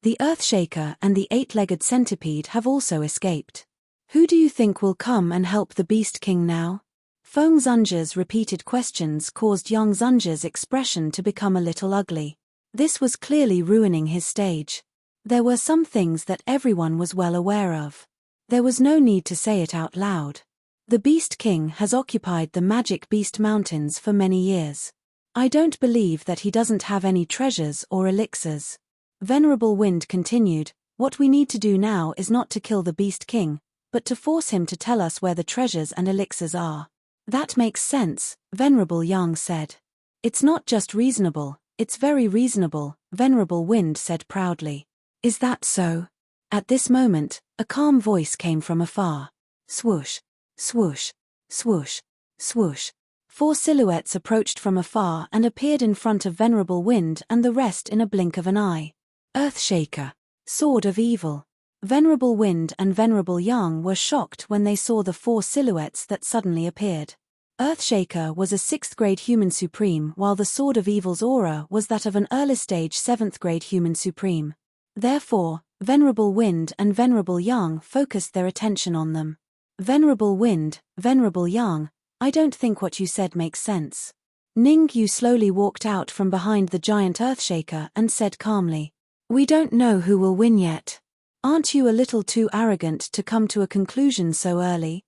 The Earthshaker and the 8-legged centipede have also escaped. Who do you think will come and help the Beast King now? Feng Zunge's repeated questions caused Yang Zunge's expression to become a little ugly. This was clearly ruining his stage. There were some things that everyone was well aware of. There was no need to say it out loud. The Beast King has occupied the magic Beast Mountains for many years. I don't believe that he doesn't have any treasures or elixirs. Venerable Wind continued, what we need to do now is not to kill the Beast King, but to force him to tell us where the treasures and elixirs are. That makes sense, Venerable Yang said. It's not just reasonable, it's very reasonable, Venerable Wind said proudly. Is that so? At this moment, a calm voice came from afar. Swoosh, swoosh, swoosh, swoosh. 4 silhouettes approached from afar and appeared in front of Venerable Wind and the rest in a blink of an eye. Earthshaker, Sword of Evil. Venerable Wind and Venerable Yang were shocked when they saw the 4 silhouettes that suddenly appeared. Earthshaker was a 6th grade human supreme while the Sword of Evil's aura was that of an early-stage 7th grade human supreme. Therefore, Venerable Wind and Venerable Yang focused their attention on them. Venerable Wind, Venerable Yang, I don't think what you said makes sense. Ningyu slowly walked out from behind the giant Earthshaker and said calmly, we don't know who will win yet. Aren't you a little too arrogant to come to a conclusion so early?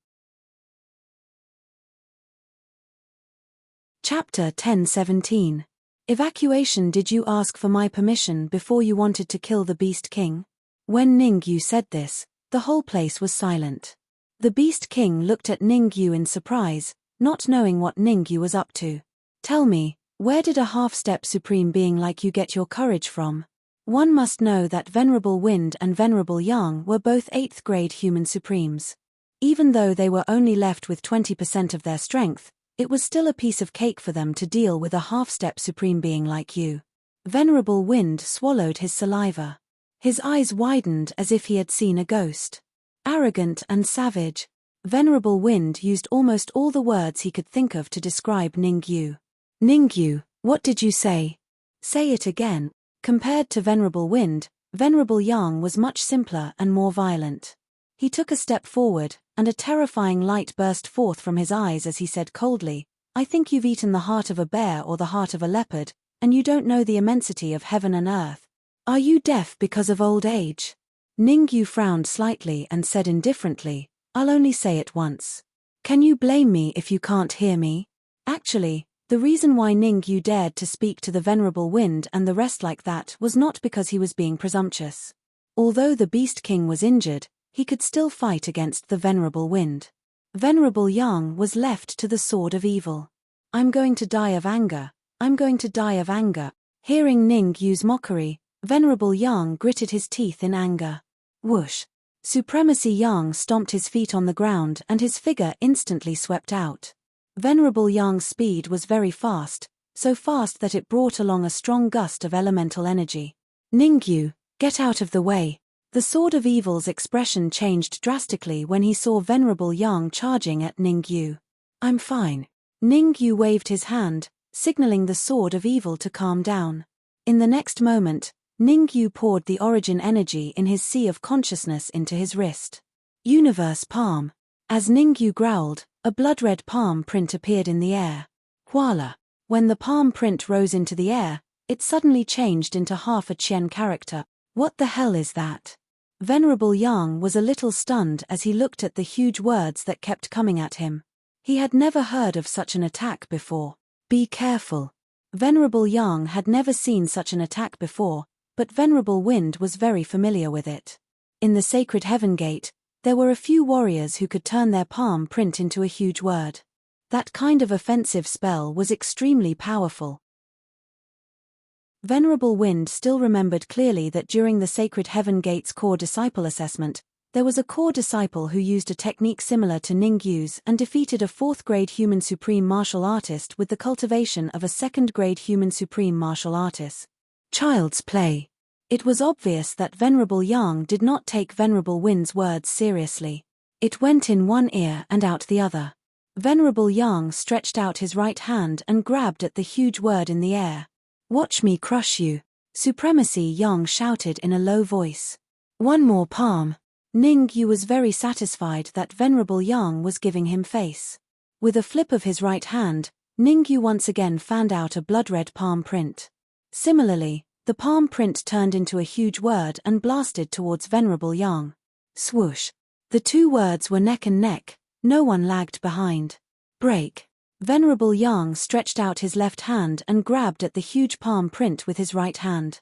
Chapter 10:17. Evacuation. Did you ask for my permission before you wanted to kill the Beast King? When Ningyu said this, the whole place was silent. The Beast King looked at Ningyu in surprise, not knowing what Ningyu was up to. Tell me, where did a half-step supreme being like you get your courage from? One must know that Venerable Wind and Venerable Yang were both 8th grade human supremes. Even though they were only left with 20% of their strength, it was still a piece of cake for them to deal with a half-step supreme being like you. Venerable Wind swallowed his saliva. His eyes widened as if he had seen a ghost. Arrogant and savage. Venerable Wind used almost all the words he could think of to describe Ningyu. Ningyu, what did you say? Say it again. Compared to Venerable Wind, Venerable Yang was much simpler and more violent. He took a step forward, and a terrifying light burst forth from his eyes as he said coldly, I think you've eaten the heart of a bear or the heart of a leopard, and you don't know the immensity of heaven and earth. Are you deaf because of old age? Ningyu frowned slightly and said indifferently, I'll only say it once. Can you blame me if you can't hear me? Actually, the reason why Ningyu dared to speak to the Venerable Wind and the rest like that was not because he was being presumptuous. Although the Beast King was injured, he could still fight against the Venerable Wind. Venerable Yang was left to the sword of evil. I'm going to die of anger. I'm going to die of anger. Hearing Ningyu's mockery, Venerable Yang gritted his teeth in anger. Whoosh! Supremacy Yang stomped his feet on the ground and his figure instantly swept out. Venerable Yang's speed was very fast, so fast that it brought along a strong gust of elemental energy. Ningyu, get out of the way. The Sword of Evil's expression changed drastically when he saw Venerable Yang charging at Ningyu. I'm fine. Ningyu waved his hand, signaling the Sword of Evil to calm down. In the next moment, Ningyu poured the origin energy in his sea of consciousness into his wrist. Universe palm. As Ningyu growled, a blood-red palm print appeared in the air. Voila! When the palm print rose into the air, it suddenly changed into half a Qian character. What the hell is that? Venerable Yang was a little stunned as he looked at the huge words that kept coming at him. He had never heard of such an attack before. Be careful. Venerable Yang had never seen such an attack before, but Venerable Wind was very familiar with it. In the Sacred Heaven Gate, there were a few warriors who could turn their palm print into a huge word. That kind of offensive spell was extremely powerful. Venerable Wind still remembered clearly that during the Sacred Heaven Gate's core disciple assessment, there was a core disciple who used a technique similar to Ningyu's and defeated a 4th-grade human supreme martial artist with the cultivation of a 2nd-grade human supreme martial artist. Child's play. It was obvious that Venerable Yang did not take Venerable Wind's words seriously. It went in one ear and out the other. Venerable Yang stretched out his right hand and grabbed at the huge word in the air. Watch me crush you. Supremacy Yang shouted in a low voice. One more palm. Ningyu was very satisfied that Venerable Yang was giving him face. With a flip of his right hand, Ningyu once again fanned out a blood-red palm print. Similarly, the palm print turned into a huge word and blasted towards Venerable Yang. Swoosh! The two words were neck and neck, no one lagged behind. Break! Venerable Yang stretched out his left hand and grabbed at the huge palm print with his right hand.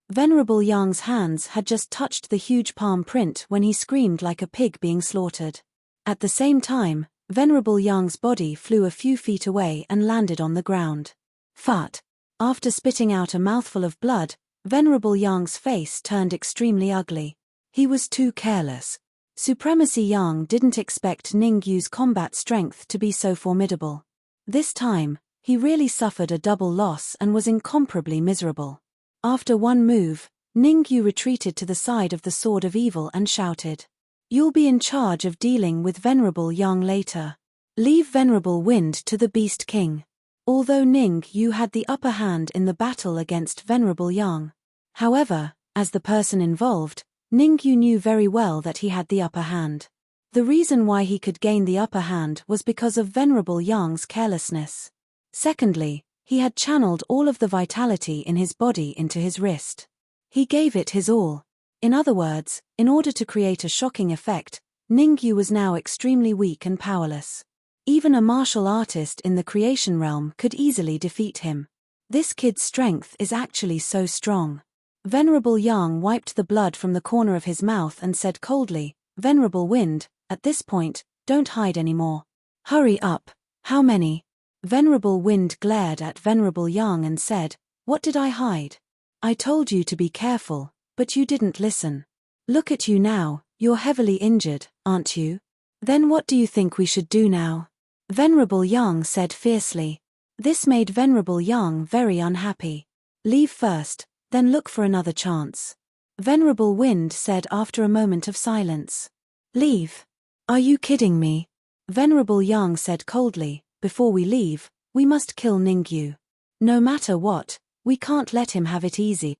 Venerable Yang's hands had just touched the huge palm print when he screamed like a pig being slaughtered. At the same time, Venerable Yang's body flew a few feet away and landed on the ground. Fart! After spitting out a mouthful of blood, Venerable Yang's face turned extremely ugly. He was too careless. Supremacy Yang didn't expect Ningyu's combat strength to be so formidable. This time, he really suffered a double loss and was incomparably miserable. After one move, Ningyu retreated to the side of the Sword of Evil and shouted, You'll be in charge of dealing with Venerable Yang later. Leave Venerable Wind to the Beast King. Although Ningyu had the upper hand in the battle against Venerable Yang. However, as the person involved, Ningyu knew very well that he had the upper hand. The reason why he could gain the upper hand was because of Venerable Yang's carelessness. Secondly, he had channeled all of the vitality in his body into his wrist. He gave it his all. In other words, in order to create a shocking effect, Ningyu was now extremely weak and powerless. Even a martial artist in the creation realm could easily defeat him. This kid's strength is actually so strong. Venerable Yang wiped the blood from the corner of his mouth and said coldly, Venerable Wind, at this point, don't hide anymore. Hurry up. How many? Venerable Wind glared at Venerable Yang and said, What did I hide? I told you to be careful, but you didn't listen. Look at you now, you're heavily injured, aren't you? Then what do you think we should do now? Venerable Yang said fiercely. This made Venerable Yang very unhappy. Leave first, then look for another chance. Venerable Wind said after a moment of silence. Leave? Are you kidding me? Venerable Yang said coldly, Before we leave, we must kill Ningyu. No matter what, We can't let him have it easy.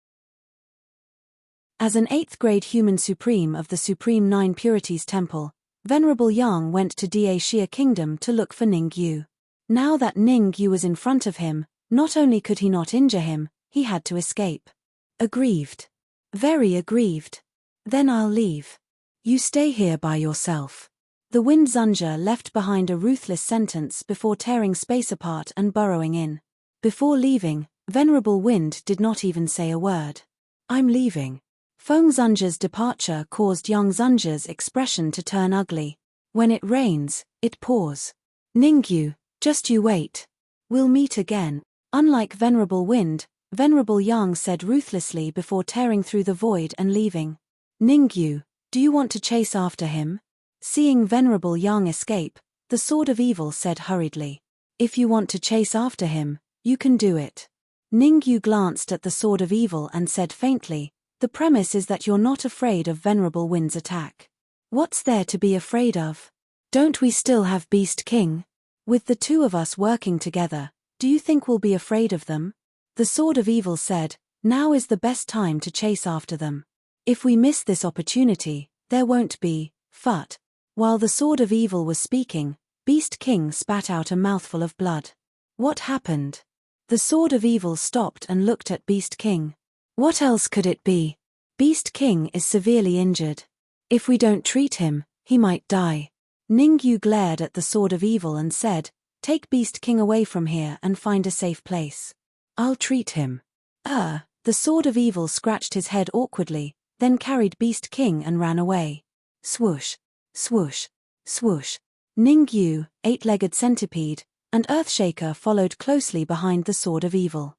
As an 8th grade human supreme of the Supreme Nine Purities Temple, Venerable Yang went to Da Xia Kingdom to look for Ning Yu. Now that Ning Yu was in front of him, not only could he not injure him, he had to escape. Aggrieved. Very aggrieved. Then I'll leave. You stay here by yourself. The Wind Zunja left behind a ruthless sentence before tearing space apart and burrowing in. Before leaving, Venerable Wind did not even say a word. I'm leaving. Feng Zunja's departure caused Yang Zunja's expression to turn ugly. When it rains, it pours. Ningyu, just you wait. We'll meet again. Unlike Venerable Wind, Venerable Yang said ruthlessly before tearing through the void and leaving. Ningyu, do you want to chase after him? Seeing Venerable Yang escape, the Sword of Evil said hurriedly. If you want to chase after him, you can do it. Ningyu glanced at the Sword of Evil and said faintly, the premise is that you're not afraid of Venerable Wind's attack. What's there to be afraid of? Don't we still have Beast King? With the two of us working together, do you think we'll be afraid of them? The Sword of Evil said, now is the best time to chase after them. If we miss this opportunity, there won't be, Phut. While the Sword of Evil was speaking, Beast King spat out a mouthful of blood. What happened? The Sword of Evil stopped and looked at Beast King. What else could it be? Beast King is severely injured. If we don't treat him, he might die. Ningyu glared at the Sword of Evil and said, take Beast King away from here and find a safe place. I'll treat him. The Sword of Evil scratched his head awkwardly, then carried Beast King and ran away. Swoosh, swoosh, swoosh. Ningyu, 8-legged centipede, and Earthshaker followed closely behind the Sword of Evil.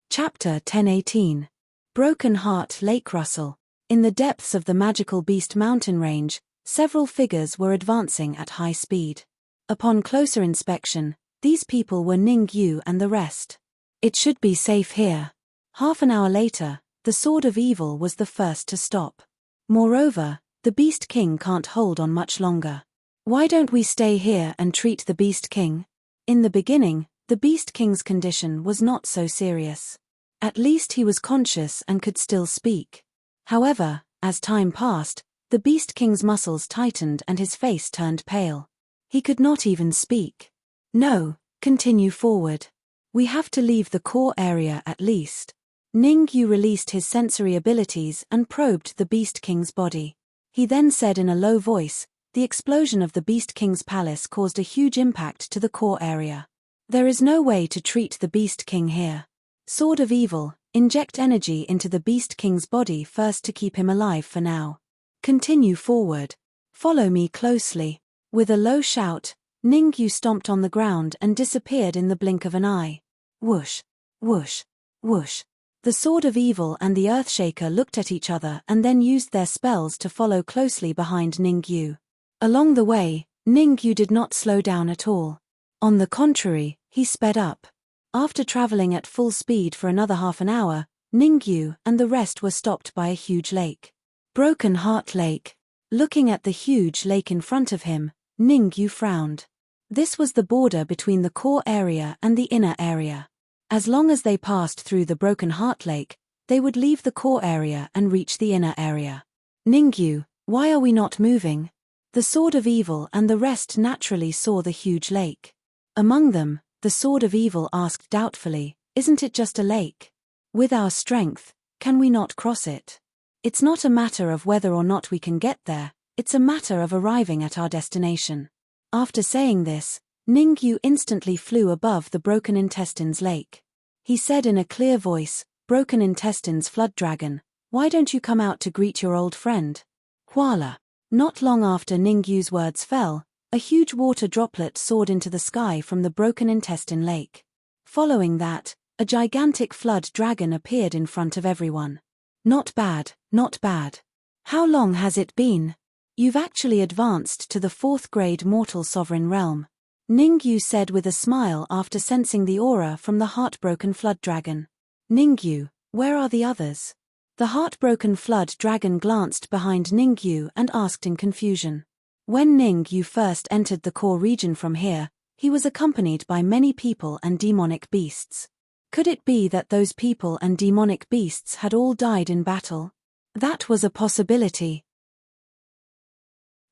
Chapter 1018. Broken Heart Lake Russell. In the depths of the magical Beast Mountain range, several figures were advancing at high speed. Upon closer inspection, these people were Ning Yu and the rest. It should be safe here. Half an hour later, the Sword of Evil was the first to stop. Moreover, the Beast King can't hold on much longer. Why don't we stay here and treat the Beast King? In the beginning, the Beast King's condition was not so serious. At least he was conscious and could still speak. However, as time passed, the Beast King's muscles tightened and his face turned pale. He could not even speak. No, continue forward. We have to leave the core area at least. Ning Yu released his sensory abilities and probed the Beast King's body. He then said in a low voice, the explosion of the Beast King's palace caused a huge impact to the core area. There is no way to treat the Beast King here. Sword of Evil, inject energy into the Beast King's body first to keep him alive for now. Continue forward. Follow me closely. With a low shout, Ning Yu stomped on the ground and disappeared in the blink of an eye. Whoosh, whoosh, whoosh. The Sword of Evil and the Earthshaker looked at each other and then used their spells to follow closely behind Ning Yu. Along the way, Ning Yu did not slow down at all. On the contrary, he sped up. After traveling at full speed for another half an hour, Ning Yu and the rest were stopped by a huge lake. Broken Heart Lake. Looking at the huge lake in front of him, Ning Yu frowned. This was the border between the core area and the inner area. As long as they passed through the Broken Heart Lake, they would leave the core area and reach the inner area. Ning Yu, why are we not moving? The Sword of Evil and the rest naturally saw the huge lake. Among them, the Sword of Evil asked doubtfully, isn't it just a lake? With our strength, can we not cross it? It's not a matter of whether or not we can get there, it's a matter of arriving at our destination. After saying this, Ning Yu instantly flew above the Broken Intestines Lake. He said in a clear voice, Broken Intestines Flood Dragon, why don't you come out to greet your old friend? Koala. Not long after Ning Yu's words fell, a huge water droplet soared into the sky from the Broken Intestine Lake. Following that, a gigantic flood dragon appeared in front of everyone. Not bad, not bad. How long has it been? You've actually advanced to the 4th grade mortal sovereign realm. Ning Yu said with a smile after sensing the aura from the heartbroken flood dragon. Ning Yu, where are the others? The heartbroken flood dragon glanced behind Ning Yu and asked in confusion. When Ning Yu first entered the core region from here, He was accompanied by many people and demonic beasts. Could it be that those people and demonic beasts had all died in battle? That was a possibility.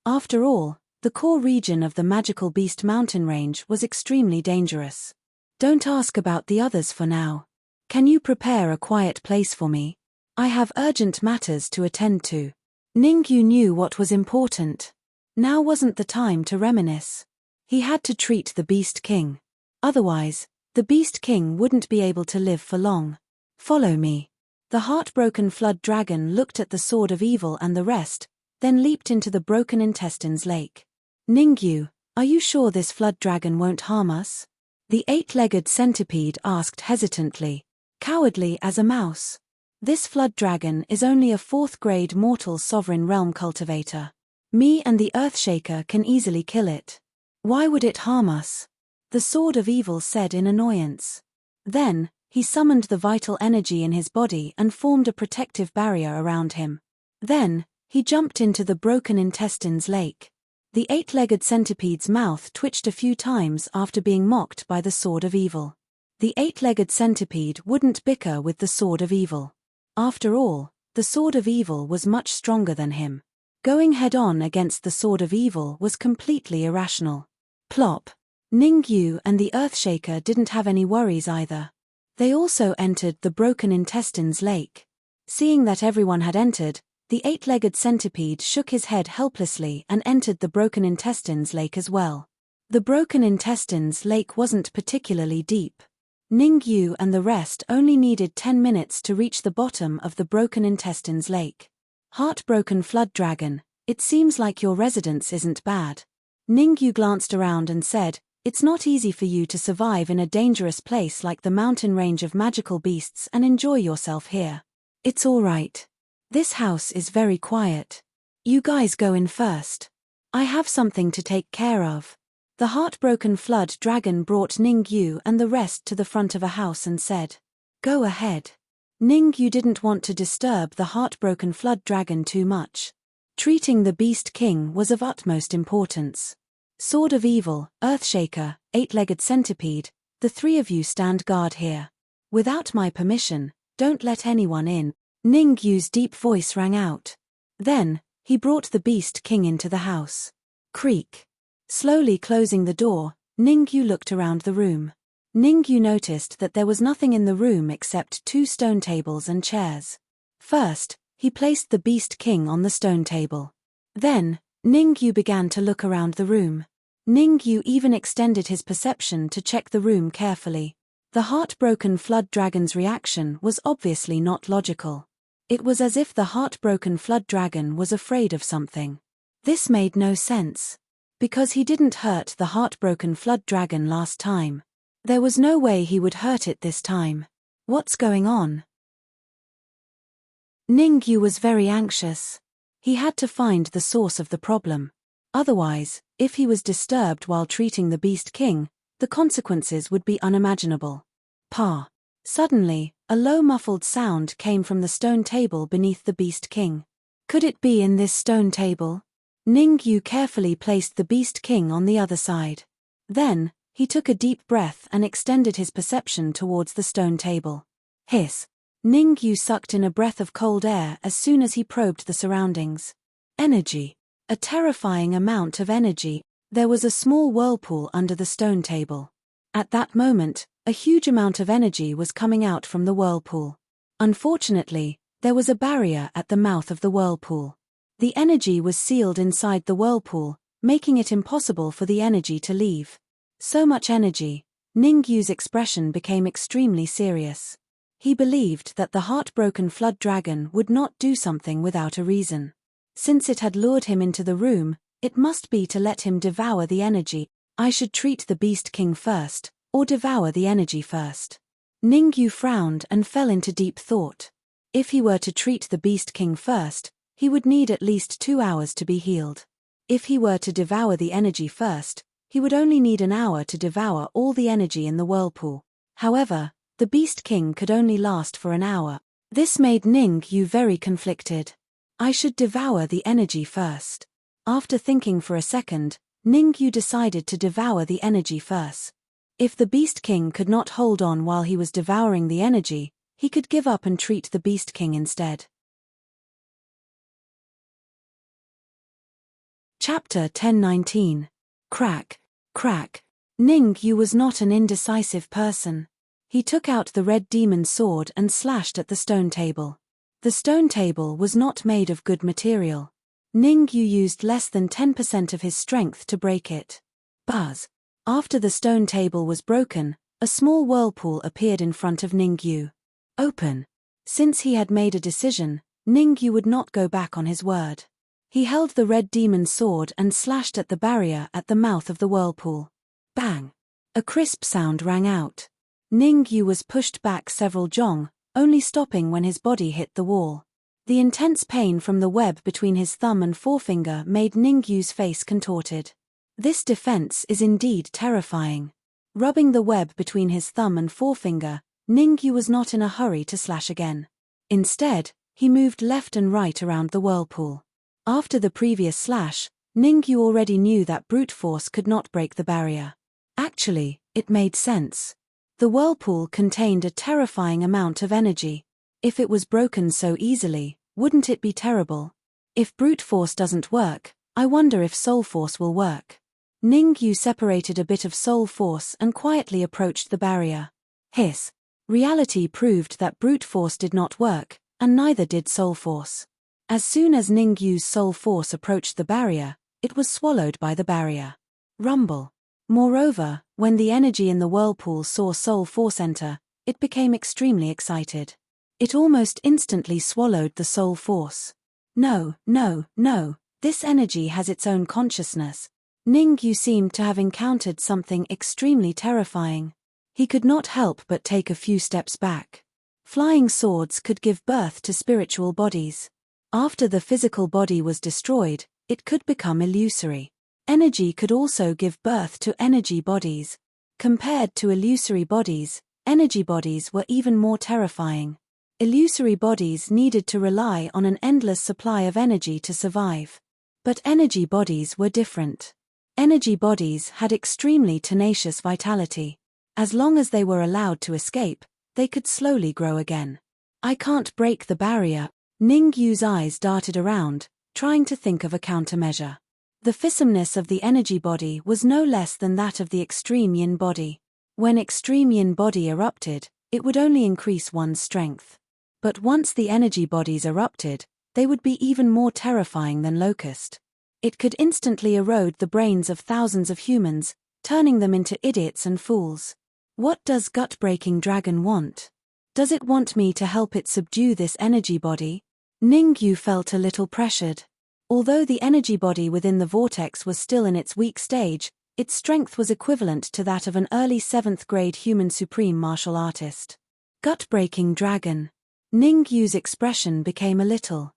After all, the core region of the magical beast mountain range was extremely dangerous. Don't ask about the others for now. Can you prepare a quiet place for me? I have urgent matters to attend to. Ningyu knew what was important. Now wasn't the time to reminisce. He had to treat the Beast King. Otherwise, the Beast King wouldn't be able to live for long. Follow me. The heartbroken flood dragon looked at the sword of evil and the rest, then leaped into the broken intestines lake. Ningyu, are you sure this flood dragon won't harm us? The eight-legged centipede asked hesitantly, cowardly as a mouse. This flood dragon is only a fourth-grade mortal sovereign realm cultivator. Me and the Earthshaker can easily kill it. Why would it harm us? The sword of evil said in annoyance. Then, he summoned the vital energy in his body and formed a protective barrier around him. Then, he jumped into the broken intestines lake. The eight-legged centipede's mouth twitched a few times after being mocked by the sword of evil. The eight-legged centipede wouldn't bicker with the sword of evil. After all, the sword of evil was much stronger than him. Going head-on against the sword of evil was completely irrational. Plop. Ningyu and the Earthshaker didn't have any worries either. They also entered the broken intestines lake. Seeing that everyone had entered, the eight-legged centipede shook his head helplessly and entered the broken intestines lake as well. The broken intestines lake wasn't particularly deep. Ningyu and the rest only needed 10 minutes to reach the bottom of the broken intestines lake. Heartbroken flood dragon, it seems like your residence isn't bad. Ningyu glanced around and said, it's not easy for you to survive in a dangerous place like the mountain range of magical beasts and enjoy yourself here. It's all right. This house is very quiet. You guys go in first. I have something to take care of. The heartbroken flood dragon brought Ningyu and the rest to the front of a house and said, go ahead. Ningyu didn't want to disturb the heartbroken flood dragon too much. Treating the Beast King was of utmost importance. Sword of Evil, Earthshaker, eight-legged centipede, the three of you stand guard here. Without my permission, don't let anyone in. Ningyu's deep voice rang out. Then, he brought the Beast King into the house. Creak. Slowly closing the door, Ningyu looked around the room. Ningyu noticed that there was nothing in the room except 2 stone tables and chairs. First, he placed the Beast King on the stone table. Then, Ningyu began to look around the room. Ningyu even extended his perception to check the room carefully. The heartbroken flood dragon's reaction was obviously not logical. It was as if the heartbroken flood dragon was afraid of something. This made no sense. Because he didn't hurt the heartbroken flood dragon last time. There was no way he would hurt it this time. What's going on? Ningyu was very anxious. He had to find the source of the problem. Otherwise, if he was disturbed while treating the Beast King, the consequences would be unimaginable. Pa. Suddenly, a low muffled sound came from the stone table beneath the Beast King. Could it be in this stone table? Ningyu carefully placed the Beast King on the other side. Then, he took a deep breath and extended his perception towards the stone table. Hiss. Ningyu sucked in a breath of cold air as soon as he probed the surroundings. Energy. A terrifying amount of energy. There was a small whirlpool under the stone table. At that moment, a huge amount of energy was coming out from the whirlpool. Unfortunately, there was a barrier at the mouth of the whirlpool. The energy was sealed inside the whirlpool, making it impossible for the energy to leave. So much energy. Ningyu's expression became extremely serious. He believed that the heartbroken flood dragon would not do something without a reason. Since it had lured him into the room, it must be to let him devour the energy. I should treat the Beast King first, or devour the energy first. Ningyu frowned and fell into deep thought. If he were to treat the Beast King first, he would need at least 2 hours to be healed. If he were to devour the energy first, he would only need an hour to devour all the energy in the whirlpool. However, the Beast King could only last for an hour. This made Ningyu very conflicted. I should devour the energy first. After thinking for a second, Ningyu decided to devour the energy first. If the Beast King could not hold on while he was devouring the energy, he could give up and treat the Beast King instead. Chapter 10:19. Crack, crack. Ningyu was not an indecisive person. He took out the red demon's sword and slashed at the stone table. The stone table was not made of good material. Ningyu used less than 10% of his strength to break it. Buzz. After the stone table was broken, a small whirlpool appeared in front of Ningyu. Open. Since he had made a decision, Ningyu would not go back on his word. He held the red demon's sword and slashed at the barrier at the mouth of the whirlpool. Bang! A crisp sound rang out. Ningyu was pushed back several jong, only stopping when his body hit the wall. The intense pain from the web between his thumb and forefinger made Ningyu's face contorted. This defense is indeed terrifying. Rubbing the web between his thumb and forefinger, Ningyu was not in a hurry to slash again. Instead, he moved left and right around the whirlpool. After the previous slash, Ningyu already knew that brute force could not break the barrier. Actually, it made sense. The whirlpool contained a terrifying amount of energy. If it was broken so easily, wouldn't it be terrible? If brute force doesn't work, I wonder if soul force will work. Ningyu separated a bit of soul force and quietly approached the barrier. Hiss. Reality proved that brute force did not work, and neither did soul force. As soon as Ningyu's soul force approached the barrier, it was swallowed by the barrier. Rumble. Moreover, when the energy in the whirlpool saw soul force enter, it became extremely excited. It almost instantly swallowed the soul force. No, this energy has its own consciousness. Ningyu seemed to have encountered something extremely terrifying. He could not help but take a few steps back. Flying swords could give birth to spiritual bodies. After the physical body was destroyed, it could become illusory. Energy could also give birth to energy bodies. Compared to illusory bodies, energy bodies were even more terrifying. Illusory bodies needed to rely on an endless supply of energy to survive. But energy bodies were different. Energy bodies had extremely tenacious vitality. As long as they were allowed to escape, they could slowly grow again. I can't break the barrier. Ningyu's eyes darted around, trying to think of a countermeasure. The fissomeness of the energy body was no less than that of the extreme yin body. When extreme yin body erupted, it would only increase one's strength. But once the energy bodies erupted, they would be even more terrifying than locust. It could instantly erode the brains of thousands of humans, turning them into idiots and fools. What does gut-breaking dragon want? Does it want me to help it subdue this energy body? Ningyu felt a little pressured. Although the energy body within the vortex was still in its weak stage, its strength was equivalent to that of an early 7th grade human supreme martial artist. Gut-breaking dragon. Ningyu's expression became a little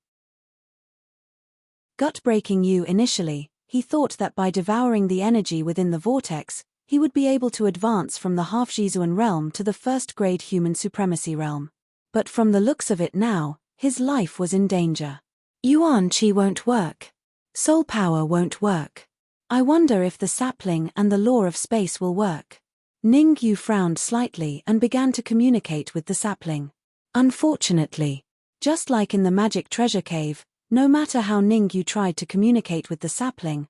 gut-breaking you. Initially, he thought that by devouring the energy within the vortex, he would be able to advance from the half-Jizuan realm to the 1st grade human supremacy realm. But from the looks of it now, his life was in danger. Yuan Qi won't work. Soul power won't work. I wonder if the sapling and the law of space will work. Ningyu frowned slightly and began to communicate with the sapling. Unfortunately, just like in the magic treasure cave, no matter how Ningyu tried to communicate with the sapling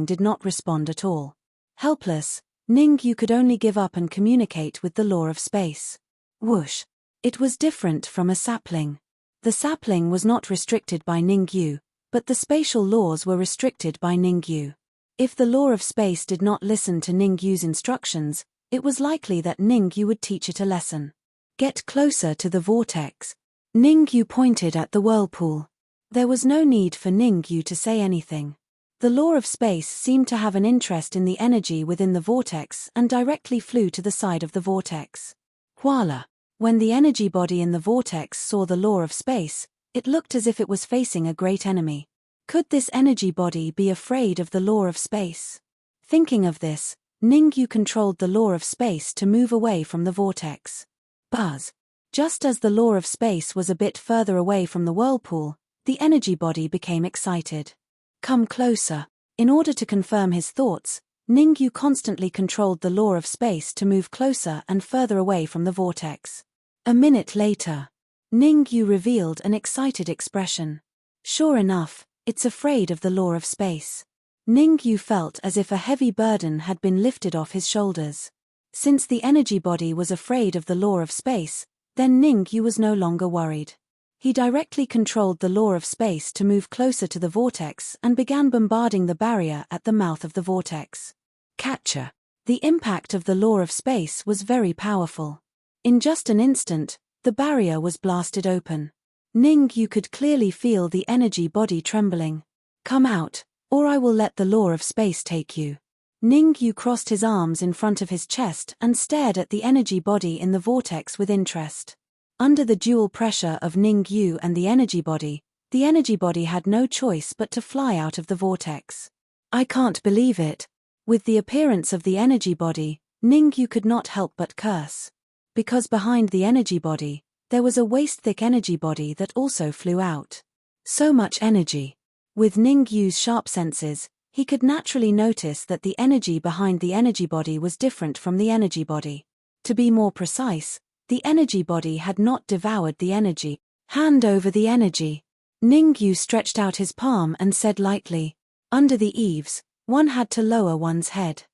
did not respond at all. Helpless, Ningyu could only give up and communicate with the law of space. Whoosh! It was different from a sapling. The sapling was not restricted by Ningyu, but the spatial laws were restricted by Ningyu. If the law of space did not listen to Ningyu's instructions, it was likely that Ningyu would teach it a lesson. Get closer to the vortex. Ningyu pointed at the whirlpool. There was no need for Ningyu to say anything. The law of space seemed to have an interest in the energy within the vortex and directly flew to the side of the vortex. Voila! When the energy body in the vortex saw the law of space, it looked as if it was facing a great enemy. Could this energy body be afraid of the law of space? Thinking of this, Ningyu controlled the law of space to move away from the vortex. Buzz! Just as the law of space was a bit further away from the whirlpool, the energy body became excited. Come closer. In order to confirm his thoughts, Ningyu constantly controlled the law of space to move closer and further away from the vortex. A minute later, Ningyu revealed an excited expression. Sure enough, it's afraid of the law of space. Ningyu felt as if a heavy burden had been lifted off his shoulders. Since the energy body was afraid of the law of space, then Ningyu was no longer worried. He directly controlled the law of space to move closer to the vortex and began bombarding the barrier at the mouth of the vortex. Catcher. The impact of the law of space was very powerful. In just an instant, the barrier was blasted open. Ningyu could clearly feel the energy body trembling. Come out, or I will let the law of space take you. Ningyu crossed his arms in front of his chest and stared at the energy body in the vortex with interest. Under the dual pressure of Ningyu and the energy body had no choice but to fly out of the vortex. I can't believe it. With the appearance of the energy body, Ningyu could not help but curse. Because behind the energy body, there was a waist-thick energy body that also flew out. So much energy. With Ningyu's sharp senses, he could naturally notice that the energy behind the energy body was different from the energy body. To be more precise, the energy body had not devoured the energy. Hand over the energy. Ningyu stretched out his palm and said lightly, under the eaves, one had to lower one's head.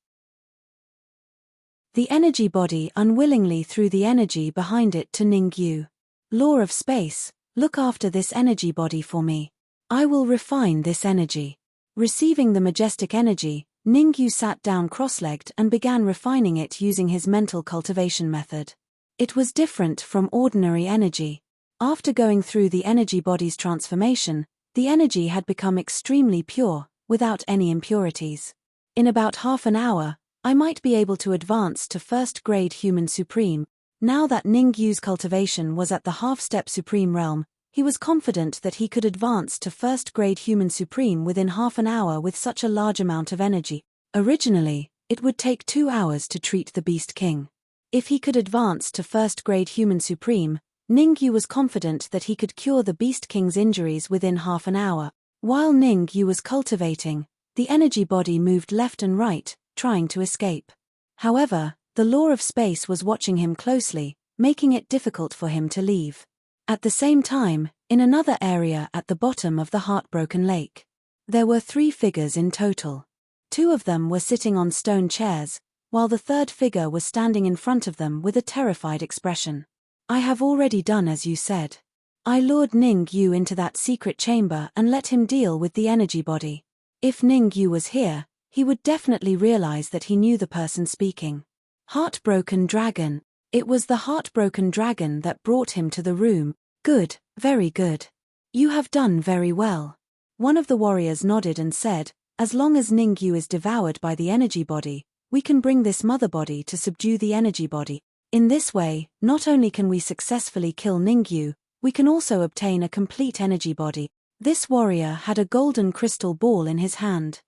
The energy body unwillingly threw the energy behind it to Ningyu. Law of space, look after this energy body for me. I will refine this energy. Receiving the majestic energy, Ningyu sat down cross-legged and began refining it using his mental cultivation method. It was different from ordinary energy. After going through the energy body's transformation, the energy had become extremely pure, without any impurities. In about half an hour, I might be able to advance to first-grade human supreme. Now that Ningyu's cultivation was at the half-step supreme realm, he was confident that he could advance to first-grade human supreme within half an hour with such a large amount of energy. Originally, it would take 2 hours to treat the Beast King. If he could advance to first-grade human supreme, Ningyu was confident that he could cure the Beast King's injuries within half an hour. While Ningyu was cultivating, the energy body moved left and right, trying to escape. However, the law of space was watching him closely, making it difficult for him to leave. At the same time, in another area at the bottom of the heartbroken lake, there were 3 figures in total. 2 of them were sitting on stone chairs, while the third figure was standing in front of them with a terrified expression. I have already done as you said. I lured Ningyu into that secret chamber and let him deal with the energy body. If Ningyu was here, he would definitely realize that he knew the person speaking. Heartbroken dragon. It was the heartbroken dragon that brought him to the room. Good, very good. You have done very well. One of the warriors nodded and said, as long as Ningyu is devoured by the energy body, we can bring this mother body to subdue the energy body. In this way, not only can we successfully kill Ningyu, we can also obtain a complete energy body. This warrior had a golden crystal ball in his hand.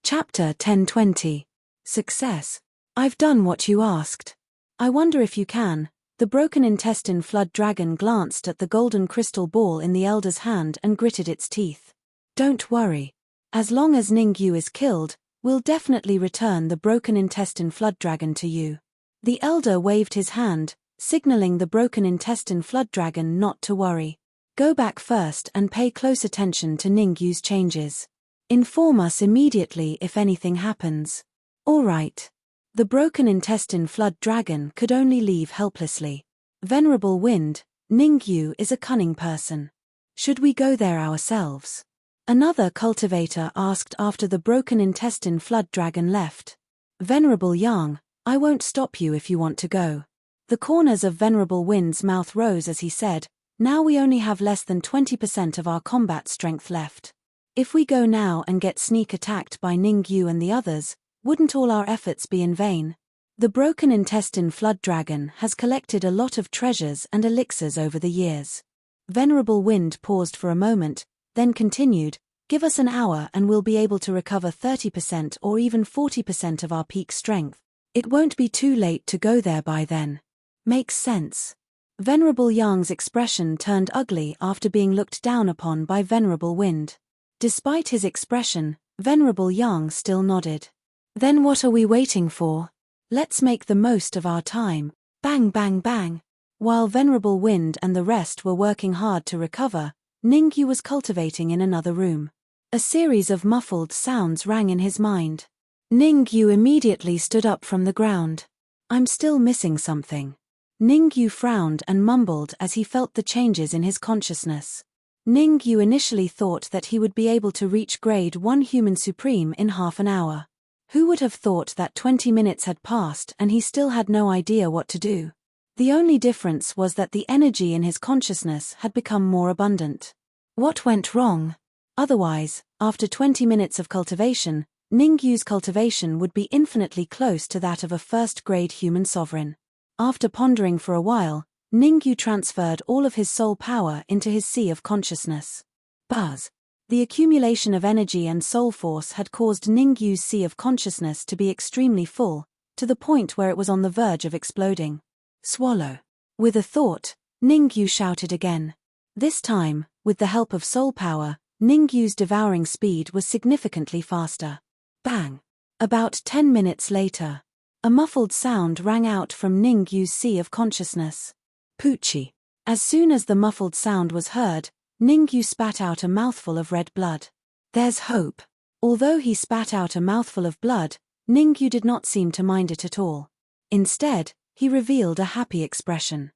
Chapter 1020. Success. I've done what you asked. I wonder if you can. The broken intestine flood dragon glanced at the golden crystal ball in the elder's hand and gritted its teeth. Don't worry. As long as Ningyu is killed, we'll definitely return the broken intestine flood dragon to you. The elder waved his hand, signaling the broken intestine flood dragon not to worry. Go back first and pay close attention to Ningyu's changes. Inform us immediately if anything happens. All right. The broken intestine flood dragon could only leave helplessly. Venerable Wind, Ningyu is a cunning person. Should we go there ourselves? Another cultivator asked after the broken intestine flood dragon left. Venerable Yang, I won't stop you if you want to go. The corners of Venerable Wind's mouth rose as he said, now we only have less than 20% of our combat strength left. If we go now and get sneak attacked by Ningyu and the others, wouldn't all our efforts be in vain? The broken intestine flood dragon has collected a lot of treasures and elixirs over the years. Venerable Wind paused for a moment, then continued, give us an hour and we'll be able to recover 30% or even 40% of our peak strength. It won't be too late to go there by then. Makes sense. Venerable Yang's expression turned ugly after being looked down upon by Venerable Wind. Despite his expression, Venerable Yang still nodded. Then what are we waiting for? Let's make the most of our time. Bang bang bang. While Venerable Wind and the rest were working hard to recover, Ningyu was cultivating in another room. A series of muffled sounds rang in his mind. Ningyu immediately stood up from the ground. I'm still missing something. Ningyu frowned and mumbled as he felt the changes in his consciousness. Ningyu initially thought that he would be able to reach Grade 1 Human Supreme in half an hour. Who would have thought that 20 minutes had passed and he still had no idea what to do? The only difference was that the energy in his consciousness had become more abundant. What went wrong? Otherwise, after 20 minutes of cultivation, Ningyu's cultivation would be infinitely close to that of a first-grade human sovereign. After pondering for a while, Ningyu transferred all of his soul power into his sea of consciousness. Buzz. The accumulation of energy and soul force had caused Ningyu's sea of consciousness to be extremely full, to the point where it was on the verge of exploding. Swallow. With a thought, Ningyu shouted again. This time, with the help of soul power, Ningyu's devouring speed was significantly faster. Bang! About 10 minutes later, a muffled sound rang out from Ningyu's sea of consciousness. Poochie. As soon as the muffled sound was heard, Ningyu spat out a mouthful of red blood. There's hope. Although he spat out a mouthful of blood, Ningyu did not seem to mind it at all. Instead, he revealed a happy expression.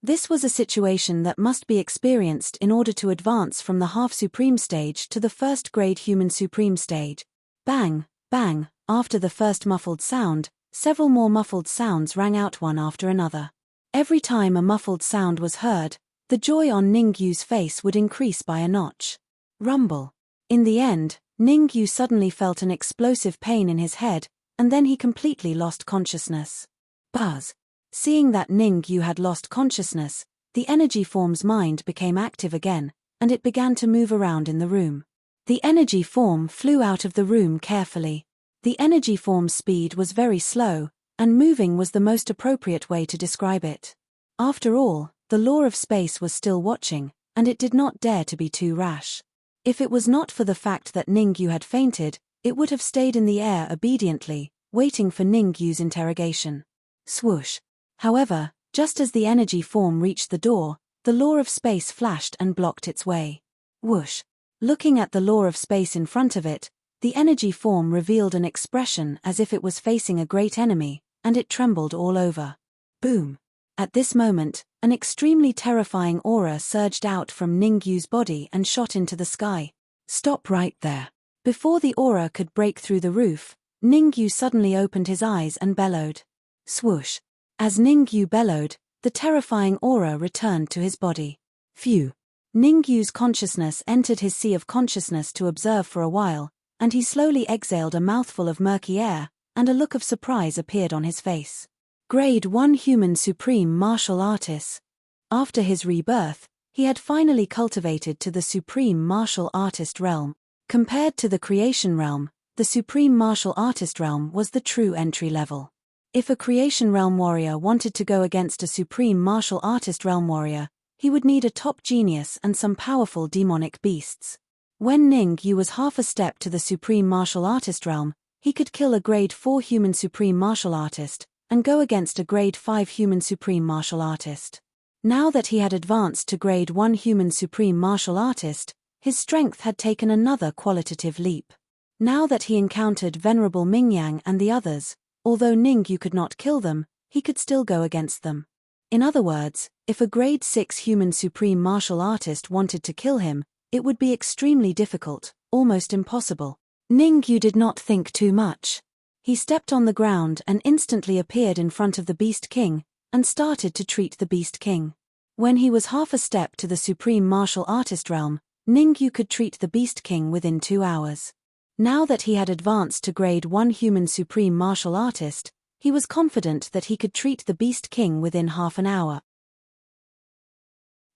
This was a situation that must be experienced in order to advance from the half-supreme stage to the first-grade human supreme stage. Bang, bang, after the first muffled sound, several more muffled sounds rang out one after another. Every time a muffled sound was heard, the joy on Ningyu's face would increase by a notch. Rumble. In the end, Ningyu suddenly felt an explosive pain in his head, and then he completely lost consciousness. Buzz. Seeing that Ningyu had lost consciousness, the energy form's mind became active again, and it began to move around in the room. The energy form flew out of the room carefully. The energy form's speed was very slow, and moving was the most appropriate way to describe it. After all, the law of space was still watching, and it did not dare to be too rash. If it was not for the fact that Ningyu had fainted, it would have stayed in the air obediently, waiting for Ningyu's interrogation. Swoosh. However, just as the energy form reached the door, the law of space flashed and blocked its way. Whoosh. Looking at the law of space in front of it, the energy form revealed an expression as if it was facing a great enemy, and it trembled all over. Boom. At this moment, an extremely terrifying aura surged out from Ningyu's body and shot into the sky. Stop right there. Before the aura could break through the roof, Ningyu suddenly opened his eyes and bellowed. Swoosh. As Ningyu bellowed, the terrifying aura returned to his body. Phew. Ningyu's consciousness entered his sea of consciousness to observe for a while, and he slowly exhaled a mouthful of murky air, and a look of surprise appeared on his face. Grade 1 Human Supreme Martial Artist. After his rebirth, he had finally cultivated to the Supreme Martial Artist realm. Compared to the Creation realm, the Supreme Martial Artist realm was the true entry level. If a Creation realm warrior wanted to go against a Supreme Martial Artist realm warrior, he would need a top genius and some powerful demonic beasts. When Ningyu was half a step to the Supreme Martial Artist realm, he could kill a Grade 4 Human Supreme Martial Artist, and go against a Grade 5 Human Supreme Martial Artist. Now that he had advanced to Grade 1 Human Supreme Martial Artist, his strength had taken another qualitative leap. Now that he encountered Venerable Mingyang and the others, although Ningyu could not kill them, he could still go against them. In other words, if a Grade 6 Human Supreme Martial Artist wanted to kill him, it would be extremely difficult, almost impossible. Ningyu did not think too much. He stepped on the ground and instantly appeared in front of the Beast King, and started to treat the Beast King. When he was half a step to the Supreme Martial Artist realm, Ningyu could treat the Beast King within 2 hours. Now that he had advanced to Grade 1 Human Supreme Martial Artist, he was confident that he could treat the Beast King within half an hour.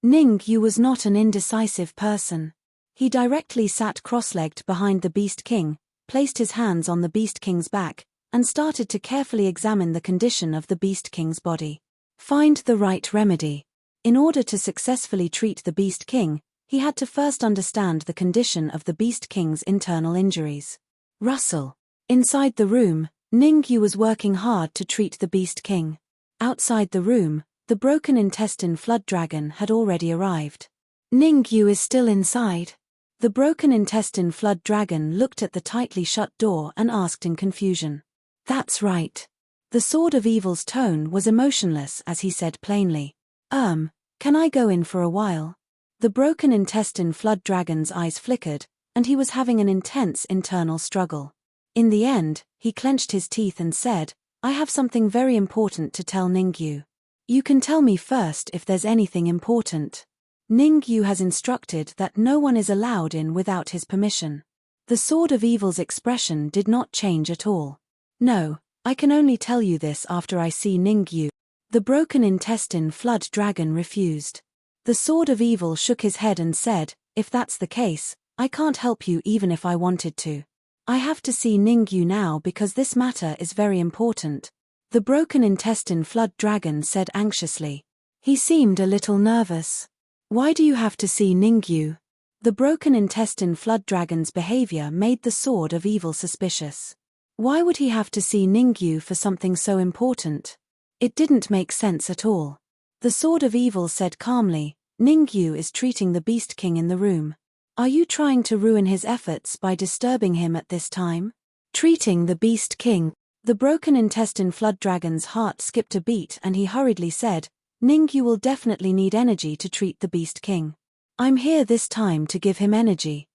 Ningyu was not an indecisive person. He directly sat cross-legged behind the Beast King, placed his hands on the Beast King's back, and started to carefully examine the condition of the Beast King's body. Find the right remedy. In order to successfully treat the Beast King, he had to first understand the condition of the Beast King's internal injuries. Rustle. Inside the room, Ningyu was working hard to treat the Beast King. Outside the room, the broken intestine flood dragon had already arrived. Ningyu is still inside. The broken intestine flood dragon looked at the tightly shut door and asked in confusion. That's right. The Sword of Evil's tone was emotionless as he said plainly. Can I go in for a while? The broken intestine flood dragon's eyes flickered, and he was having an intense internal struggle. In the end, he clenched his teeth and said, I have something very important to tell Ningyu. You can tell me first if there's anything important. Ningyu has instructed that no one is allowed in without his permission. The Sword of Evil's expression did not change at all. No, I can only tell you this after I see Ningyu. The broken intestine flood dragon refused. The Sword of Evil shook his head and said, if that's the case, I can't help you even if I wanted to. I have to see Ningyu now because this matter is very important. The broken intestine flood dragon said anxiously. He seemed a little nervous. Why do you have to see Ningyu? The broken intestine flood dragon's behavior made the Sword of Evil suspicious. Why would he have to see Ningyu for something so important? It didn't make sense at all. The Sword of Evil said calmly, Ningyu is treating the Beast King in the room. Are you trying to ruin his efforts by disturbing him at this time? Treating the Beast King. The broken intestine flood dragon's heart skipped a beat and he hurriedly said, Ningyu will definitely need energy to treat the Beast King. I'm here this time to give him energy.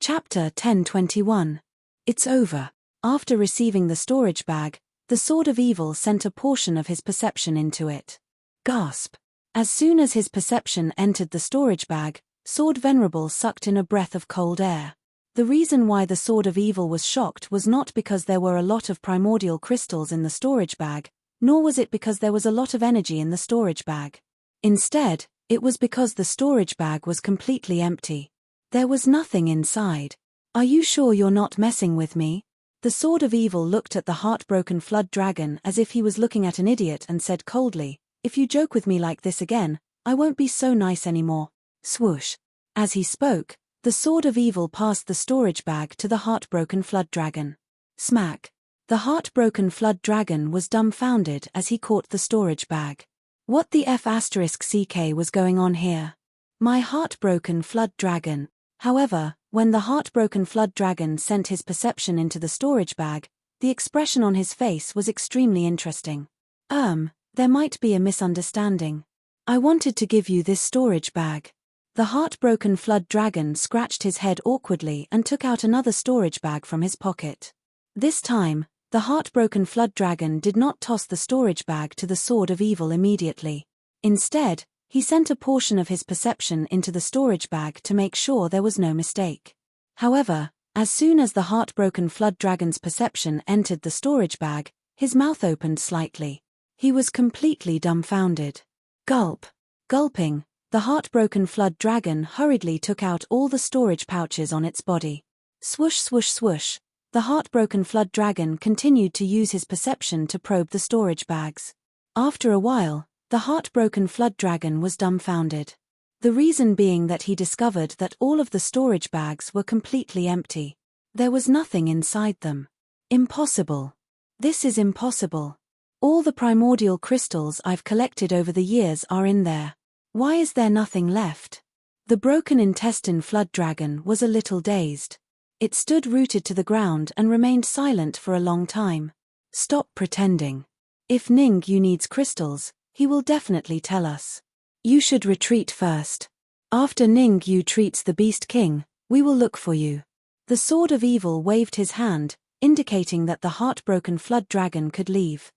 Chapter 10:21. It's over. After receiving the storage bag, the Sword of Evil sent a portion of his perception into it. Gasp. As soon as his perception entered the storage bag, Sword Venerable sucked in a breath of cold air. The reason why the Sword of Evil was shocked was not because there were a lot of primordial crystals in the storage bag, nor was it because there was a lot of energy in the storage bag. Instead, it was because the storage bag was completely empty. There was nothing inside. Are you sure you're not messing with me? The Sword of Evil looked at the heartbroken flood dragon as if he was looking at an idiot and said coldly, if you joke with me like this again, I won't be so nice anymore. Swoosh. As he spoke, the Sword of Evil passed the storage bag to the heartbroken flood dragon. Smack. The heartbroken flood dragon was dumbfounded as he caught the storage bag. What the F***ck was going on here? My heartbroken flood dragon. However, when the heartbroken flood dragon sent his perception into the storage bag, the expression on his face was extremely interesting. There might be a misunderstanding. I wanted to give you this storage bag. The heartbroken flood dragon scratched his head awkwardly and took out another storage bag from his pocket. This time, the heartbroken flood dragon did not toss the storage bag to the Sword of Evil immediately. Instead, he sent a portion of his perception into the storage bag to make sure there was no mistake. However, as soon as the heartbroken flood dragon's perception entered the storage bag, his mouth opened slightly. He was completely dumbfounded. Gulp. Gulping, the heartbroken flood dragon hurriedly took out all the storage pouches on its body. Swoosh swoosh swoosh. The heartbroken flood dragon continued to use his perception to probe the storage bags. After a while, the heartbroken flood dragon was dumbfounded. The reason being that he discovered that all of the storage bags were completely empty. There was nothing inside them. Impossible. This is impossible. All the primordial crystals I've collected over the years are in there. Why is there nothing left? The broken intestine flood dragon was a little dazed. It stood rooted to the ground and remained silent for a long time. Stop pretending. If Ningyu needs crystals, he will definitely tell us. You should retreat first. After Ningyu treats the Beast King, we will look for you. The Sword of Evil waved his hand, indicating that the heartbroken flood dragon could leave.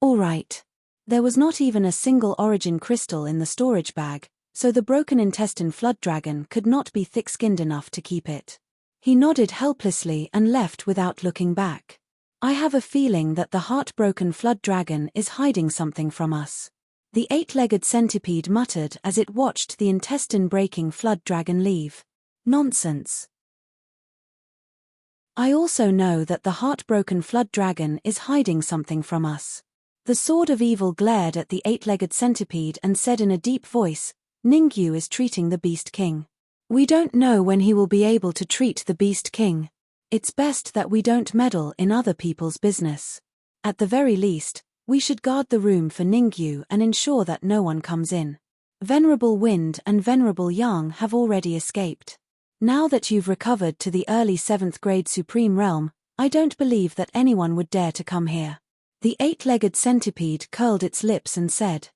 All right. There was not even a single origin crystal in the storage bag, so the broken intestine flood dragon could not be thick-skinned enough to keep it. He nodded helplessly and left without looking back. I have a feeling that the heartbroken flood dragon is hiding something from us. The eight-legged centipede muttered as it watched the intestine-breaking flood dragon leave. Nonsense. I also know that the heartbroken flood dragon is hiding something from us. The sword of evil glared at the eight-legged centipede and said in a deep voice, Ningyu is treating the Beast King. We don't know when he will be able to treat the Beast King. It's best that we don't meddle in other people's business. At the very least, we should guard the room for Ningyu and ensure that no one comes in. Venerable Wind and Venerable Yang have already escaped. Now that you've recovered to the early 7th grade Supreme Realm, I don't believe that anyone would dare to come here. The eight-legged centipede curled its lips and said,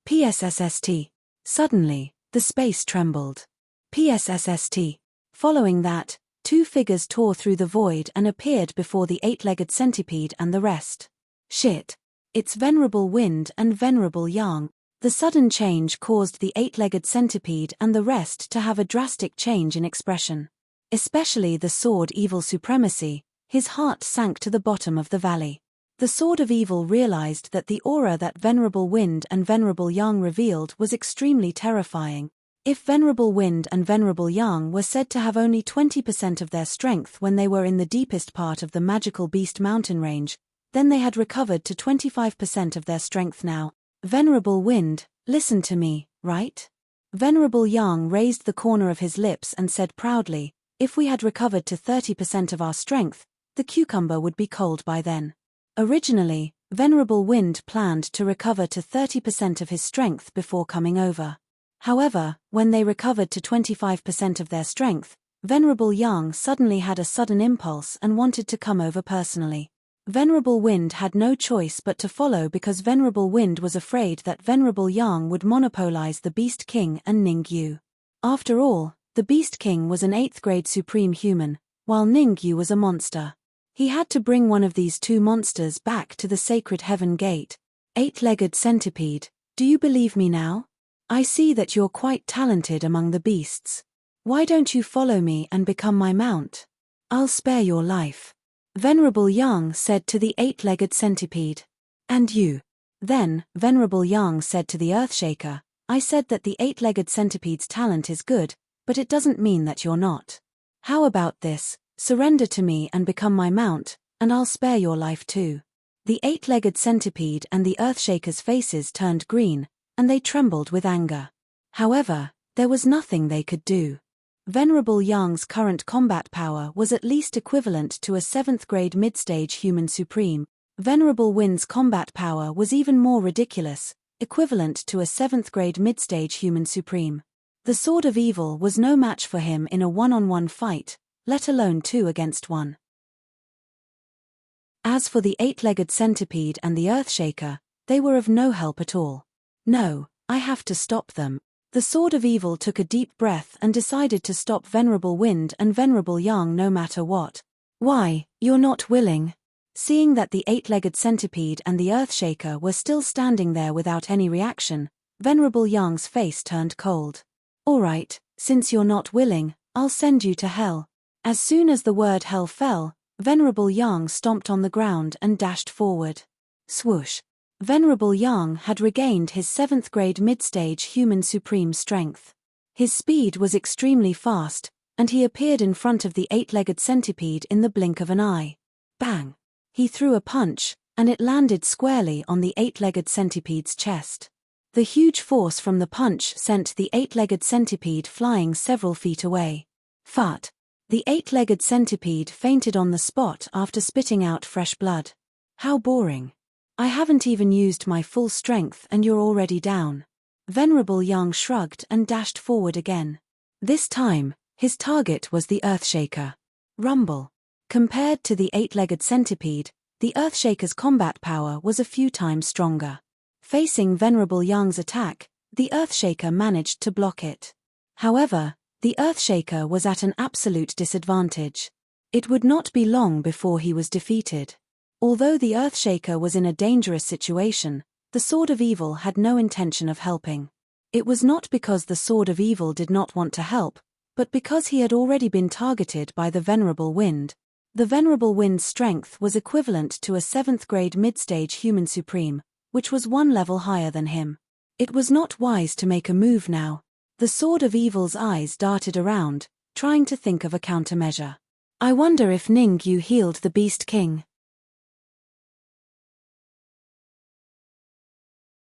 PSSST. Suddenly, the space trembled. PSSST. Following that, two figures tore through the void and appeared before the eight-legged centipede and the rest. Shit. It's Venerable Wind and Venerable Yang. The sudden change caused the eight-legged centipede and the rest to have a drastic change in expression. Especially the Sword Evil Supremacy, his heart sank to the bottom of the valley. The Sword of Evil realized that the aura that Venerable Wind and Venerable Yang revealed was extremely terrifying. If Venerable Wind and Venerable Yang were said to have only 20% of their strength when they were in the deepest part of the magical Beast Mountain range, then they had recovered to 25% of their strength now. Venerable Wind, listen to me, right? Venerable Yang raised the corner of his lips and said proudly, if we had recovered to 30% of our strength, the cucumber would be cold by then. Originally, Venerable Wind planned to recover to 30% of his strength before coming over. However, when they recovered to 25% of their strength, Venerable Yang suddenly had a sudden impulse and wanted to come over personally. Venerable Wind had no choice but to follow because Venerable Wind was afraid that Venerable Yang would monopolize the Beast King and Ningyu. After all, the Beast King was an 8th grade supreme human, while Ningyu was a monster. He had to bring one of these two monsters back to the sacred heaven gate. Eight-legged centipede, do you believe me now? I see that you're quite talented among the beasts. Why don't you follow me and become my mount? I'll spare your life. Venerable Yang said to the eight-legged centipede. And you? Then, Venerable Yang said to the Earthshaker, I said that the eight-legged centipede's talent is good, but it doesn't mean that you're not. How about this? Surrender to me and become my mount, and I'll spare your life too. The eight-legged centipede and the Earthshaker's faces turned green, and they trembled with anger. However, there was nothing they could do. Venerable Yang's current combat power was at least equivalent to a 7th grade mid-stage human supreme. Venerable Wind's combat power was even more ridiculous, equivalent to a 7th grade mid-stage human supreme. The Sword of Evil was no match for him in a one-on-one fight, let alone 2 against 1. As for the eight-legged centipede and the Earthshaker, they were of no help at all. No, I have to stop them. The Sword of Evil took a deep breath and decided to stop Venerable Wind and Venerable Yang no matter what. Why, you're not willing? Seeing that the eight-legged centipede and the Earthshaker were still standing there without any reaction, Venerable Yang's face turned cold. Alright, since you're not willing, I'll send you to hell. As soon as the word hell fell, Venerable Yang stomped on the ground and dashed forward. Swoosh. Venerable Yang had regained his 7th grade mid-stage human supreme strength. His speed was extremely fast, and he appeared in front of the eight-legged centipede in the blink of an eye. Bang! He threw a punch, and it landed squarely on the eight-legged centipede's chest. The huge force from the punch sent the eight-legged centipede flying several feet away. Fart! The eight-legged centipede fainted on the spot after spitting out fresh blood. How boring. I haven't even used my full strength and you're already down. Venerable Yang shrugged and dashed forward again. This time, his target was the Earthshaker. Rumble. Compared to the eight-legged centipede, the Earthshaker's combat power was a few times stronger. Facing Venerable Yang's attack, the Earthshaker managed to block it. However, the Earthshaker was at an absolute disadvantage. It would not be long before he was defeated. Although the Earthshaker was in a dangerous situation, the Sword of Evil had no intention of helping. It was not because the Sword of Evil did not want to help, but because he had already been targeted by the Venerable Wind. The Venerable Wind's strength was equivalent to a 7th grade mid-stage human supreme, which was 1 level higher than him. It was not wise to make a move now. The Sword of Evil's eyes darted around, trying to think of a countermeasure. I wonder if Ningyu healed the Beast King.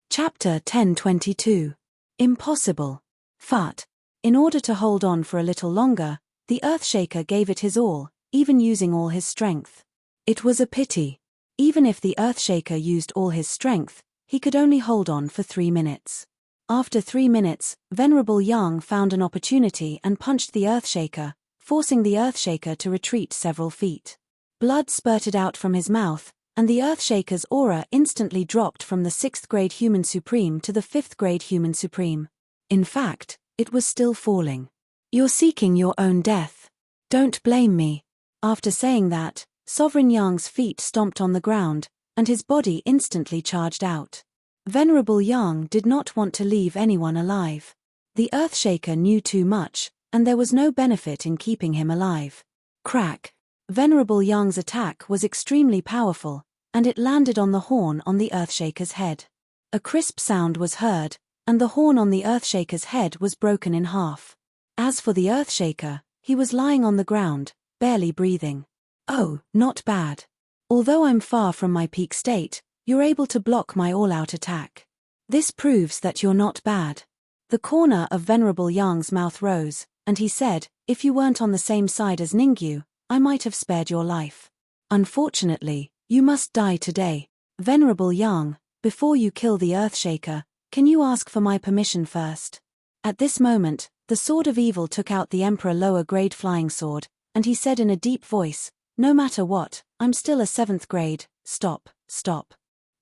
Chapter 1022. Impossible. Fat. In order to hold on for a little longer, the Earthshaker gave it his all, even using all his strength. It was a pity. Even if the Earthshaker used all his strength, he could only hold on for 3 minutes. After 3 minutes, Venerable Yang found an opportunity and punched the Earthshaker, forcing the Earthshaker to retreat several feet. Blood spurted out from his mouth, and the Earthshaker's aura instantly dropped from the 6th grade Human Supreme to the 5th grade Human Supreme. In fact, it was still falling. You're seeking your own death. Don't blame me. After saying that, Sovereign Yang's feet stomped on the ground, and his body instantly charged out. Venerable Yang did not want to leave anyone alive. The Earthshaker knew too much, and there was no benefit in keeping him alive. Crack. Venerable Yang's attack was extremely powerful, and it landed on the horn on the Earthshaker's head. A crisp sound was heard, and the horn on the Earthshaker's head was broken in half. As for the Earthshaker, he was lying on the ground, barely breathing. Oh, not bad. Although I'm far from my peak state, you're able to block my all-out attack. This proves that you're not bad. The corner of Venerable Yang's mouth rose, and he said, if you weren't on the same side as Ningyu, I might have spared your life. Unfortunately, you must die today. Venerable Yang, before you kill the Earthshaker, can you ask for my permission first? At this moment, the Sword of Evil took out the Emperor lower grade flying sword, and he said in a deep voice, no matter what, I'm still a 7th grade, stop.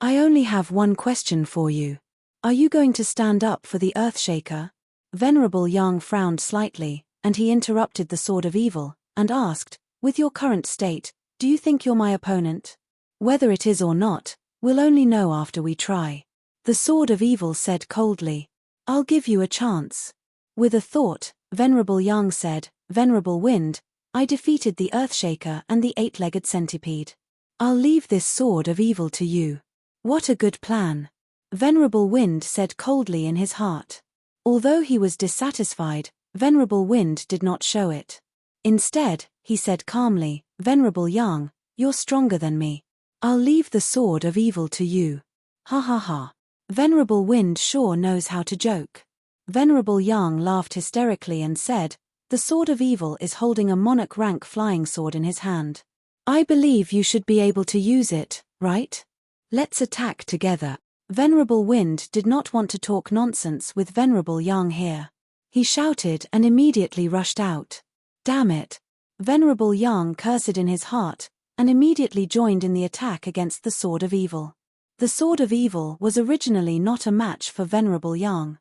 I only have one question for you. Are you going to stand up for the Earthshaker? Venerable Yang frowned slightly, and he interrupted the Sword of Evil, and asked, with your current state, do you think you're my opponent? Whether it is or not, we'll only know after we try. The Sword of Evil said coldly, I'll give you a chance. With a thought, Venerable Yang said, Venerable Wind, I defeated the Earthshaker and the 8-legged centipede. I'll leave this Sword of Evil to you. What a good plan. Venerable Wind said coldly in his heart. Although he was dissatisfied, Venerable Wind did not show it. Instead, he said calmly, Venerable Yang, you're stronger than me. I'll leave the Sword of Evil to you. Ha ha ha. Venerable Wind sure knows how to joke. Venerable Yang laughed hysterically and said, the Sword of Evil is holding a monarch rank flying sword in his hand. I believe you should be able to use it, right? Let's attack together. Venerable Wind did not want to talk nonsense with Venerable Yang here. He shouted and immediately rushed out. Damn it. Venerable Yang cursed in his heart, and immediately joined in the attack against the Sword of Evil. The Sword of Evil was originally not a match for Venerable Yang.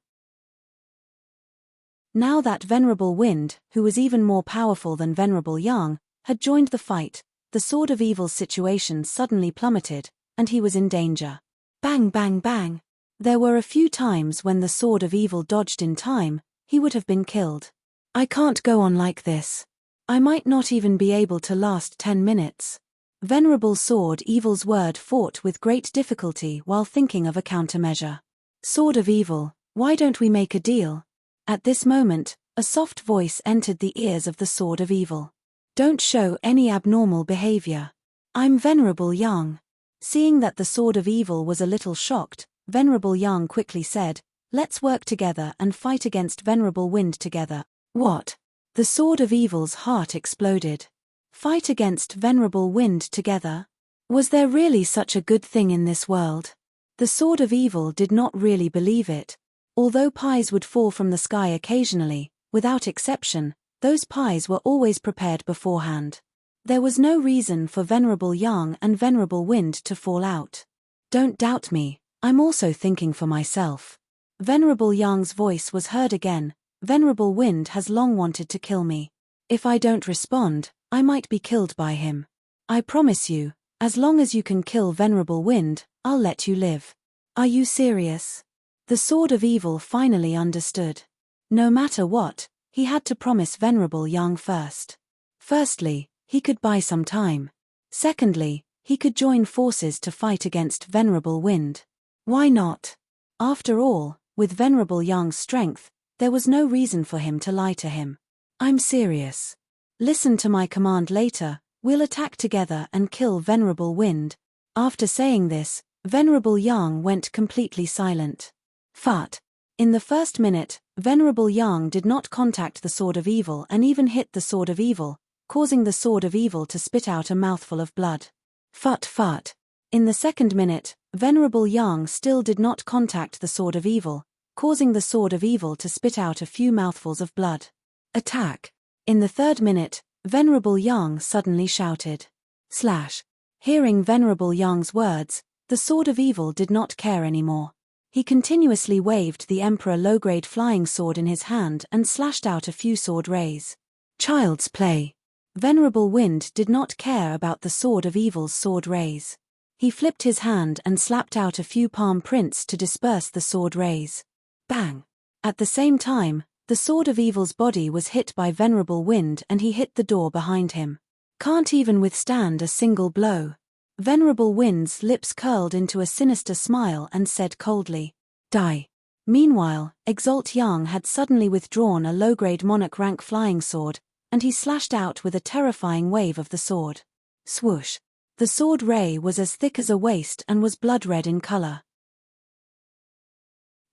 Now that Venerable Wind, who was even more powerful than Venerable Yang, had joined the fight, the Sword of Evil's situation suddenly plummeted, and he was in danger. Bang bang bang. There were a few times when the Sword of Evil dodged in time, he would have been killed. I can't go on like this. I might not even be able to last 10 minutes. Venerable Sword Evil's word fought with great difficulty while thinking of a countermeasure. Sword of Evil, why don't we make a deal? At this moment, a soft voice entered the ears of the Sword of Evil. Don't show any abnormal behavior. I'm Venerable Yang. Seeing that the Sword of Evil was a little shocked, Venerable Yang quickly said, let's work together and fight against Venerable Wind together. What? The Sword of Evil's heart exploded. Fight against Venerable Wind together? Was there really such a good thing in this world? The Sword of Evil did not really believe it. Although pies would fall from the sky occasionally, without exception, those pies were always prepared beforehand. There was no reason for Venerable Yang and Venerable Wind to fall out. Don't doubt me, I'm also thinking for myself. Venerable Yang's voice was heard again. Venerable Wind has long wanted to kill me. If I don't respond, I might be killed by him. I promise you, as long as you can kill Venerable Wind, I'll let you live. Are you serious? The Sword of Evil finally understood. No matter what, he had to promise Venerable Yang first. Firstly, he could buy some time. Secondly, he could join forces to fight against Venerable Wind. Why not? After all, with Venerable Yang's strength, there was no reason for him to lie to him. I'm serious. Listen to my command later, we'll attack together and kill Venerable Wind. After saying this, Venerable Yang went completely silent. Fart. In the first minute, Venerable Yang did not contact the Sword of Evil and even hit the Sword of Evil, causing the Sword of Evil to spit out a mouthful of blood. Fart fart. In the second minute, Venerable Yang still did not contact the Sword of Evil, causing the Sword of Evil to spit out a few mouthfuls of blood. Attack. In the third minute, Venerable Yang suddenly shouted. Slash. Hearing Venerable Yang's words, the Sword of Evil did not care anymore. He continuously waved the Emperor low-grade flying sword in his hand and slashed out a few sword rays. Child's play. Venerable Wind did not care about the Sword of Evil's sword rays. He flipped his hand and slapped out a few palm prints to disperse the sword rays. Bang! At the same time, the Sword of Evil's body was hit by Venerable Wind and he hit the door behind him. Can't even withstand a single blow. Venerable Wind's lips curled into a sinister smile and said coldly, Die. Meanwhile, Exalt Yang had suddenly withdrawn a low-grade monarch rank flying sword, and he slashed out with a terrifying wave of the sword. Swoosh. The sword ray was as thick as a waist and was blood-red in color.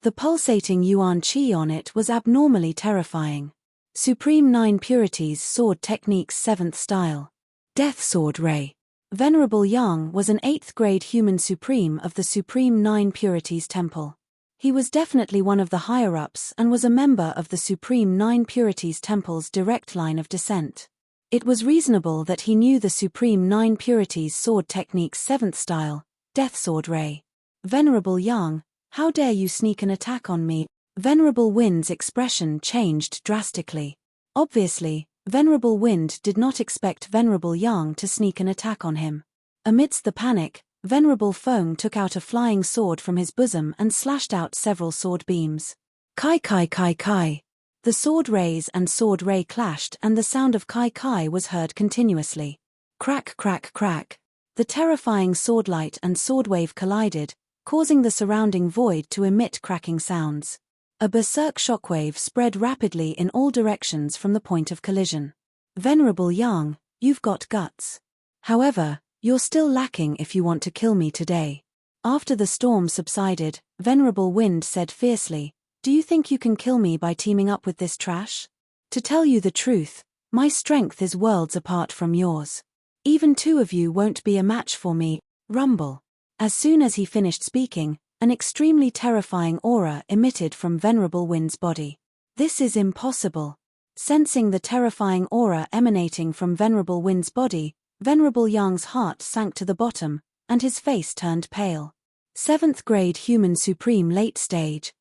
The pulsating yuan qi on it was abnormally terrifying. Supreme 9 Purities Sword Technique's 7th style. Death Sword Ray. Venerable Yang was an 8th grade human supreme of the Supreme 9 Purities Temple. He was definitely one of the higher-ups and was a member of the Supreme 9 Purities Temple's direct line of descent. It was reasonable that he knew the Supreme 9 Purities Sword Technique's 7th style, Death Sword Ray. Venerable Yang, how dare you sneak an attack on me? Venerable Wind's expression changed drastically. Obviously, Venerable Wind did not expect Venerable Yang to sneak an attack on him. Amidst the panic, Venerable Feng took out a flying sword from his bosom and slashed out several sword beams. Kai kai kai kai. The sword rays and sword ray clashed and the sound of kai kai was heard continuously. Crack crack crack. The terrifying sword light and sword wave collided, causing the surrounding void to emit cracking sounds. A berserk shockwave spread rapidly in all directions from the point of collision. Venerable Yang, you've got guts. However, you're still lacking if you want to kill me today. After the storm subsided, Venerable Wind said fiercely, Do you think you can kill me by teaming up with this trash? To tell you the truth, my strength is worlds apart from yours. Even two of you won't be a match for me. Rumble. As soon as he finished speaking, an extremely terrifying aura emitted from Venerable Wind's body. This is impossible. Sensing the terrifying aura emanating from Venerable Wind's body, Venerable Yang's heart sank to the bottom, and his face turned pale. 7th grade Human Supreme Late Stage.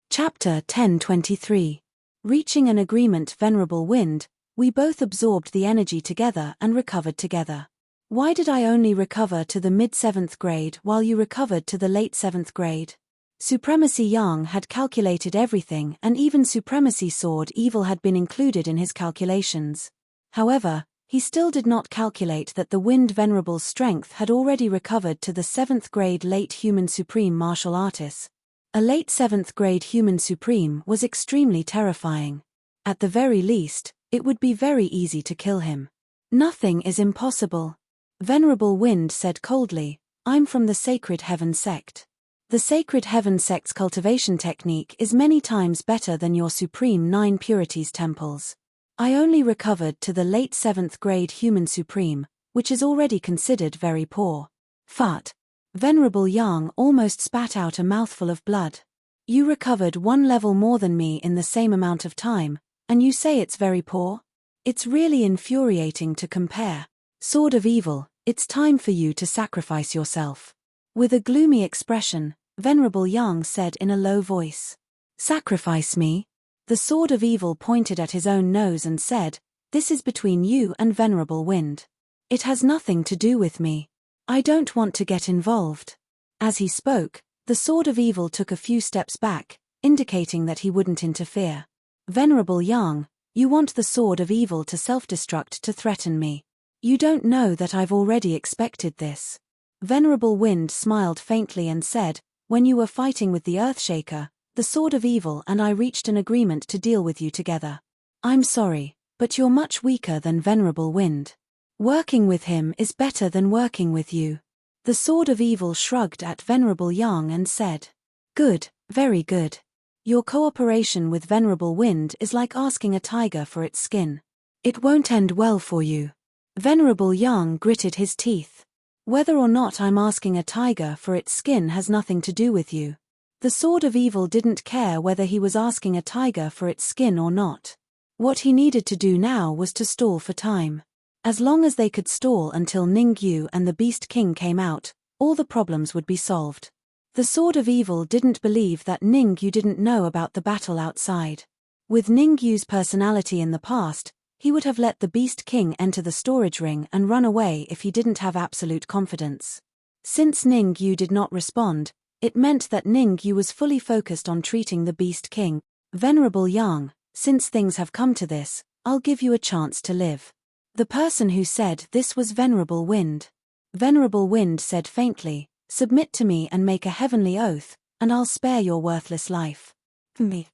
Chapter 1023. Reaching an agreement. Venerable Wind, we both absorbed the energy together and recovered together. Why did I only recover to the mid-7th grade while you recovered to the late 7th grade? Supremacy Yang had calculated everything and even Supremacy Sword Evil had been included in his calculations. However, he still did not calculate that the Wind Venerable's strength had already recovered to the 7th grade late human supreme martial artist. A late 7th grade human supreme was extremely terrifying. At the very least, it would be very easy to kill him. Nothing is impossible. Venerable Wind said coldly, I'm from the Sacred Heaven sect. The Sacred Heaven sect's cultivation technique is many times better than your Supreme 9 Purities temples. I only recovered to the late 7th grade human supreme, which is already considered very poor. Fart. Venerable Yang almost spat out a mouthful of blood. You recovered one level more than me in the same amount of time, and you say it's very poor? It's really infuriating to compare. Sword of Evil, it's time for you to sacrifice yourself. With a gloomy expression, Venerable Yang said in a low voice. Sacrifice me? The Sword of Evil pointed at his own nose and said, This is between you and Venerable Wind. It has nothing to do with me. I don't want to get involved. As he spoke, the Sword of Evil took a few steps back, indicating that he wouldn't interfere. Venerable Yang, you want the Sword of Evil to self-destruct to threaten me. You don't know that I've already expected this. Venerable Wind smiled faintly and said, When you were fighting with the Earthshaker, The Sword of Evil and I reached an agreement to deal with you together. I'm sorry, but you're much weaker than Venerable Wind. Working with him is better than working with you. The Sword of Evil shrugged at Venerable Yang and said, Good, very good. Your cooperation with Venerable Wind is like asking a tiger for its skin. It won't end well for you. Venerable Yang gritted his teeth. Whether or not I'm asking a tiger for its skin has nothing to do with you. The Sword of Evil didn't care whether he was asking a tiger for its skin or not. What he needed to do now was to stall for time. As long as they could stall until Ningyu and the Beast King came out, all the problems would be solved. The Sword of Evil didn't believe that Ningyu didn't know about the battle outside. With Ningyu's personality in the past, he would have let the Beast King enter the storage ring and run away if he didn't have absolute confidence. Since Ningyu did not respond, it meant that Ningyu was fully focused on treating the Beast King. Venerable Yang, since things have come to this, I'll give you a chance to live. The person who said this was Venerable Wind. Venerable Wind said faintly, Submit to me and make a heavenly oath, and I'll spare your worthless life. Me.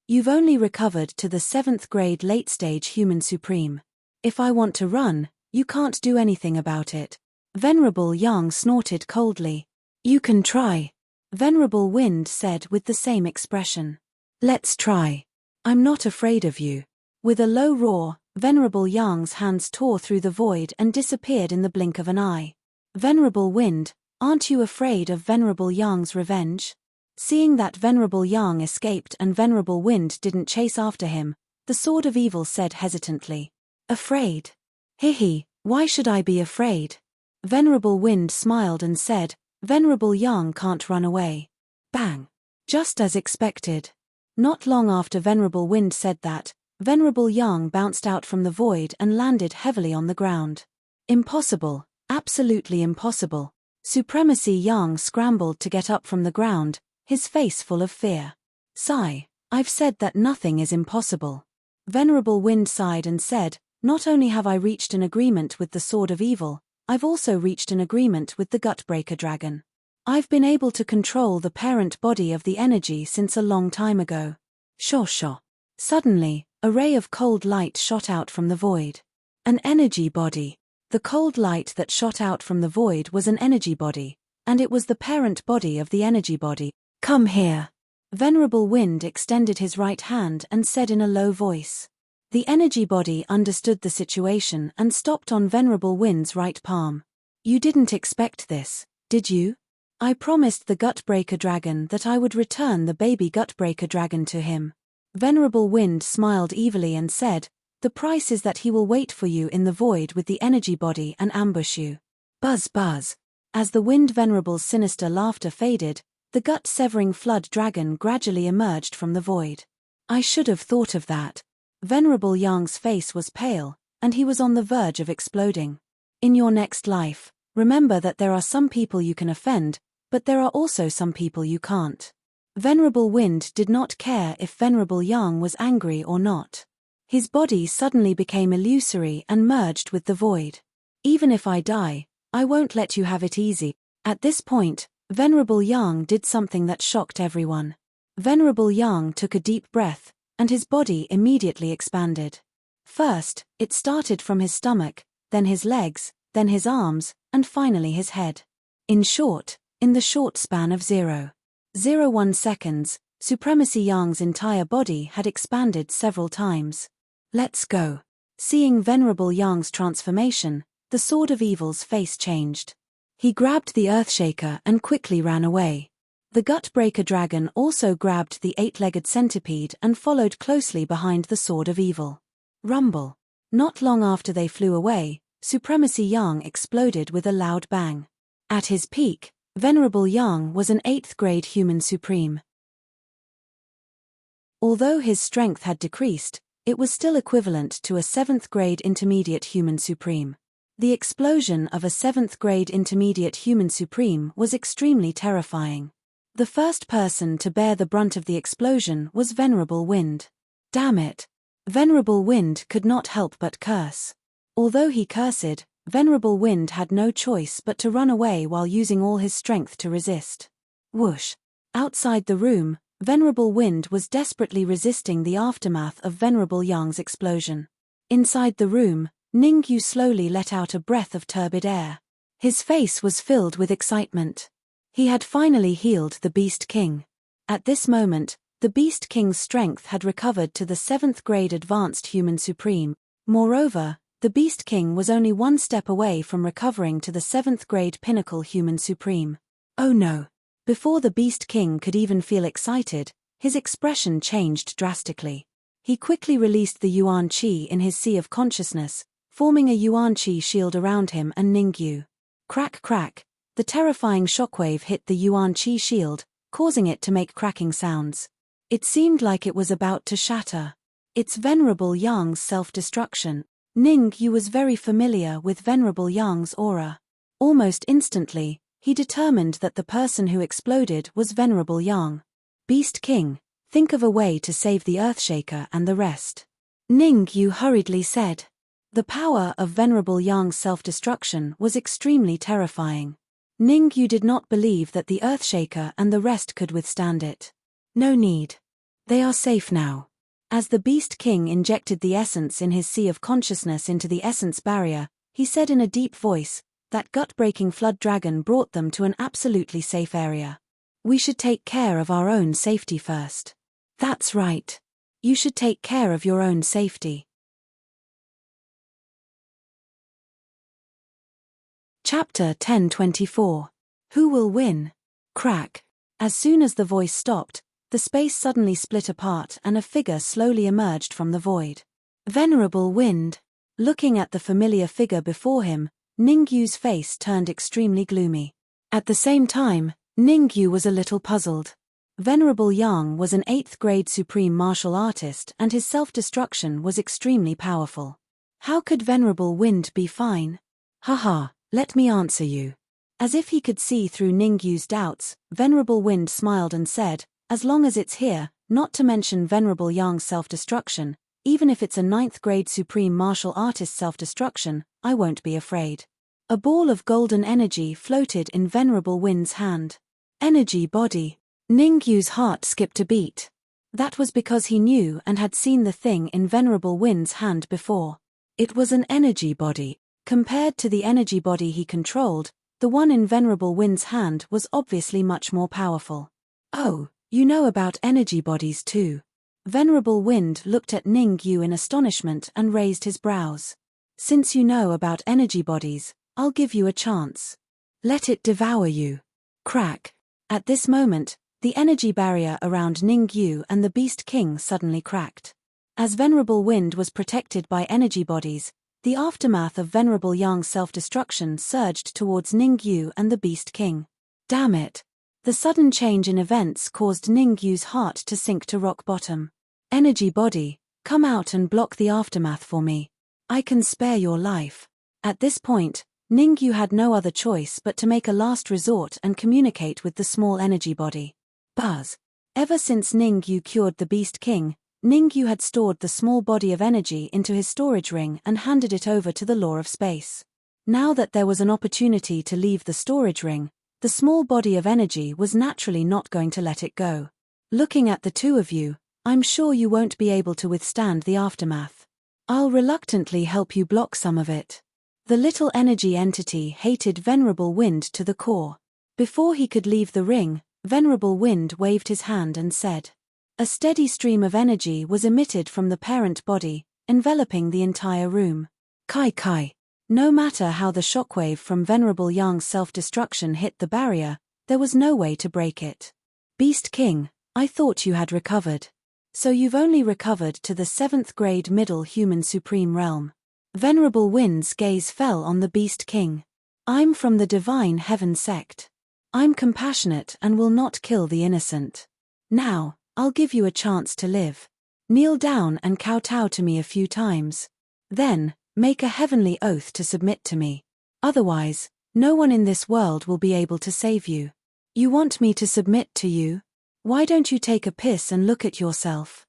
You've only recovered to the 7th grade late-stage human supreme. If I want to run, you can't do anything about it. Venerable Yang snorted coldly. You can try. Venerable Wind said with the same expression. Let's try. I'm not afraid of you. With a low roar, Venerable Yang's hands tore through the void and disappeared in the blink of an eye. Venerable Wind, aren't you afraid of Venerable Yang's revenge? Seeing that Venerable Yang escaped and Venerable Wind didn't chase after him, the Sword of Evil said hesitantly. Afraid? Hihi, why should I be afraid? Venerable Wind smiled and said, Venerable Yang can't run away. Bang! Just as expected. Not long after Venerable Wind said that, Venerable Yang bounced out from the void and landed heavily on the ground. Impossible, absolutely impossible. Supremacy Yang scrambled to get up from the ground, his face full of fear. Sigh, I've said that nothing is impossible. Venerable Wind sighed and said, Not only have I reached an agreement with the Sword of Evil, I've also reached an agreement with the Gutbreaker Dragon. I've been able to control the parent body of the energy since a long time ago. Shaw. Suddenly, a ray of cold light shot out from the void. An energy body. The cold light that shot out from the void was an energy body, and it was the parent body of the energy body. Come here. Venerable Wind extended his right hand and said in a low voice. The energy body understood the situation and stopped on Venerable Wind's right palm. You didn't expect this, did you? I promised the Gutbreaker Dragon that I would return the baby Gutbreaker Dragon to him. Venerable Wind smiled evilly and said, The price is that he will wait for you in the void with the energy body and ambush you. Buzz buzz. As the Wind Venerable's sinister laughter faded, the gut-severing flood dragon gradually emerged from the void. I should have thought of that. Venerable Yang's face was pale, and he was on the verge of exploding. In your next life, remember that there are some people you can offend, but there are also some people you can't. Venerable Wind did not care if Venerable Yang was angry or not. His body suddenly became illusory and merged with the void. Even if I die, I won't let you have it easy. At this point, Venerable Yang did something that shocked everyone. Venerable Yang took a deep breath, and his body immediately expanded. First, it started from his stomach, then his legs, then his arms, and finally his head. In short, in the short span of 0.01 seconds, Supremacy Yang's entire body had expanded several times. Let's go. Seeing Venerable Yang's transformation, the Sword of Evil's face changed. He grabbed the Earthshaker and quickly ran away. The Gutbreaker Dragon also grabbed the 8-legged centipede and followed closely behind the Sword of Evil. Rumble. Not long after they flew away, Supremacy Yang exploded with a loud bang. At his peak, Venerable Yang was an 8th grade human supreme. Although his strength had decreased, it was still equivalent to a 7th grade intermediate human supreme. The explosion of a 7th grade intermediate human supreme was extremely terrifying. The first person to bear the brunt of the explosion was Venerable Wind. Damn it! Venerable Wind could not help but curse. Although he cursed, Venerable Wind had no choice but to run away while using all his strength to resist. Whoosh! Outside the room, Venerable Wind was desperately resisting the aftermath of Venerable Yang's explosion. Inside the room, Ningyu slowly let out a breath of turbid air. His face was filled with excitement. He had finally healed the Beast King. At this moment, the Beast King's strength had recovered to the 7th grade Advanced Human Supreme. Moreover, the Beast King was only one step away from recovering to the 7th grade Pinnacle Human Supreme. Oh no! Before the Beast King could even feel excited, his expression changed drastically. He quickly released the Yuan Qi in his sea of consciousness, forming a Yuan Qi shield around him and Ningyu. Crack crack, the terrifying shockwave hit the Yuan Qi shield, causing it to make cracking sounds. It seemed like it was about to shatter. It's Venerable Yang's self-destruction. Ningyu was very familiar with Venerable Yang's aura. Almost instantly, he determined that the person who exploded was Venerable Yang. Beast King, think of a way to save the Earthshaker and the rest. Ningyu hurriedly said. The power of Venerable Yang's self-destruction was extremely terrifying. Ningyu did not believe that the Earthshaker and the rest could withstand it. No need. They are safe now. As the Beast King injected the essence in his sea of consciousness into the essence barrier, he said in a deep voice, that gut-breaking flood dragon brought them to an absolutely safe area. We should take care of our own safety first. That's right. You should take care of your own safety. Chapter 1024. Who will win? Crack. As soon as the voice stopped, the space suddenly split apart and a figure slowly emerged from the void. Venerable Wind. Looking at the familiar figure before him, Ningyu's face turned extremely gloomy. At the same time, Ningyu was a little puzzled. Venerable Yang was an 8th grade supreme martial artist and his self-destruction was extremely powerful. How could Venerable Wind be fine? Haha, let me answer you. As if he could see through Ningyu's doubts, Venerable Wind smiled and said, as long as it's here, not to mention Venerable Yang's self-destruction, even if it's a 9th grade supreme martial artist self-destruction, I won't be afraid. A ball of golden energy floated in Venerable Wind's hand. Energy body. Ningyu's heart skipped a beat. That was because he knew and had seen the thing in Venerable Wind's hand before. It was an energy body. Compared to the energy body he controlled, the one in Venerable Wind's hand was obviously much more powerful. Oh, you know about energy bodies too. Venerable Wind looked at Ningyu in astonishment and raised his brows. Since you know about energy bodies, I'll give you a chance. Let it devour you. Crack. At this moment, the energy barrier around Ningyu and the Beast King suddenly cracked. As Venerable Wind was protected by energy bodies, the aftermath of Venerable Yang's self-destruction surged towards Ningyu and the Beast King. Damn it. The sudden change in events caused Ningyu's heart to sink to rock bottom. Energy body, come out and block the aftermath for me. I can spare your life. At this point, Ningyu had no other choice but to make a last resort and communicate with the small energy body. Buzz. Ever since Ningyu cured the Beast King, Ningyu had stored the small body of energy into his storage ring and handed it over to the law of space. Now that there was an opportunity to leave the storage ring, the small body of energy was naturally not going to let it go. Looking at the two of you, I'm sure you won't be able to withstand the aftermath. I'll reluctantly help you block some of it. The little energy entity hated Venerable Wind to the core. Before he could leave the ring, Venerable Wind waved his hand and said. A steady stream of energy was emitted from the parent body, enveloping the entire room. Kai Kai. No matter how the shockwave from Venerable Yang's self-destruction hit the barrier, there was no way to break it. Beast King, I thought you had recovered. So you've only recovered to the 7th grade middle human supreme realm. Venerable Wind's gaze fell on the Beast King. I'm from the Divine Heaven sect. I'm compassionate and will not kill the innocent. Now, I'll give you a chance to live. Kneel down and kowtow to me a few times. Then, make a heavenly oath to submit to me. Otherwise, no one in this world will be able to save you. You want me to submit to you? Why don't you take a piss and look at yourself?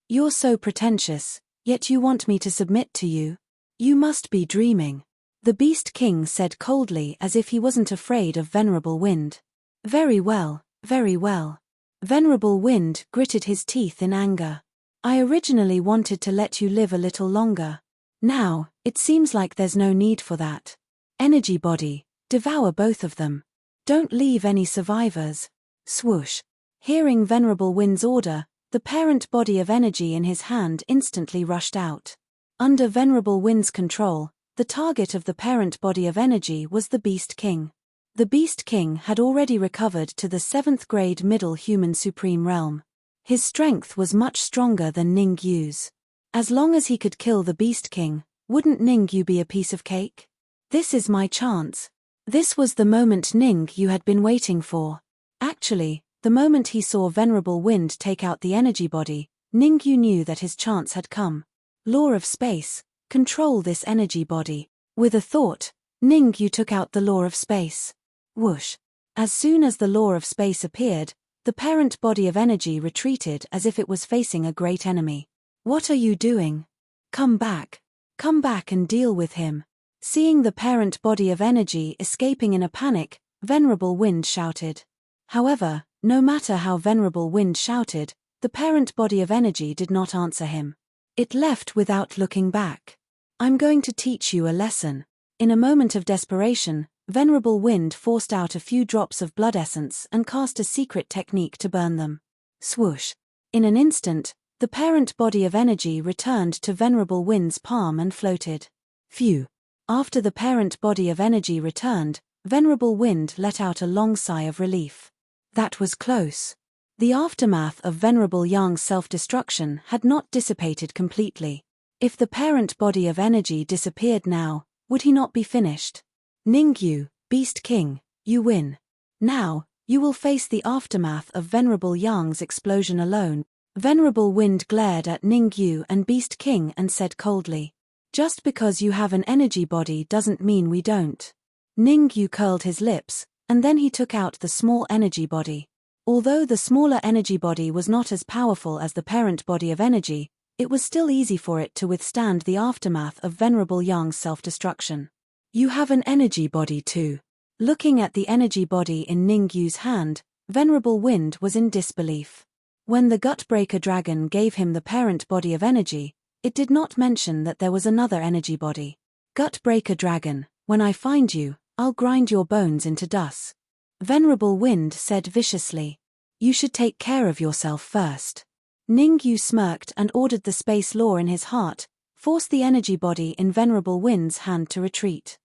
You're so pretentious, yet you want me to submit to you? You must be dreaming. The Beast King said coldly as if he wasn't afraid of Venerable Wind. Very well, very well. Venerable Wind gritted his teeth in anger. I originally wanted to let you live a little longer. Now, it seems like there's no need for that. Energy body, devour both of them. Don't leave any survivors. Swoosh. Hearing Venerable Wind's order, the parent body of energy in his hand instantly rushed out. Under Venerable Wind's control, the target of the parent body of energy was the Beast King. The Beast King had already recovered to the 7th grade middle human supreme realm. His strength was much stronger than Ningyu's. As long as he could kill the Beast King, wouldn't Ningyu be a piece of cake? This is my chance. This was the moment Ningyu had been waiting for. Actually, the moment he saw Venerable Wind take out the energy body, Ningyu knew that his chance had come. Law of space, control this energy body. With a thought, Ningyu took out the law of space. Whoosh. As soon as the law of space appeared, the parent body of energy retreated as if it was facing a great enemy. What are you doing? Come back. Come back and deal with him. Seeing the parent body of energy escaping in a panic, Venerable Wind shouted. However, no matter how Venerable Wind shouted, the parent body of energy did not answer him. It left without looking back. I'm going to teach you a lesson. In a moment of desperation, Venerable Wind forced out a few drops of blood essence and cast a secret technique to burn them. Swoosh. In an instant, the parent body of energy returned to Venerable Wind's palm and floated. Phew. After the parent body of energy returned, Venerable Wind let out a long sigh of relief. That was close. The aftermath of Venerable Yang's self-destruction had not dissipated completely. If the parent body of energy disappeared now, would he not be finished? Ningyu, Beast King, you win. Now, you will face the aftermath of Venerable Yang's explosion alone. Venerable Wind glared at Ningyu and Beast King and said coldly, just because you have an energy body doesn't mean we don't. Ningyu curled his lips, and then he took out the small energy body. Although the smaller energy body was not as powerful as the parent body of energy, it was still easy for it to withstand the aftermath of Venerable Yang's self-destruction. You have an energy body too. Looking at the energy body in Ningyu's hand, Venerable Wind was in disbelief. When the Gutbreaker Dragon gave him the parent body of energy, it did not mention that there was another energy body. Gutbreaker Dragon, when I find you, I'll grind your bones into dust. Venerable Wind said viciously. You should take care of yourself first. Ningyu smirked and ordered the space law in his heart, forced the energy body in Venerable Wind's hand to retreat.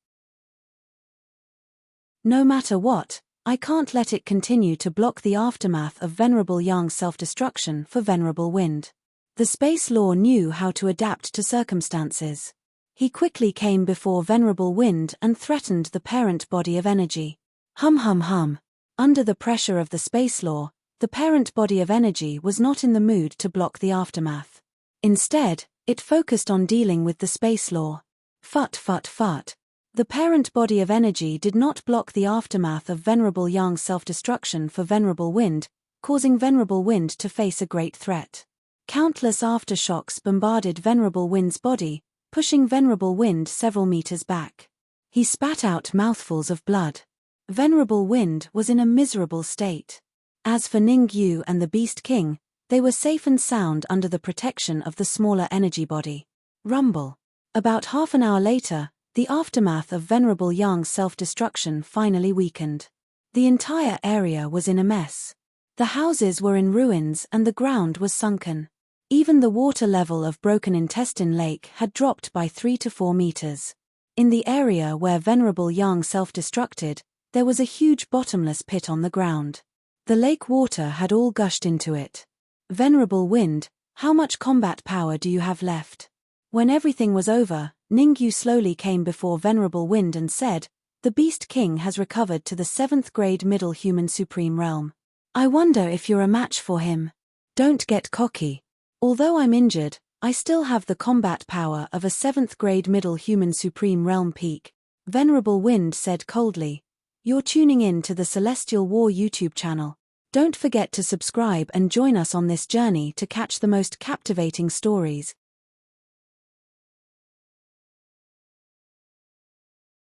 No matter what, I can't let it continue to block the aftermath of Venerable Yang's self-destruction for Venerable Wind. The space law knew how to adapt to circumstances. He quickly came before Venerable Wind and threatened the parent body of energy. Hum hum hum. Under the pressure of the space law, the parent body of energy was not in the mood to block the aftermath. Instead, it focused on dealing with the space law. Fut fut fut. The parent body of energy did not block the aftermath of Venerable Yang's self-destruction for Venerable Wind, causing Venerable Wind to face a great threat. Countless aftershocks bombarded Venerable Wind's body, pushing Venerable Wind several meters back. He spat out mouthfuls of blood. Venerable Wind was in a miserable state. As for Ningyu and the Beast King, they were safe and sound under the protection of the smaller energy body. Rumble. About half an hour later, the aftermath of Venerable Yang's self-destruction finally weakened. The entire area was in a mess. The houses were in ruins and the ground was sunken. Even the water level of Broken Intestine Lake had dropped by 3 to 4 meters. In the area where Venerable Yang self-destructed, there was a huge bottomless pit on the ground. The lake water had all gushed into it. Venerable Wind, how much combat power do you have left? When everything was over, Ningyu slowly came before Venerable Wind and said, the Beast King has recovered to the 7th grade middle human supreme realm. I wonder if you're a match for him. Don't get cocky. Although I'm injured, I still have the combat power of a 7th grade middle human supreme realm peak. Venerable Wind said coldly. You're tuning in to the Celestial War YouTube channel. Don't forget to subscribe and join us on this journey to catch the most captivating stories.